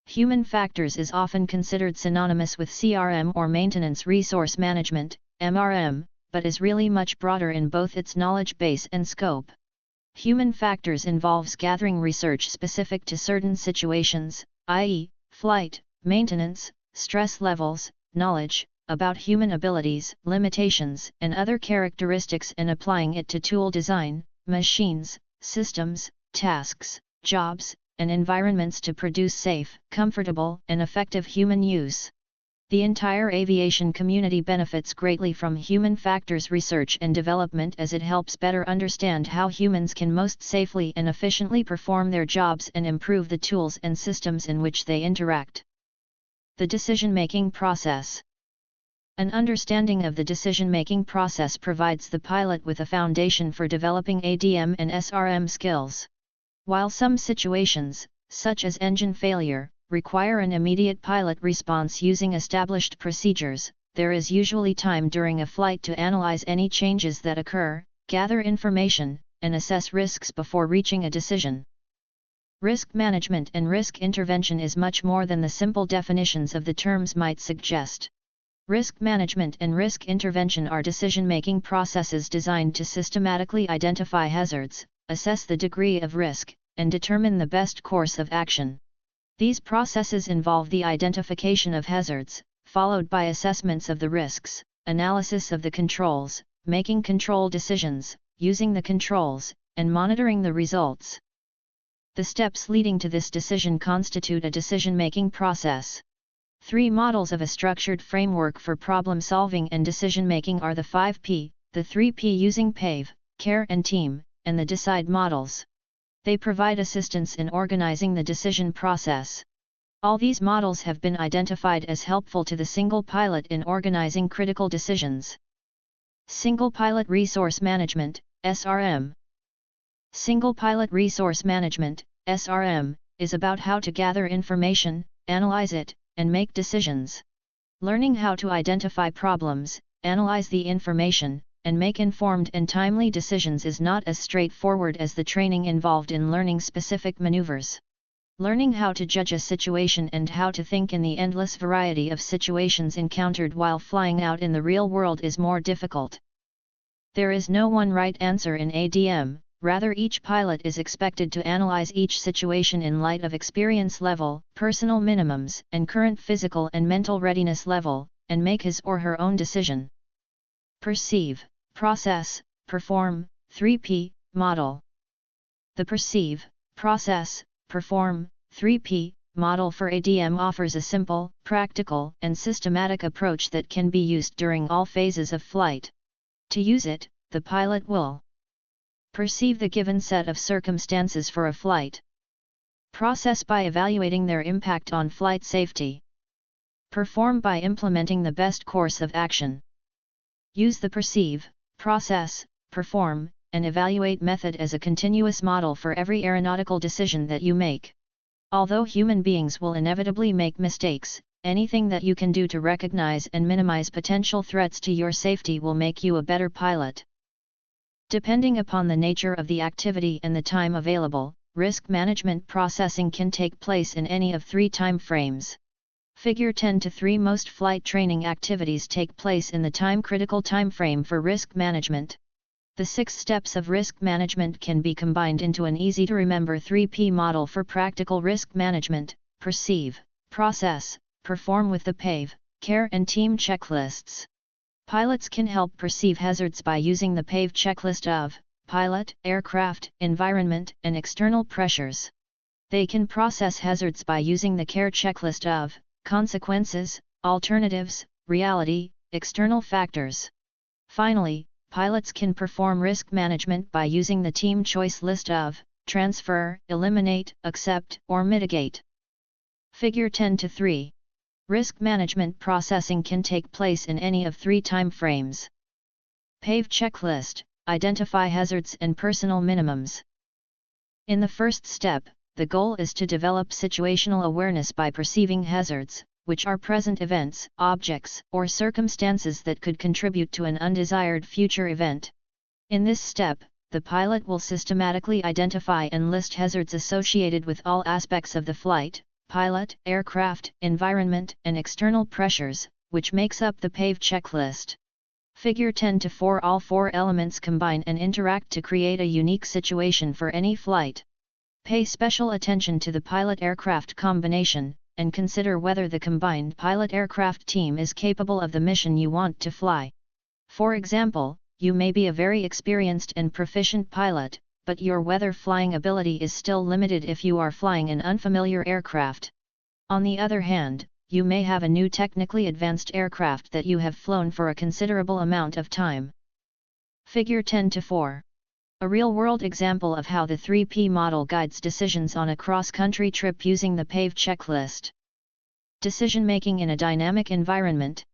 Human factors is often considered synonymous with CRM or Maintenance Resource Management, MRM, but is really much broader in both its knowledge base and scope. Human factors involves gathering research specific to certain situations, i.e., flight, maintenance, stress levels, knowledge about human abilities, limitations, and other characteristics and applying it to tool design, machines, systems, tasks, jobs, and environments to produce safe, comfortable, and effective human use. The entire aviation community benefits greatly from human factors research and development as it helps better understand how humans can most safely and efficiently perform their jobs and improve the tools and systems in which they interact. The decision-making process. An understanding of the decision-making process provides the pilot with a foundation for developing ADM and SRM skills. While some situations, such as engine failure, require an immediate pilot response using established procedures, there is usually time during a flight to analyze any changes that occur, gather information, and assess risks before reaching a decision. Risk management and risk intervention is much more than the simple definitions of the terms might suggest. Risk management and risk intervention are decision-making processes designed to systematically identify hazards, assess the degree of risk, and determine the best course of action. These processes involve the identification of hazards, followed by assessments of the risks, analysis of the controls, making control decisions, using the controls, and monitoring the results. The steps leading to this decision constitute a decision-making process. 3 models of a structured framework for problem-solving and decision-making are the 5P, the 3P using PAVE, Care and Team, and the DECIDE models. They provide assistance in organizing the decision process. All these models have been identified as helpful to the single pilot in organizing critical decisions. Single Pilot Resource Management, SRM. Single Pilot Resource Management, SRM, is about how to gather information, analyze it, and make decisions. Learning how to identify problems, analyze the information, and make informed and timely decisions is not as straightforward as the training involved in learning specific maneuvers. Learning how to judge a situation and how to think in the endless variety of situations encountered while flying out in the real world is more difficult. There is no one right answer in ADM, rather each pilot is expected to analyze each situation in light of experience level, personal minimums, and current physical and mental readiness level, and make his or her own decision. Perceive, Process, Perform, 3P, Model. The Perceive, Process, Perform, 3P, model for ADM offers a simple, practical, and systematic approach that can be used during all phases of flight. To use it, the pilot will perceive the given set of circumstances for a flight. Process by evaluating their impact on flight safety. Perform by implementing the best course of action. Use the perceive, process, perform, and evaluate method as a continuous model for every aeronautical decision that you make. Although human beings will inevitably make mistakes, anything that you can do to recognize and minimize potential threats to your safety will make you a better pilot. Depending upon the nature of the activity and the time available, risk management processing can take place in any of 3 time frames. Figure 10:3 Most flight training activities take place in the time-critical time frame for risk management. The 6 steps of risk management can be combined into an easy-to-remember 3P model for practical risk management: perceive, process, perform with the PAVE, Care and Team checklists. Pilots can help perceive hazards by using the PAVE checklist of pilot, aircraft, environment, and external pressures. They can process hazards by using the care checklist of consequences, alternatives, reality, external factors. Finally, pilots can perform risk management by using the team choice list of transfer, eliminate, accept, or mitigate. Figure 10-3. Risk management processing can take place in any of three time frames. PAVE checklist, identify hazards and personal minimums. In the first step, the goal is to develop situational awareness by perceiving hazards, which are present events, objects, or circumstances that could contribute to an undesired future event. In this step, the pilot will systematically identify and list hazards associated with all aspects of the flight: pilot, aircraft, environment, and external pressures, which makes up the PAVE checklist. Figure 10-4. All four elements combine and interact to create a unique situation for any flight. Pay special attention to the pilot-aircraft combination, and consider whether the combined pilot-aircraft team is capable of the mission you want to fly. For example, you may be a very experienced and proficient pilot, but your weather flying ability is still limited if you are flying an unfamiliar aircraft. On the other hand, you may have a new technically advanced aircraft that you have flown for a considerable amount of time. Figure 10-4. A real-world example of how the 3P model guides decisions on a cross-country trip using the PAVE checklist. Decision-making in a dynamic environment.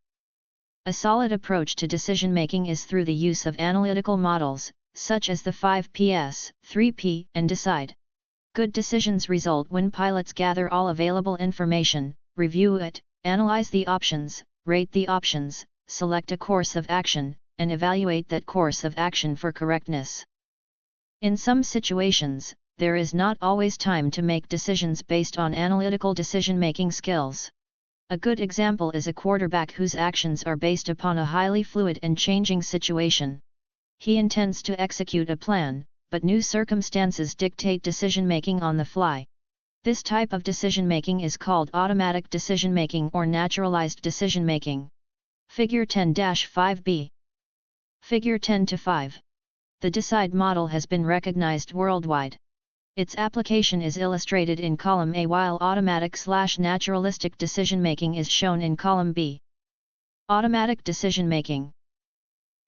A solid approach to decision-making is through the use of analytical models, such as the 5Ps, 3P, and DECIDE. Good decisions result when pilots gather all available information, review it, analyze the options, rate the options, select a course of action, and evaluate that course of action for correctness. In some situations, there is not always time to make decisions based on analytical decision-making skills. A good example is a quarterback whose actions are based upon a highly fluid and changing situation. He intends to execute a plan, but new circumstances dictate decision-making on the fly. This type of decision-making is called automatic decision-making or naturalized decision-making. Figure 10-5b. Figure 10-5. The DECIDE model has been recognized worldwide. Its application is illustrated in column A while automatic/naturalistic decision-making is shown in column B. Automatic decision-making.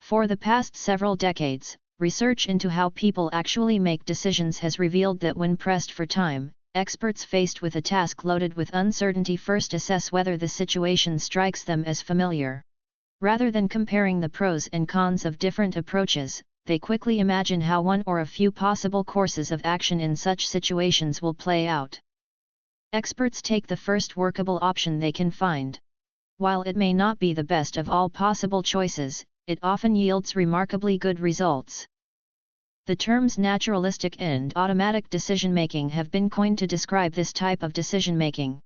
For the past several decades, research into how people actually make decisions has revealed that when pressed for time, experts faced with a task loaded with uncertainty first assess whether the situation strikes them as familiar. Rather than comparing the pros and cons of different approaches, they quickly imagine how one or a few possible courses of action in such situations will play out. Experts take the first workable option they can find. While it may not be the best of all possible choices, it often yields remarkably good results. The terms naturalistic and automatic decision-making have been coined to describe this type of decision-making.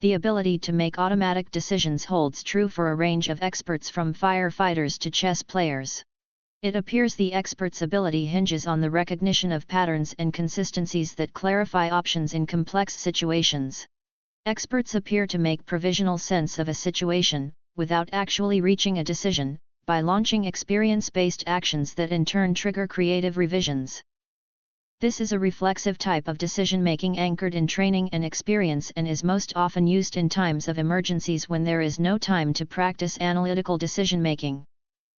The ability to make automatic decisions holds true for a range of experts from firefighters to chess players. It appears the expert's ability hinges on the recognition of patterns and consistencies that clarify options in complex situations. Experts appear to make provisional sense of a situation, without actually reaching a decision, by launching experience-based actions that in turn trigger creative revisions. This is a reflexive type of decision-making anchored in training and experience and is most often used in times of emergencies when there is no time to practice analytical decision-making.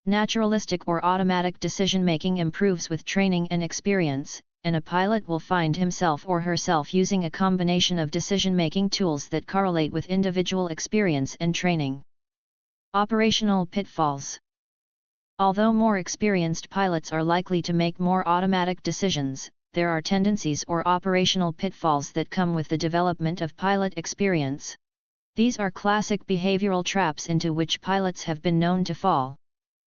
Naturalistic or automatic decision-making improves with training and experience, and a pilot will find himself or herself using a combination of decision-making tools that correlate with individual experience and training. Operational pitfalls. Although more experienced pilots are likely to make more automatic decisions, there are tendencies or operational pitfalls that come with the development of pilot experience. These are classic behavioral traps into which pilots have been known to fall.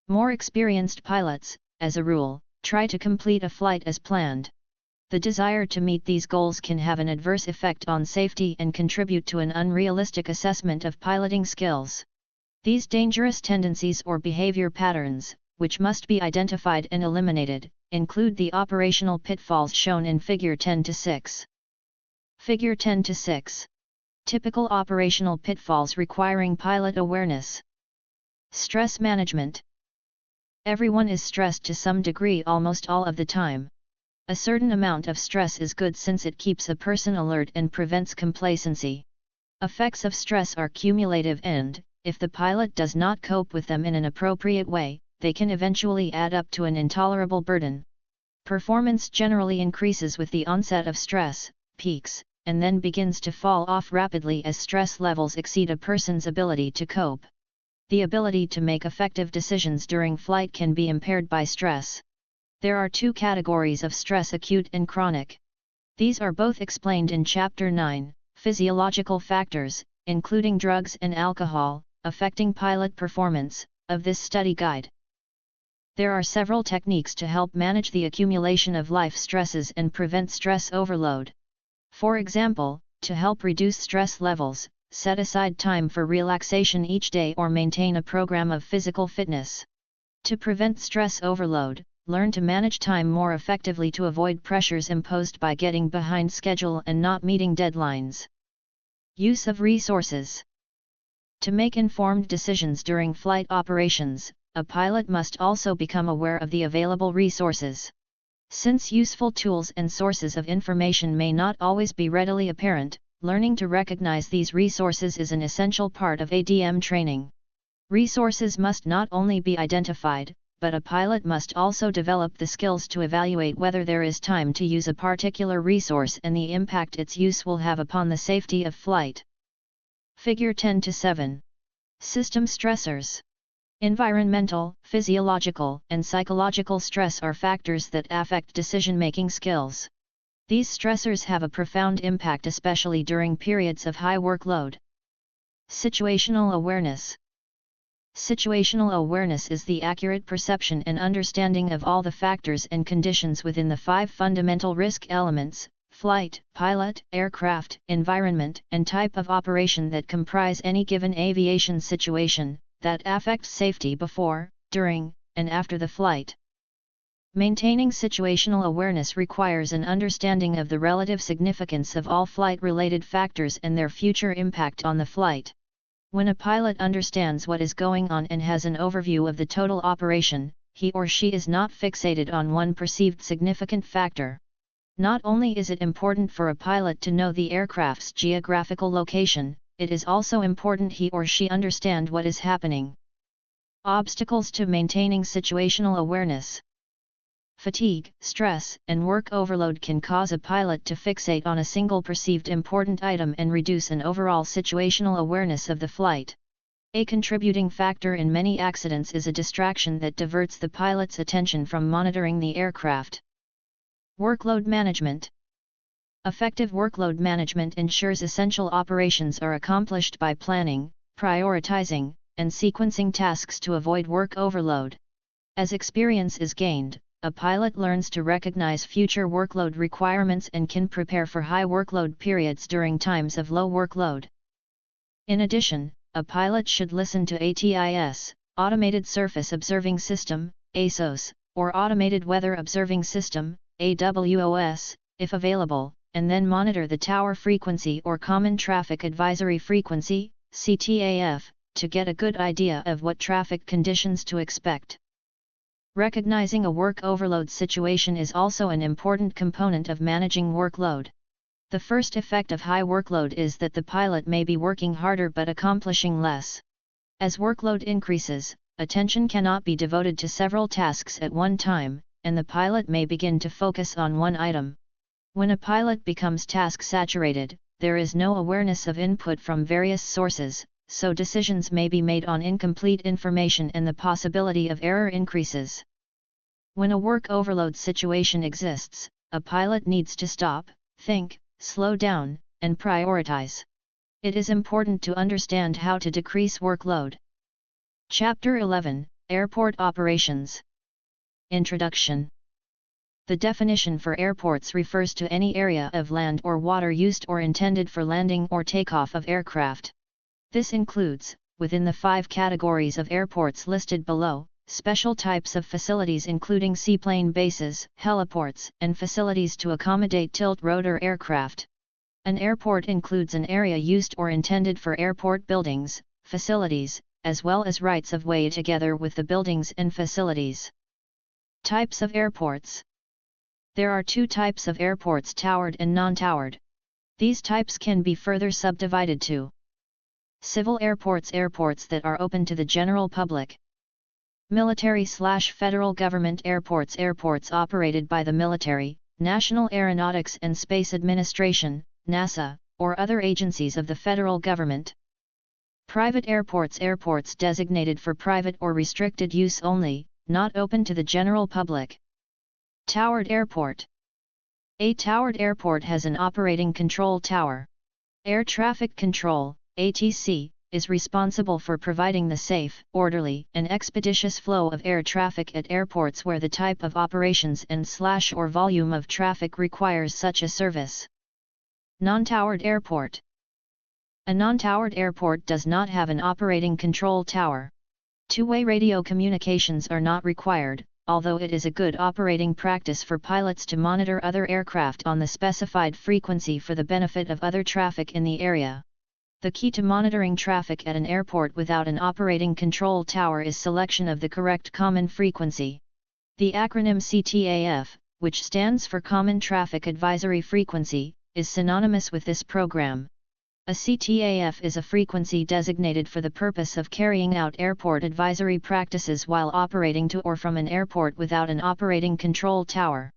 More experienced pilots, as a rule, try to complete a flight as planned. The desire to meet these goals can have an adverse effect on safety and contribute to an unrealistic assessment of piloting skills. These dangerous tendencies or behavior patterns, which must be identified and eliminated, include the operational pitfalls shown in Figure 10-6. Figure 10-6. Typical operational pitfalls requiring pilot awareness. Stress management. Everyone is stressed to some degree almost all of the time. A certain amount of stress is good since it keeps a person alert and prevents complacency. Effects of stress are cumulative and, if the pilot does not cope with them in an appropriate way, they can eventually add up to an intolerable burden. Performance generally increases with the onset of stress, peaks, and then begins to fall off rapidly as stress levels exceed a person's ability to cope. The ability to make effective decisions during flight can be impaired by stress. There are two categories of stress: acute and chronic. These are both explained in Chapter 9, Physiological Factors, including drugs and alcohol, affecting pilot performance, of this study guide. There are several techniques to help manage the accumulation of life stresses and prevent stress overload. For example, to help reduce stress levels, set aside time for relaxation each day or maintain a program of physical fitness. To prevent stress overload, learn to manage time more effectively to avoid pressures imposed by getting behind schedule and not meeting deadlines. Use of resources. To make informed decisions during flight operations, a pilot must also become aware of the available resources. Since useful tools and sources of information may not always be readily apparent, learning to recognize these resources is an essential part of ADM training. Resources must not only be identified, but a pilot must also develop the skills to evaluate whether there is time to use a particular resource and the impact its use will have upon the safety of flight. Figure 10-7. System stressors. Environmental, physiological, and psychological stress are factors that affect decision-making skills. These stressors have a profound impact especially during periods of high workload. Situational awareness. Situational awareness is the accurate perception and understanding of all the factors and conditions within the 5 fundamental risk elements: flight, pilot, aircraft, environment, and type of operation that comprise any given aviation situation, that affects safety before, during, and after the flight. Maintaining situational awareness requires an understanding of the relative significance of all flight-related factors and their future impact on the flight. When a pilot understands what is going on and has an overview of the total operation, he or she is not fixated on one perceived significant factor. Not only is it important for a pilot to know the aircraft's geographical location, it is also important he or she understand what is happening. Obstacles to maintaining situational awareness. Fatigue, stress, and work overload can cause a pilot to fixate on a single perceived important item and reduce an overall situational awareness of the flight. A contributing factor in many accidents is a distraction that diverts the pilot's attention from monitoring the aircraft. Workload management. Effective workload management ensures essential operations are accomplished by planning, prioritizing, and sequencing tasks to avoid work overload. As experience is gained, a pilot learns to recognize future workload requirements and can prepare for high workload periods during times of low workload. In addition, a pilot should listen to ATIS, Automated Surface Observing System, ASOS, or Automated Weather Observing System, AWOS, if available, and then monitor the tower frequency or Common Traffic Advisory Frequency, CTAF, to get a good idea of what traffic conditions to expect. Recognizing a work overload situation is also an important component of managing workload. The first effect of high workload is that the pilot may be working harder but accomplishing less. As workload increases, attention cannot be devoted to several tasks at one time, and the pilot may begin to focus on one item. When a pilot becomes task-saturated, there is no awareness of input from various sources, so decisions may be made on incomplete information and the possibility of error increases. When a work overload situation exists, a pilot needs to stop, think, slow down, and prioritize. It is important to understand how to decrease workload. Chapter 11, Airport Operations. Introduction. The definition for airports refers to any area of land or water used or intended for landing or takeoff of aircraft. This includes, within the 5 categories of airports listed below, special types of facilities including seaplane bases, heliports, and facilities to accommodate tilt-rotor aircraft. An airport includes an area used or intended for airport buildings, facilities, as well as rights-of-way together with the buildings and facilities. Types of airports. There are two types of airports: towered and non-towered. These types can be further subdivided to civil airports, airports that are open to the general public; military/federal government airports, airports operated by the military, National Aeronautics and Space Administration, NASA, or other agencies of the federal government; private airports, airports designated for private or restricted use only, not open to the general public. Towered airport. A towered airport has an operating control tower. Air traffic control, ATC, is responsible for providing the safe, orderly, and expeditious flow of air traffic at airports where the type of operations and/or volume of traffic requires such a service. Non-towered airport. A non-towered airport does not have an operating control tower. Two-way radio communications are not required, although it is a good operating practice for pilots to monitor other aircraft on the specified frequency for the benefit of other traffic in the area. The key to monitoring traffic at an airport without an operating control tower is selection of the correct common frequency. The acronym CTAF, which stands for Common Traffic Advisory Frequency, is synonymous with this program. A CTAF is a frequency designated for the purpose of carrying out airport advisory practices while operating to or from an airport without an operating control tower.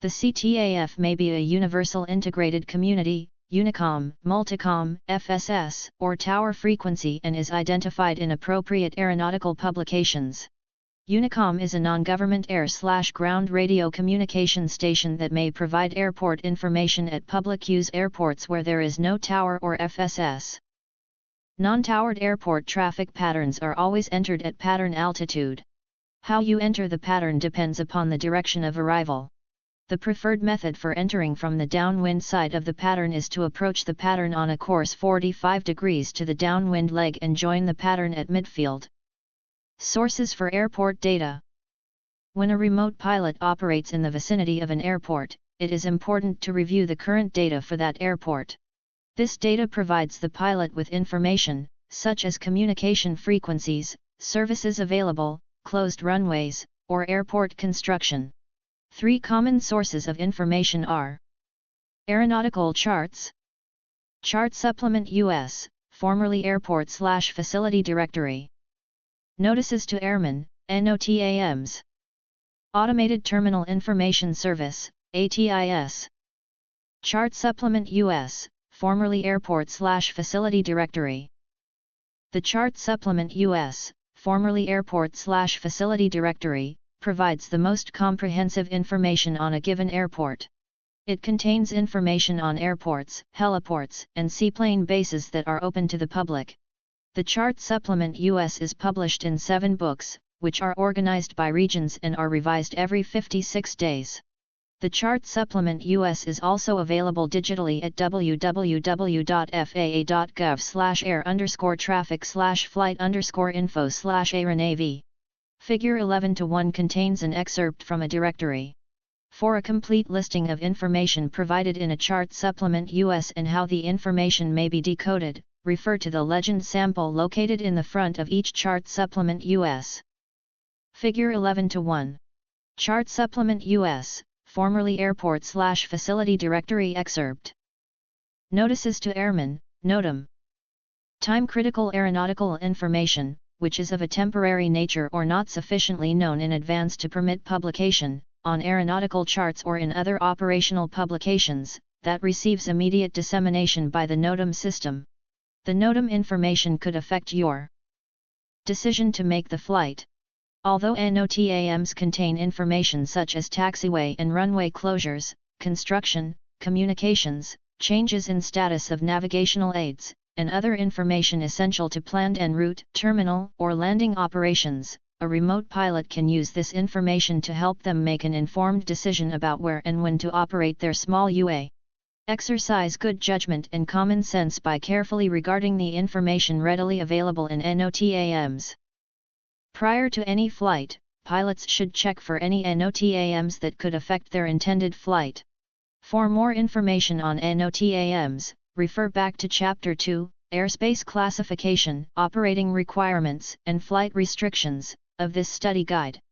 The CTAF may be a Universal Integrated Community, Unicom, Multicom, FSS, or tower frequency and is identified in appropriate aeronautical publications. Unicom is a non-government air/ground radio communication station that may provide airport information at public-use airports where there is no tower or FSS. Non-towered airport traffic patterns are always entered at pattern altitude. How you enter the pattern depends upon the direction of arrival. The preferred method for entering from the downwind side of the pattern is to approach the pattern on a course 45 degrees to the downwind leg and join the pattern at midfield. Sources for airport data. When a remote pilot operates in the vicinity of an airport, it is important to review the current data for that airport. This data provides the pilot with information, such as communication frequencies, services available, closed runways, or airport construction. Three common sources of information are Aeronautical charts, Chart Supplement US, formerly Airport/Facility Directory, Notices to Airmen, NOTAMs, Automated Terminal Information Service, ATIS, Chart Supplement US, formerly Airport/Facility Directory. The Chart Supplement US, formerly Airport/Facility Directory, provides the most comprehensive information on a given airport. It contains information on airports, heliports, and seaplane bases that are open to the public. The Chart Supplement US is published in 7 books, which are organized by regions and are revised every 56 days. The Chart Supplement US is also available digitally at www.faa.gov/air_traffic/flight_info/aeronav. Figure 11:1 contains an excerpt from a directory. For a complete listing of information provided in a Chart Supplement US and how the information may be decoded, refer to the legend sample located in the front of each Chart Supplement US. Figure 11:1. Chart Supplement US, formerly Airport/Facility Directory excerpt. Notices to Airmen, NOTAM. Time-critical aeronautical information, which is of a temporary nature or not sufficiently known in advance to permit publication, on aeronautical charts or in other operational publications, that receives immediate dissemination by the NOTAM system. The NOTAM information could affect your decision to make the flight. Although NOTAMs contain information such as taxiway and runway closures, construction, communications, changes in status of navigational aids, and other information essential to planned en route, terminal, or landing operations, a remote pilot can use this information to help them make an informed decision about where and when to operate their small UA. Exercise good judgment and common sense by carefully regarding the information readily available in NOTAMs. Prior to any flight, pilots should check for any NOTAMs that could affect their intended flight. For more information on NOTAMs, refer back to Chapter 2, Airspace Classification, Operating Requirements, and Flight Restrictions, of this study guide.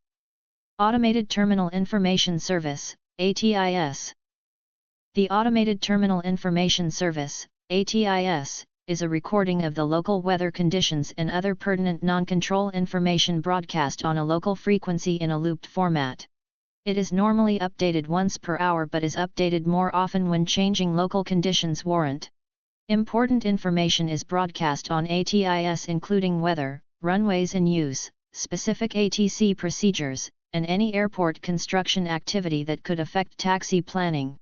Automated Terminal Information Service, ATIS. The Automated Terminal Information Service, ATIS, is a recording of the local weather conditions and other pertinent non-control information broadcast on a local frequency in a looped format. It is normally updated once per hour but is updated more often when changing local conditions warrant. Important information is broadcast on ATIS including weather, runways in use, specific ATC procedures, and any airport construction activity that could affect taxi planning.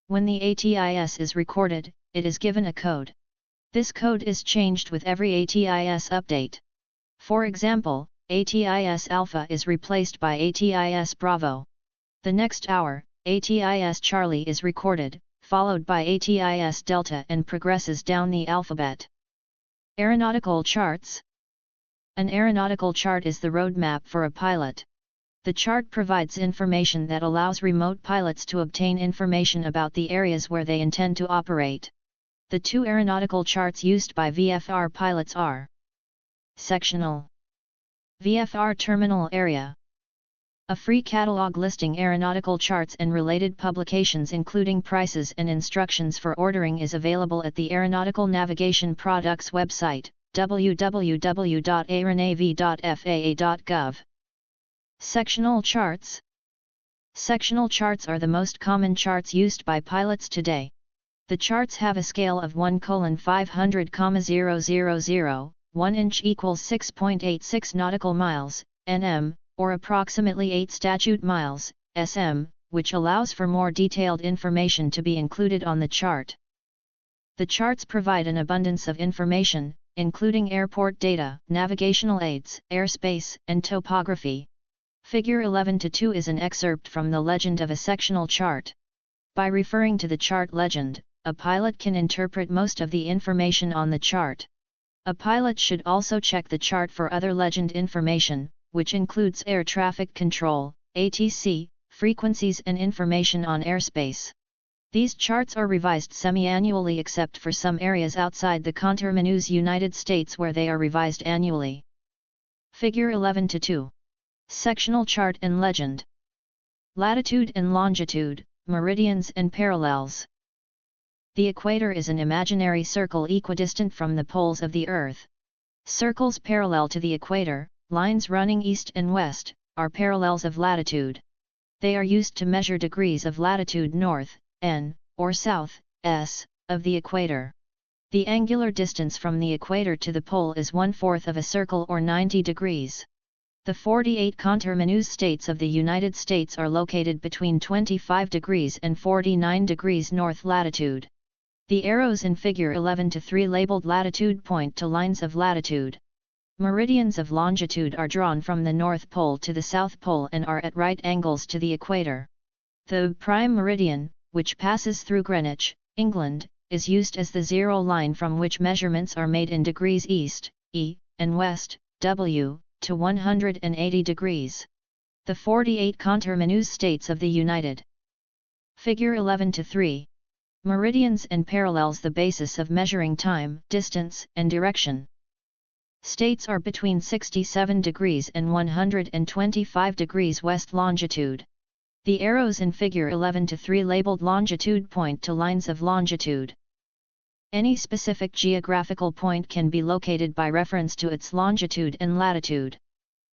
When the ATIS is recorded, it is given a code. This code is changed with every ATIS update. For example, ATIS Alpha is replaced by ATIS Bravo. The next hour, ATIS Charlie is recorded, followed by ATIS Delta and progresses down the alphabet. Aeronautical charts. An aeronautical chart is the roadmap for a pilot. The chart provides information that allows remote pilots to obtain information about the areas where they intend to operate. The two aeronautical charts used by VFR pilots are sectional. VFR Terminal Area. A free catalog listing aeronautical charts and related publications including prices and instructions for ordering is available at the Aeronautical Navigation Products website, www.aeronavy.faa.gov. Sectional charts. Sectional charts are the most common charts used by pilots today. The charts have a scale of 1:500,000, 1 inch equals 6.86 nautical miles, nm, or approximately 8 statute miles, sm, which allows for more detailed information to be included on the chart. The charts provide an abundance of information, including airport data, navigational aids, airspace, and topography. Figure 11-2 is an excerpt from the legend of a sectional chart. By referring to the chart legend, a pilot can interpret most of the information on the chart. A pilot should also check the chart for other legend information, which includes air traffic control, ATC, frequencies and information on airspace. These charts are revised semi-annually except for some areas outside the conterminous United States where they are revised annually. Figure 11-2. Sectional chart and legend. Latitude and longitude, meridians and parallels. The equator is an imaginary circle equidistant from the poles of the Earth. Circles parallel to the equator, lines running east and west, are parallels of latitude. They are used to measure degrees of latitude north, n, or south, s, of the equator. The angular distance from the equator to the pole is 1/4 of a circle or 90 degrees. The 48 conterminous states of the United States are located between 25 degrees and 49 degrees north latitude. The arrows in Figure 11-3 labeled latitude point to lines of latitude. Meridians of longitude are drawn from the North Pole to the South Pole and are at right angles to the equator. The prime meridian, which passes through Greenwich, England, is used as the zero line from which measurements are made in degrees east, E, and west, W, to 180 degrees. The 48 conterminous states of the United. Figure 11-3. Meridians and parallels the basis of measuring time, distance, and direction. States are between 67 degrees and 125 degrees west longitude. The arrows in Figure 11-3 labeled longitude point to lines of longitude. Any specific geographical point can be located by reference to its longitude and latitude.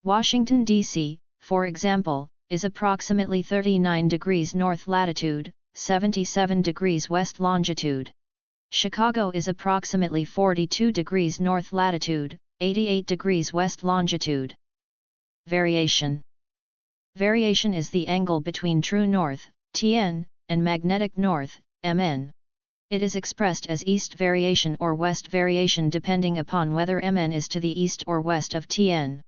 Washington, D.C., for example, is approximately 39 degrees north latitude, 77 degrees west longitude. Chicago is approximately 42 degrees north latitude, 88 degrees west longitude. Variation. Variation is the angle between true north, Tn, and magnetic north, Mn. It is expressed as east variation or west variation depending upon whether Mn is to the east or west of Tn.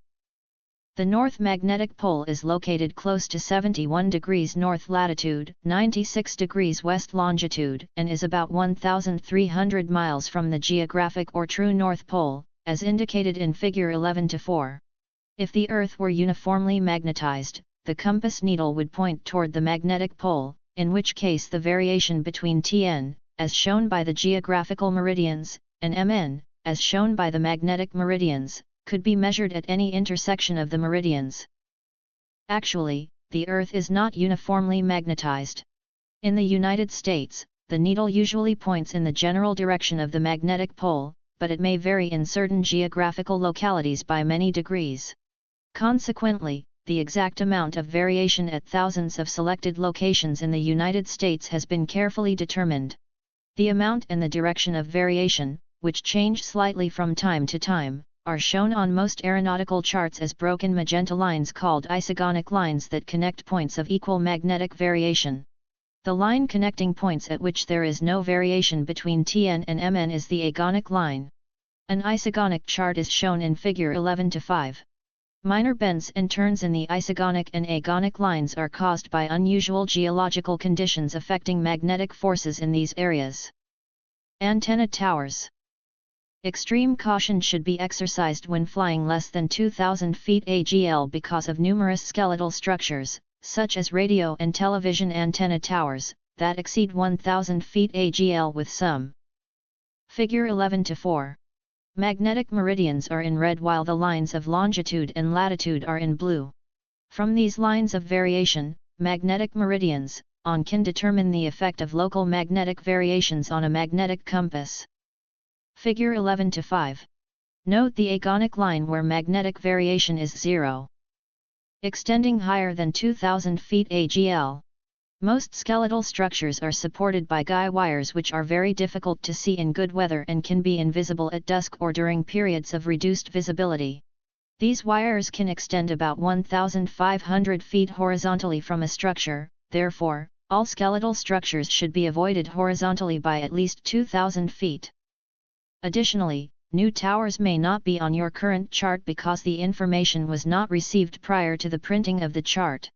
The North Magnetic Pole is located close to 71 degrees north latitude, 96 degrees west longitude, and is about 1,300 miles from the geographic or true North Pole, as indicated in Figure 11-4. If the Earth were uniformly magnetized, the compass needle would point toward the magnetic pole, in which case the variation between Tn, as shown by the geographical meridians, and Mn, as shown by the magnetic meridians, could be measured at any intersection of the meridians. Actually, the Earth is not uniformly magnetized. In the United States, the needle usually points in the general direction of the magnetic pole, but it may vary in certain geographical localities by many degrees. Consequently, the exact amount of variation at thousands of selected locations in the United States has been carefully determined. The amount and the direction of variation, which change slightly from time to time, are shown on most aeronautical charts as broken magenta lines called isogonic lines that connect points of equal magnetic variation. The line connecting points at which there is no variation between Tn and Mn is the agonic line. An isogonic chart is shown in Figure 11-5. Minor bends and turns in the isogonic and agonic lines are caused by unusual geological conditions affecting magnetic forces in these areas. Antenna towers. Extreme caution should be exercised when flying less than 2,000 feet AGL because of numerous skeletal structures, such as radio and television antenna towers, that exceed 1,000 feet AGL with some. Figure 11-4. Magnetic meridians are in red while the lines of longitude and latitude are in blue. From these lines of variation, magnetic meridians, can determine the effect of local magnetic variations on a magnetic compass. Figure 11-5. Note the agonic line where magnetic variation is 0. Extending higher than 2,000 feet AGL. Most skeletal structures are supported by guy wires which are very difficult to see in good weather and can be invisible at dusk or during periods of reduced visibility. These wires can extend about 1,500 feet horizontally from a structure, therefore, all skeletal structures should be avoided horizontally by at least 2,000 feet. Additionally, new towers may not be on your current chart because the information was not received prior to the printing of the chart.